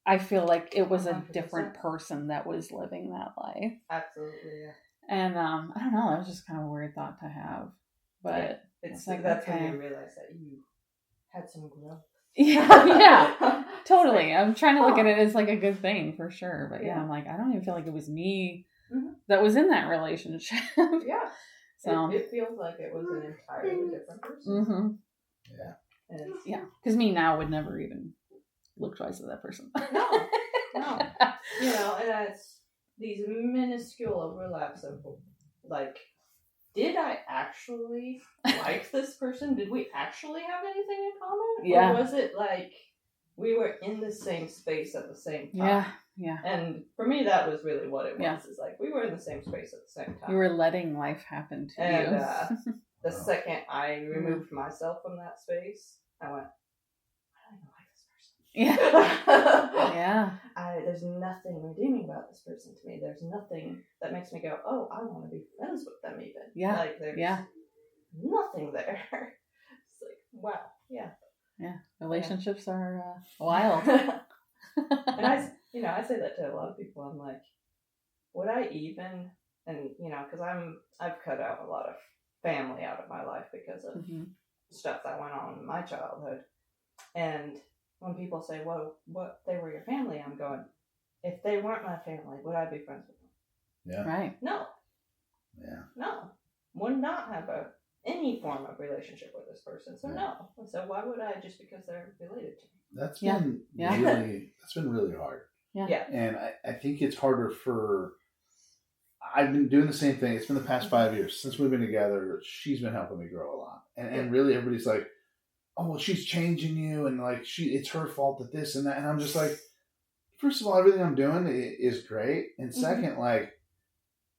I feel like it was a 100%. different person that was living that life. Absolutely, yeah. And I don't know, that was just kind of a weird thought to have. But It's like, that's okay. when you realize that you had some growth. yeah, totally. I'm trying to look huh. at it as like a good thing for sure. But yeah, Yeah. I'm like, I don't even feel like it was me Mhm. that was in that relationship. Yeah. So It feels like it was an entirely different person. mm-hmm. Yeah. And it's, Yeah, because me now would never even look twice at that person. No. You know, and it's these minuscule overlaps of like, did I actually like this person? Did we actually have anything in common? Yeah. Or was it like we were in the same space at the same time? Yeah, yeah. And for me, that was really what it was. Yeah. Is like we were in the same space at the same time. You were letting life happen to And you. the second I removed myself from that space, I went, I don't even like this person. Yeah. Yeah. There's nothing redeeming about this person to me. There's nothing that makes me go, oh, I want to be friends with them even. Yeah. Like there's nothing there. It's like, wow. Yeah. Yeah. Relationships are wild. And I say that to a lot of people. I'm like, would I even, and because I've cut out a lot of family out of my life because of Mm-hmm. stuff that went on in my childhood. And when people say, well, what, they were your family, I'm going, if they weren't my family, would I be friends with them? Yeah. Right. No. Yeah. No. Would not have any form of relationship with this person. So no. So why would I just because they're related to me? That's Yeah. been Yeah. that's been really hard. Yeah. And I think it's harder I've been doing the same thing. It's been the past 5 years since we've been together. She's been helping me grow a lot. And really everybody's like, oh, well, she's changing you, and like it's her fault that this and that. And I'm just like, first of all, everything I'm doing is great. And second, like,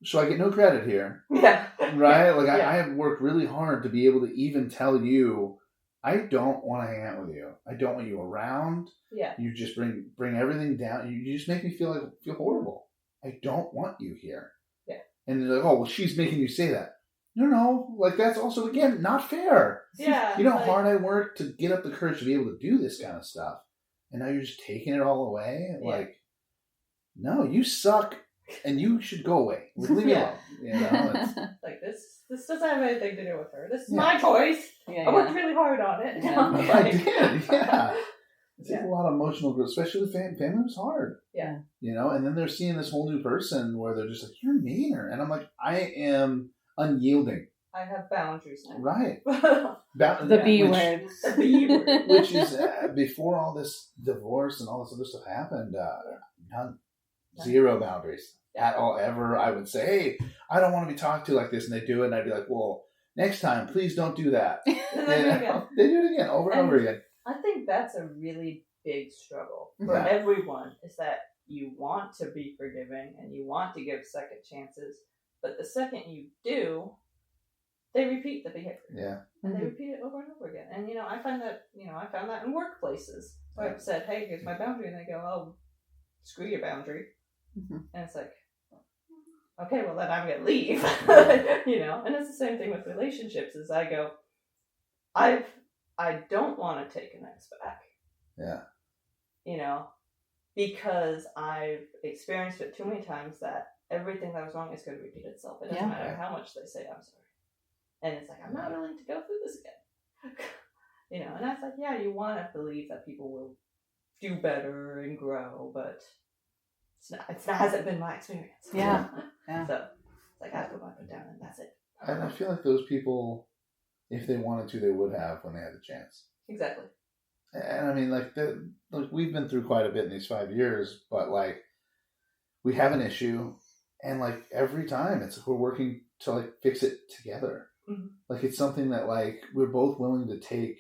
so I get no credit here. Yeah. Right? Like I have worked really hard to be able to even tell you, I don't want to hang out with you. I don't want you around. Yeah. You just bring everything down. You just make me feel horrible. I don't want you here. Yeah. And they're like, oh, well, she's making you say that. No. Like, that's also, again, not fair. Yeah. You know how hard I worked to get up the courage to be able to do this kind of stuff. And now you're just taking it all away? Yeah. Like, no, you suck. And you should go away. Leave me alone. You know, it's, like this doesn't have anything to do with her. This is my choice. I worked really hard on it. Yeah. I did, yeah. It takes a lot of emotional growth, especially with family was hard. Yeah. You know, and then they're seeing this whole new person where they're just like, you're meaner. And I'm like, I am unyielding. I have boundaries now. Right. The B word. The B word. Which is, before all this divorce and all this other stuff happened, none. Zero boundaries at all ever. I would say, hey, I don't want to be talked to like this. And they do it. And I'd be like, well, next time, please don't do that. They do it again, over and over again. I think that's a really big struggle for everyone, is that you want to be forgiving and you want to give second chances, But the second you do, they repeat the behavior. Yeah. And they repeat it over and over again. And, I find that, I found that in workplaces where I've said, hey, here's my boundary. And they go, oh, screw your boundary. And it's like, okay, well, then I'm going to leave. And it's the same thing with relationships is I go, I don't want to take an ex back. Yeah. Because I've experienced it too many times that everything that was wrong is going to repeat itself. It doesn't matter how much they say I'm sorry. And it's like, I'm not willing to go through this again. And I was like, yeah, you want to believe that people will do better and grow, but it's not hasn't been my experience. Yeah. So it's like, I put my foot down and that's it. And I feel like those people, if they wanted to, they would have when they had the chance. Exactly. And I mean, like we've been through quite a bit in these 5 years, but like we have an issue, and like every time it's like we're working to like fix it together. Like it's something that like we're both willing to take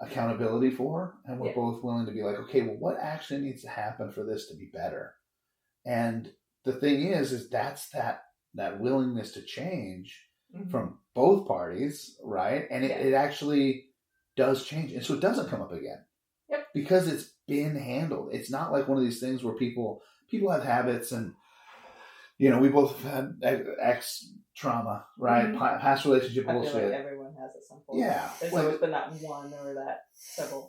accountability for, and we're both willing to be like, okay, well, what actually needs to happen for this to be better? And the thing is that's that willingness to change from both parties, right? And it actually does change, and so it doesn't come up again. Yep. Because it's been handled. It's not like one of these things where people have habits, and we both have had ex trauma, right? Past relationship bullshit. I feel like everyone has at some point. Yeah. There's always been that one or that several.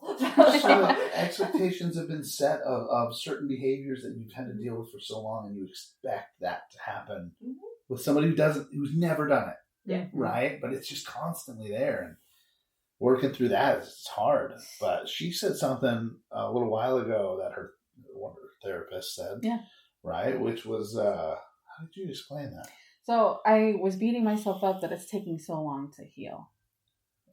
So expectations have been set of certain behaviors that you've had to deal with for so long, and you expect that to happen with somebody who's never done it. Yeah. Right? But it's just constantly there, and working through that is hard. But she said something a little while ago that one of her therapists said. Yeah. Right? Which was how did you explain that? So I was beating myself up that it's taking so long to heal.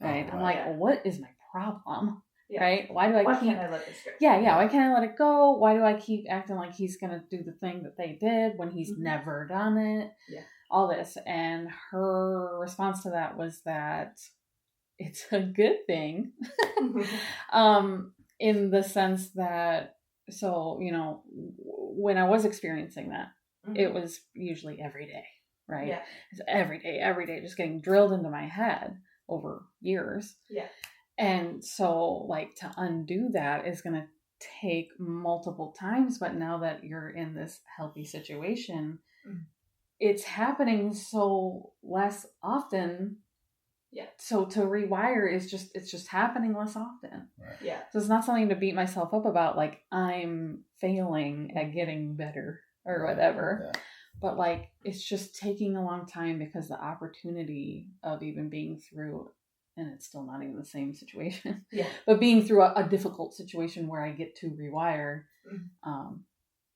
Right? I'm like, well, what is my problem? Yeah. Right? Why can't I let this go? Yeah. Why can't I let it go? Why do I keep acting like he's going to do the thing that they did when he's never done it? Yeah. All this. And her response to that was that it's a good thing. In the sense that, so, when I was experiencing that, it was usually every day. Right? Yeah. It's every day, just getting drilled into my head over years. Yeah. And so, like, to undo that is going to take multiple times. But now that you're in this healthy situation, it's happening so less often. Yeah. So to rewire it's just happening less often. Right. Yeah. So it's not something to beat myself up about, like, I'm failing at getting better or whatever. Yeah. But like, it's just taking a long time because the opportunity of even being through, and it's still not even the same situation. Yeah. But being through a difficult situation where I get to rewire,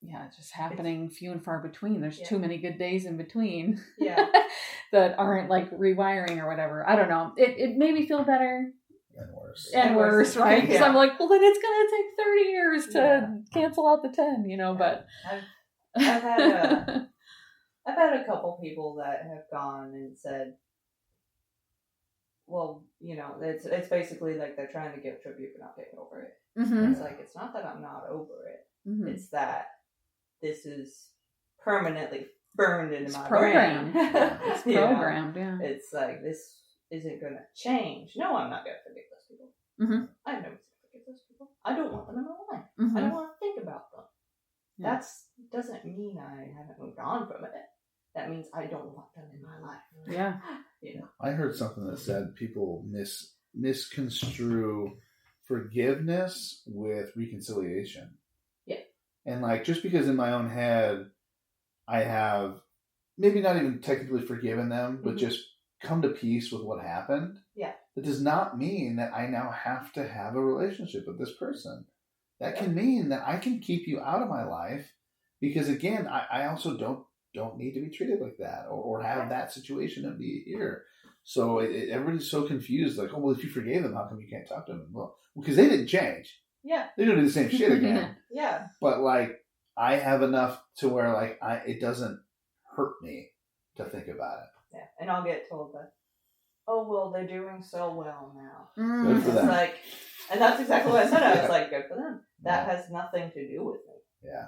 it's just happening few and far between. There's too many good days in between. Yeah. That aren't like rewiring or whatever. I don't know. It made me feel better. And worse. Right? Because I'm like, well, then it's going to take 30 years to cancel out the 10, but. I've had a couple people that have gone and said, well, it's basically like they're trying to guilt trip you for not getting over it. It's like, it's not that I'm not over it. It's that this is permanently burned into my brain. It's programmed, yeah. It's like, this isn't going to change. No, I'm not going to forget those people. I have no reason to forget those people. I don't want them in my life. I don't want to think about them. Yeah. That doesn't mean I haven't moved on from it. That means I don't want them in my life. Yeah. I heard something that said people misconstrue forgiveness with reconciliation. Yeah. And like, just because in my own head I have maybe not even technically forgiven them, but just come to peace with what happened. Yeah. That does not mean that I now have to have a relationship with this person. That can mean that I can keep you out of my life because, again, I also don't need to be treated like that or have that situation and be here. So everybody's so confused. Like, oh, well, if you forgave them, how come you can't talk to them? Well, because they didn't change. Yeah. They're going to do the same shit again. Yeah. But, like, I have enough to where, like, it doesn't hurt me to think about it. Yeah. And I'll get told that, oh, well, they're doing so well now. Good for them. Like, and that's exactly what I said. I was like, good for them. That has nothing to do with me. Yeah.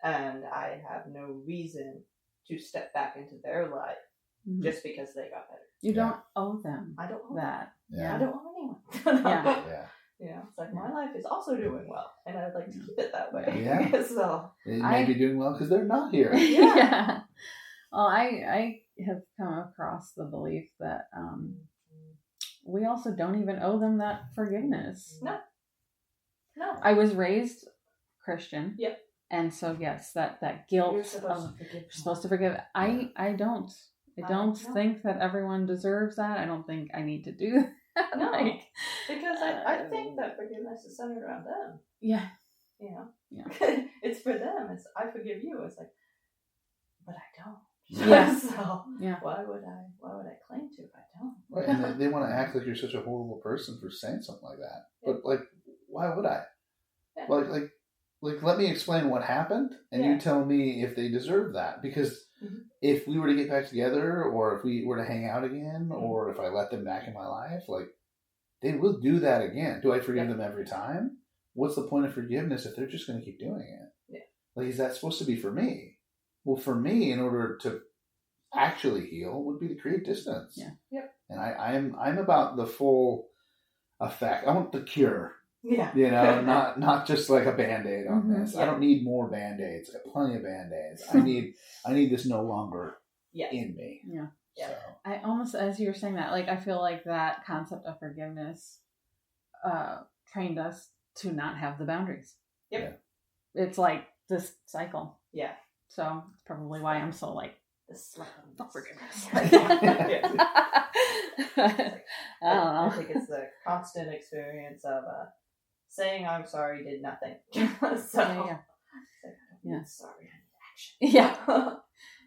And I have no reason to step back into their life just because they got better. You don't owe them I don't owe that. Yeah. I don't owe anyone. Yeah. Yeah. It's like my life is also doing well, and I'd like to keep it that way. Yeah. So They may be doing well because they're not here. Yeah. Well, I have come across the belief that we also don't even owe them that forgiveness. No. I was raised Christian. Yep. And so yes, that guilt You're supposed of to forgive. you're supposed to forgive. I don't. I don't No. think that everyone deserves that. I don't think I need to do that. No, Like, because I think that forgiveness is centered around them. yeah. You know, Yeah. it's for them. It's I forgive you. It's like, but I don't. Yeah. So Yeah. why would I claim to if I don't? Right, and they want to act like you're such a horrible person for saying something like that. But like, why would I? Yeah. Like, let me explain what happened, and you tell me if they deserve that. Because if we were to get back together, or if we were to hang out again, or if I let them back in my life, like, they will do that again. Do I forgive them every time? What's the point of forgiveness if they're just going to keep doing it? Yeah. Like, is that supposed to be for me? Well, for me, in order to actually heal, would be to create distance. Yeah. Yep. And I'm about the full effect. I want the cure. Yeah. You know, not just like a Band-Aid on this. Yeah. I don't need more Band-Aids. I got plenty of Band-Aids. I need this no longer in me. Yeah. Yeah. So. I almost, as you were saying that, like, I feel like that concept of forgiveness trained us to not have the boundaries. Yep. It's like this cycle. Yeah. So it's probably why I'm so like, The slap. fuck forgiveness. Yeah. I don't know. I think it's the constant experience of saying I'm sorry did nothing. So Yeah. I'm sorry, I need action. Yeah.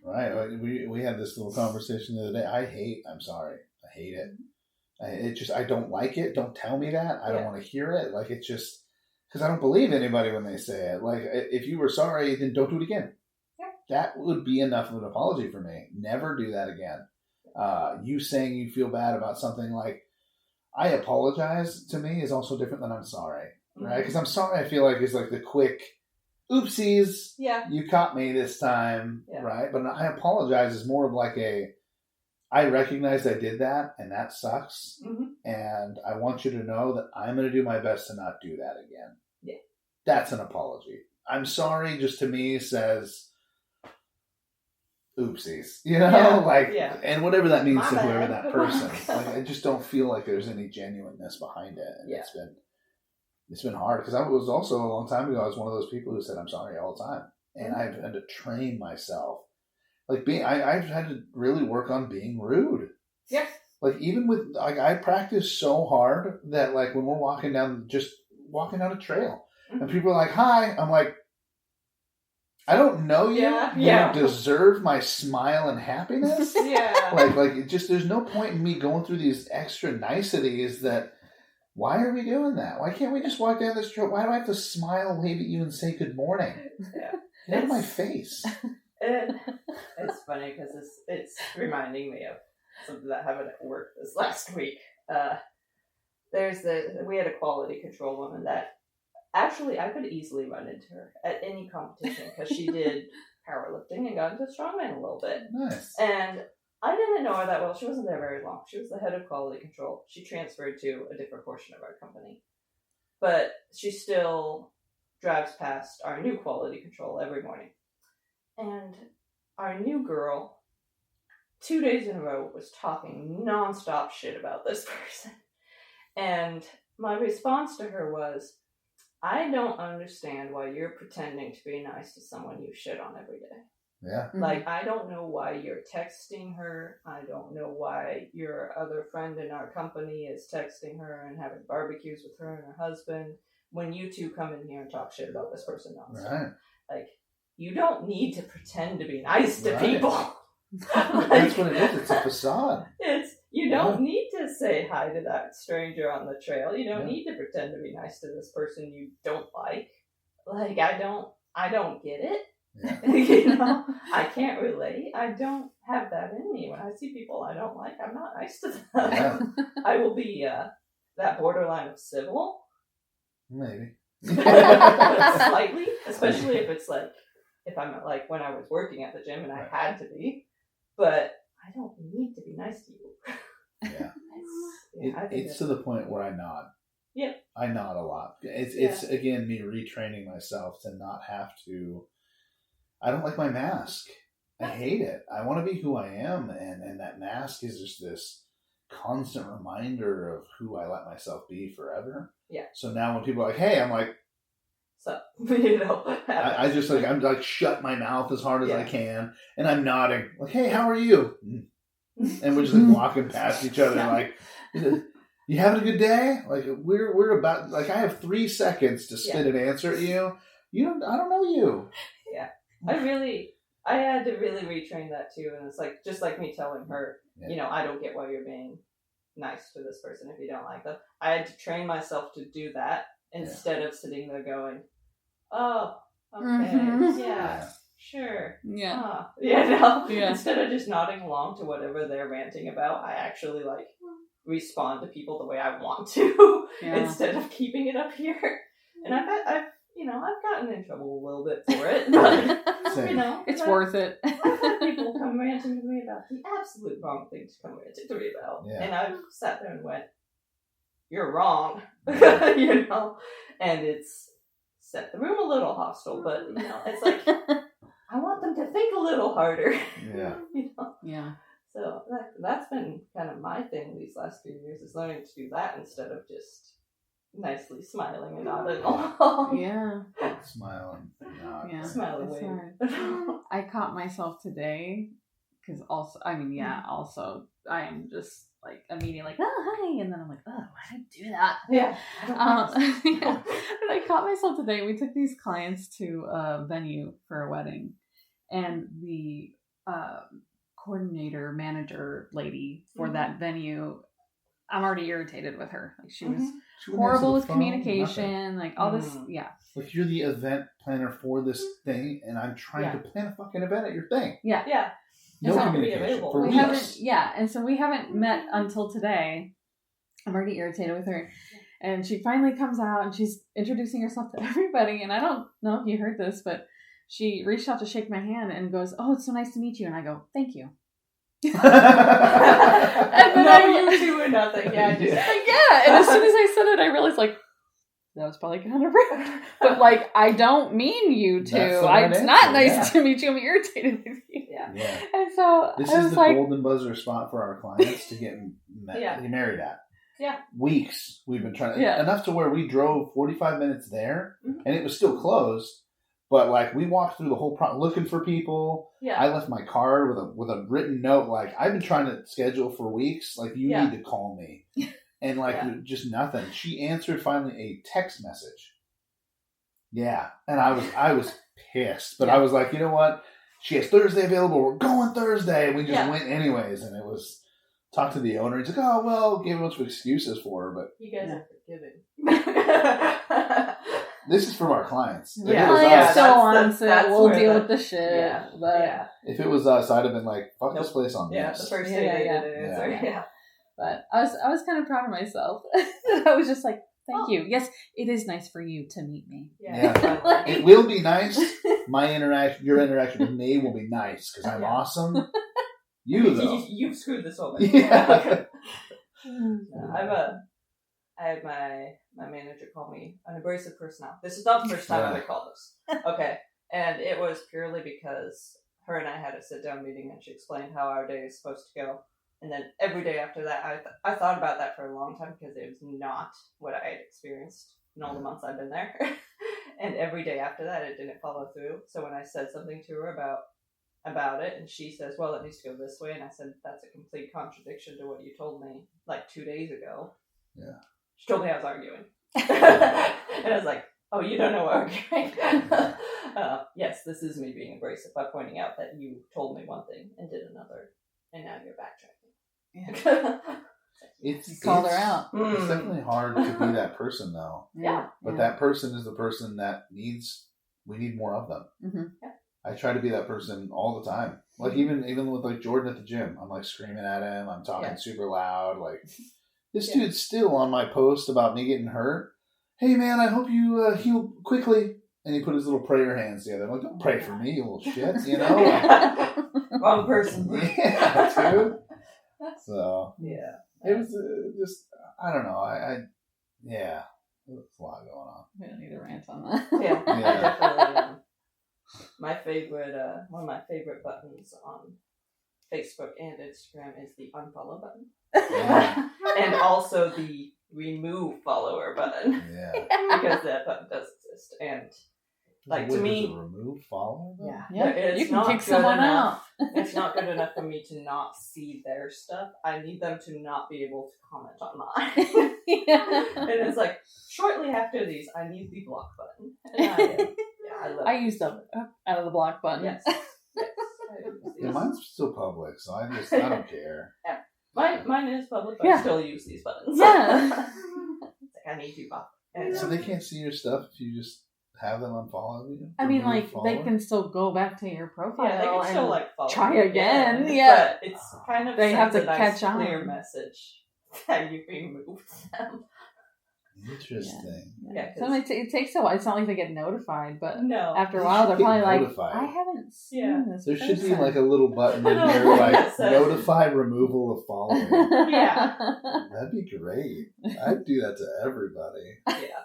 Right. Like, we had this little conversation the other day. I hate I'm sorry. I hate it. I don't like it. Don't tell me that. I don't want to hear it. Like, it's just, because I don't believe anybody when they say it. Like, if you were sorry, then don't do it again. Yeah. That would be enough of an apology for me. Never do that again. You saying you feel bad about something, like, I apologize, to me is also different than I'm sorry. Right? Because I'm sorry, I feel like is like the quick, oopsies. Yeah. You caught me this time. Yeah. Right? But I apologize is more of like I recognize I did that, and that sucks. Mm-hmm. And I want you to know that I'm going to do my best to not do that again. Yeah. That's an apology. I'm sorry just to me says, oopsies. You know? And whatever that means My to bad. whoever that person. Like, I just don't feel like there's any genuineness behind it. And it's been hard. Because I was also, a long time ago, I was one of those people who said I'm sorry all the time. And I've had to train myself. Like, I've had to really work on being rude. Yes. Like, even with, like, I practice so hard that, like, when we're walking down a trail, and people are like, hi, I'm like, I don't know you. You don't deserve my smile and happiness. Yeah. Like, it just, there's no point in me going through these extra niceties that, why are we doing that? Why can't we just walk down this trail? Why do I have to smile, wave at you, and say good morning? Yeah. Get out of my face. It's funny because it's reminding me of something that happened at work this last week. We had a quality control woman that actually I could easily run into her at any competition because she did powerlifting and got into strongman a little bit. Nice. And I didn't know her that well. She wasn't there very long. She was the head of quality control. She transferred to a different portion of our company, but she still drives past our new quality control every morning. And our new girl, 2 days in a row, was talking nonstop shit about this person. And my response to her was, I don't understand why you're pretending to be nice to someone you shit on every day. Yeah. Like, I don't know why you're texting her. I don't know why your other friend in our company is texting her and having barbecues with her and her husband when you two come in here and talk shit about this person nonstop. Right. Like, you don't need to pretend to be nice to people. That's what it is. It's a facade. You don't need to say hi to that stranger on the trail. You don't need to pretend to be nice to this person you don't like. Like, I don't get it. Yeah. You know, I can't relate. I don't have that in me. When I see people I don't like, I'm not nice to them. Yeah. I will be that borderline of civil. Maybe. Slightly, especially if it's like if I'm like when I was working at the gym and I had to be, but I don't need to be nice to you. Yeah. It's to the point where I nod. Yep. I nod a lot. It's again me retraining myself to not have to. I don't like my mask. I hate it. I want to be who I am, and that mask is just this constant reminder of who I let myself be forever. Yeah. So now when people are like, "Hey," I'm like, so you know, I just like I'm like shut my mouth as hard as I can, and I'm nodding like, "Hey, how are you?" And we're just like walking past each other, like, "You having a good day?" Like we're about like I have 3 seconds to spit an answer at you. I don't know you. Yeah, I had to really retrain that too, and it's like just like me telling her, I don't get why you're being nice to this person if you don't like them. I had to train myself to do that instead of sitting there going, "Oh, okay, yeah, sure, Instead of just nodding along to whatever they're ranting about, I actually like respond to people the way I want to instead of keeping it up here. And I've gotten in trouble a little bit for it, but it's worth it. I've had people come ranting to me about the absolute wrong thing to come ranting to me about, and I've sat there and went, "You're wrong," and it's set the room a little hostile, but it's like I want them to think a little harder. Yeah. Yeah. So that's been kind of my thing these last few years is learning to do that instead of just nicely smiling and nodding along. Yeah. Smiling. Yeah. Smile away. I caught myself today because also I am just like immediately like, "Oh, hi," and then I'm like, "Oh, why did I do that?" Yeah. And I caught myself today. We took these clients to a venue for a wedding, and the coordinator manager lady for that venue, I'm already irritated with her. Like she was horrible with communication, like all this. Yeah. Like you're the event planner for this thing, and I'm trying to plan a fucking event at your thing. Yeah. Yeah. No communication for we weeks. haven't. Yeah, and so we haven't met until today. I'm already irritated with her, and she finally comes out and she's introducing herself to everybody. And I don't know if you heard this, but she reached out to shake my hand and goes, "Oh, it's so nice to meet you." And I go, "Thank you." And then you two or nothing. Yeah. And as soon as I said it, I realized like that was probably kind of rude. But like, I don't mean you to. It's not nice to meet you. I'm irritated with you. Yeah. And so this I is was the like, golden buzzer spot for our clients to get married at. Yeah. Weeks we've been trying enough to where we drove 45 minutes there, and it was still closed. But like we walked through the whole looking for people. Yeah. I left my card with a written note. Like I've been trying to schedule for weeks. Like you need to call me, and like just nothing. She answered finally a text message. Yeah, and I was pissed, but I was like, you know what? She has Thursday available. We're going Thursday, and we just went anyways. And it was talk to the owner. He's like, "Oh well," gave a bunch of excuses for her, but you guys are forgiving. This is from our clients. Clients still wants it. We'll deal with the shit. Yeah. But if it was us, I'd have been like, "Fuck this place on this." Yeah, the first day they did it. Yeah. But I was kind of proud of myself. I was just like, "Thank you. Yes, it is nice for you to meet me." Yeah. It will be nice. Your interaction with me will be nice because I'm awesome. You though, you've screwed this over. Yeah. I had my manager call me an abrasive personality. This is not the first time I've been called this. Okay. And it was purely because her and I had a sit-down meeting and she explained how our day is supposed to go. And then every day after that, I thought about that for a long time because it was not what I had experienced in all the months I've been there. And every day after that, it didn't follow through. So when I said something to her about it, and she says, "Well, it needs to go this way," and I said, "That's a complete contradiction to what you told me like 2 days ago." Yeah. She told me I was arguing. And I was like, "Oh, you don't know arguing." Yes, this is me being abrasive by pointing out that you told me one thing and did another, and now you're backtracking. You called her out. It's definitely hard to be that person, though. Yeah. But that person is the person that we need more of them. Mm-hmm. Yeah. I try to be that person all the time. Like even with like Jordan at the gym, I'm like screaming at him. I'm talking super loud. Like this dude's still on my post about me getting hurt. "Hey man, I hope you heal quickly." And he put his little prayer hands together. I'm like, don't pray for me, you little shit, you know? Like, Wrong person. yeah, dude. So, Yeah. it was just, I don't know. Yeah, there's a lot going on. We don't need to rant on that. Yeah, I Yeah. definitely. My favorite, one of my favorite buttons on Facebook and Instagram is the unfollow button, Yeah. and also the remove follower button, Yeah. because that button does exist. And like, to me, There's a remove follow? yeah, Yeah, it's you can not kick good someone enough. out. It's not good enough for me to not see their stuff. I need them to not be able to comment on mine. Yeah. And it's like, shortly after these, I need the block button. And I love I use the out of the block button. Yes. Yes. I use Yeah, these. mine's still public, so I don't care. Mine is public, but Yeah. I still use these buttons. Yeah. It's like, I need you, Bob. And So they can't see your stuff if you just have them unfollow you? I mean, Remove like, they follow? can still go back to your profile yeah, they can and still like follow try you again. Yeah. But it's kind of They have to sends a nice, catch on. clear message that you removed them. Interesting. Yeah, 'cause- So it takes a while. It's not like they get notified, but No. after a They while, should they're get probably like, notified. I haven't seen Yeah. this There should be person. like a little button in No, here, no, like yes, notify removal of following. Yeah. That'd be great. I'd do that to everybody. Yeah.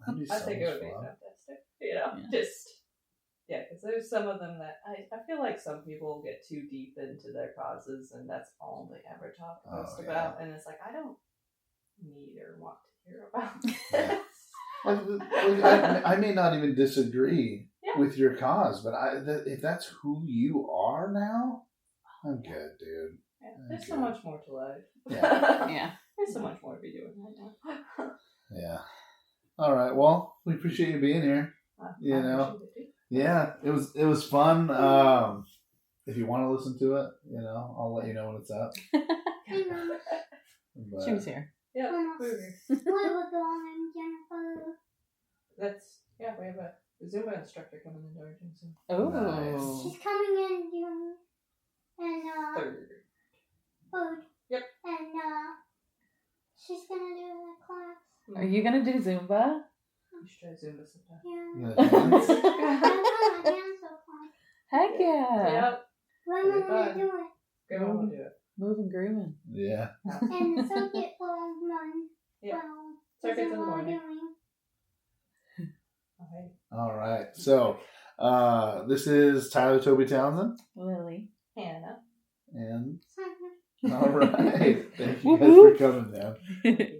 That'd be so I think it much would be fun. fantastic. You know, Yeah. just because there's some of them that I feel like some people get too deep into their causes, and that's all they ever talk Oh, about, and it's like, I don't need or want to hear about Yeah. this. I may not even disagree Yeah. with your cause, but if that's who you are now, I'm good, dude. Yeah, there's so Okay. much more to life. Yeah. Yeah. There's so much more to be doing right now. Yeah. All right. Well, we appreciate you being here. You I know. appreciate it. Yeah, it was fun. If you want to listen to it, I'll let you know when it's up. Hey, Mama. But, She was here. Yeah, Mama. we're here. What was on and Jennifer? We have a Zumba instructor coming into our gym soon. Oh. Nice. She's coming in June. And, Third. food. Yep. And, she's gonna do a class. Are you going to do Zumba? You should try Zumba sometime. Yeah. You gonna dance? I'm gonna dance so far. Heck yeah. Yep. When am I gonna Fun. do it? Grandma will do it. Moving, grooving. Yeah. And the circuit will run. Yep. So, Circuit's in the what we're morning. doing. Okay. All right. So, this is Tyler Toby Townsend, Lily. Hannah. and Sonya. all right. Thank you Whoop, guys whoop. for coming, man.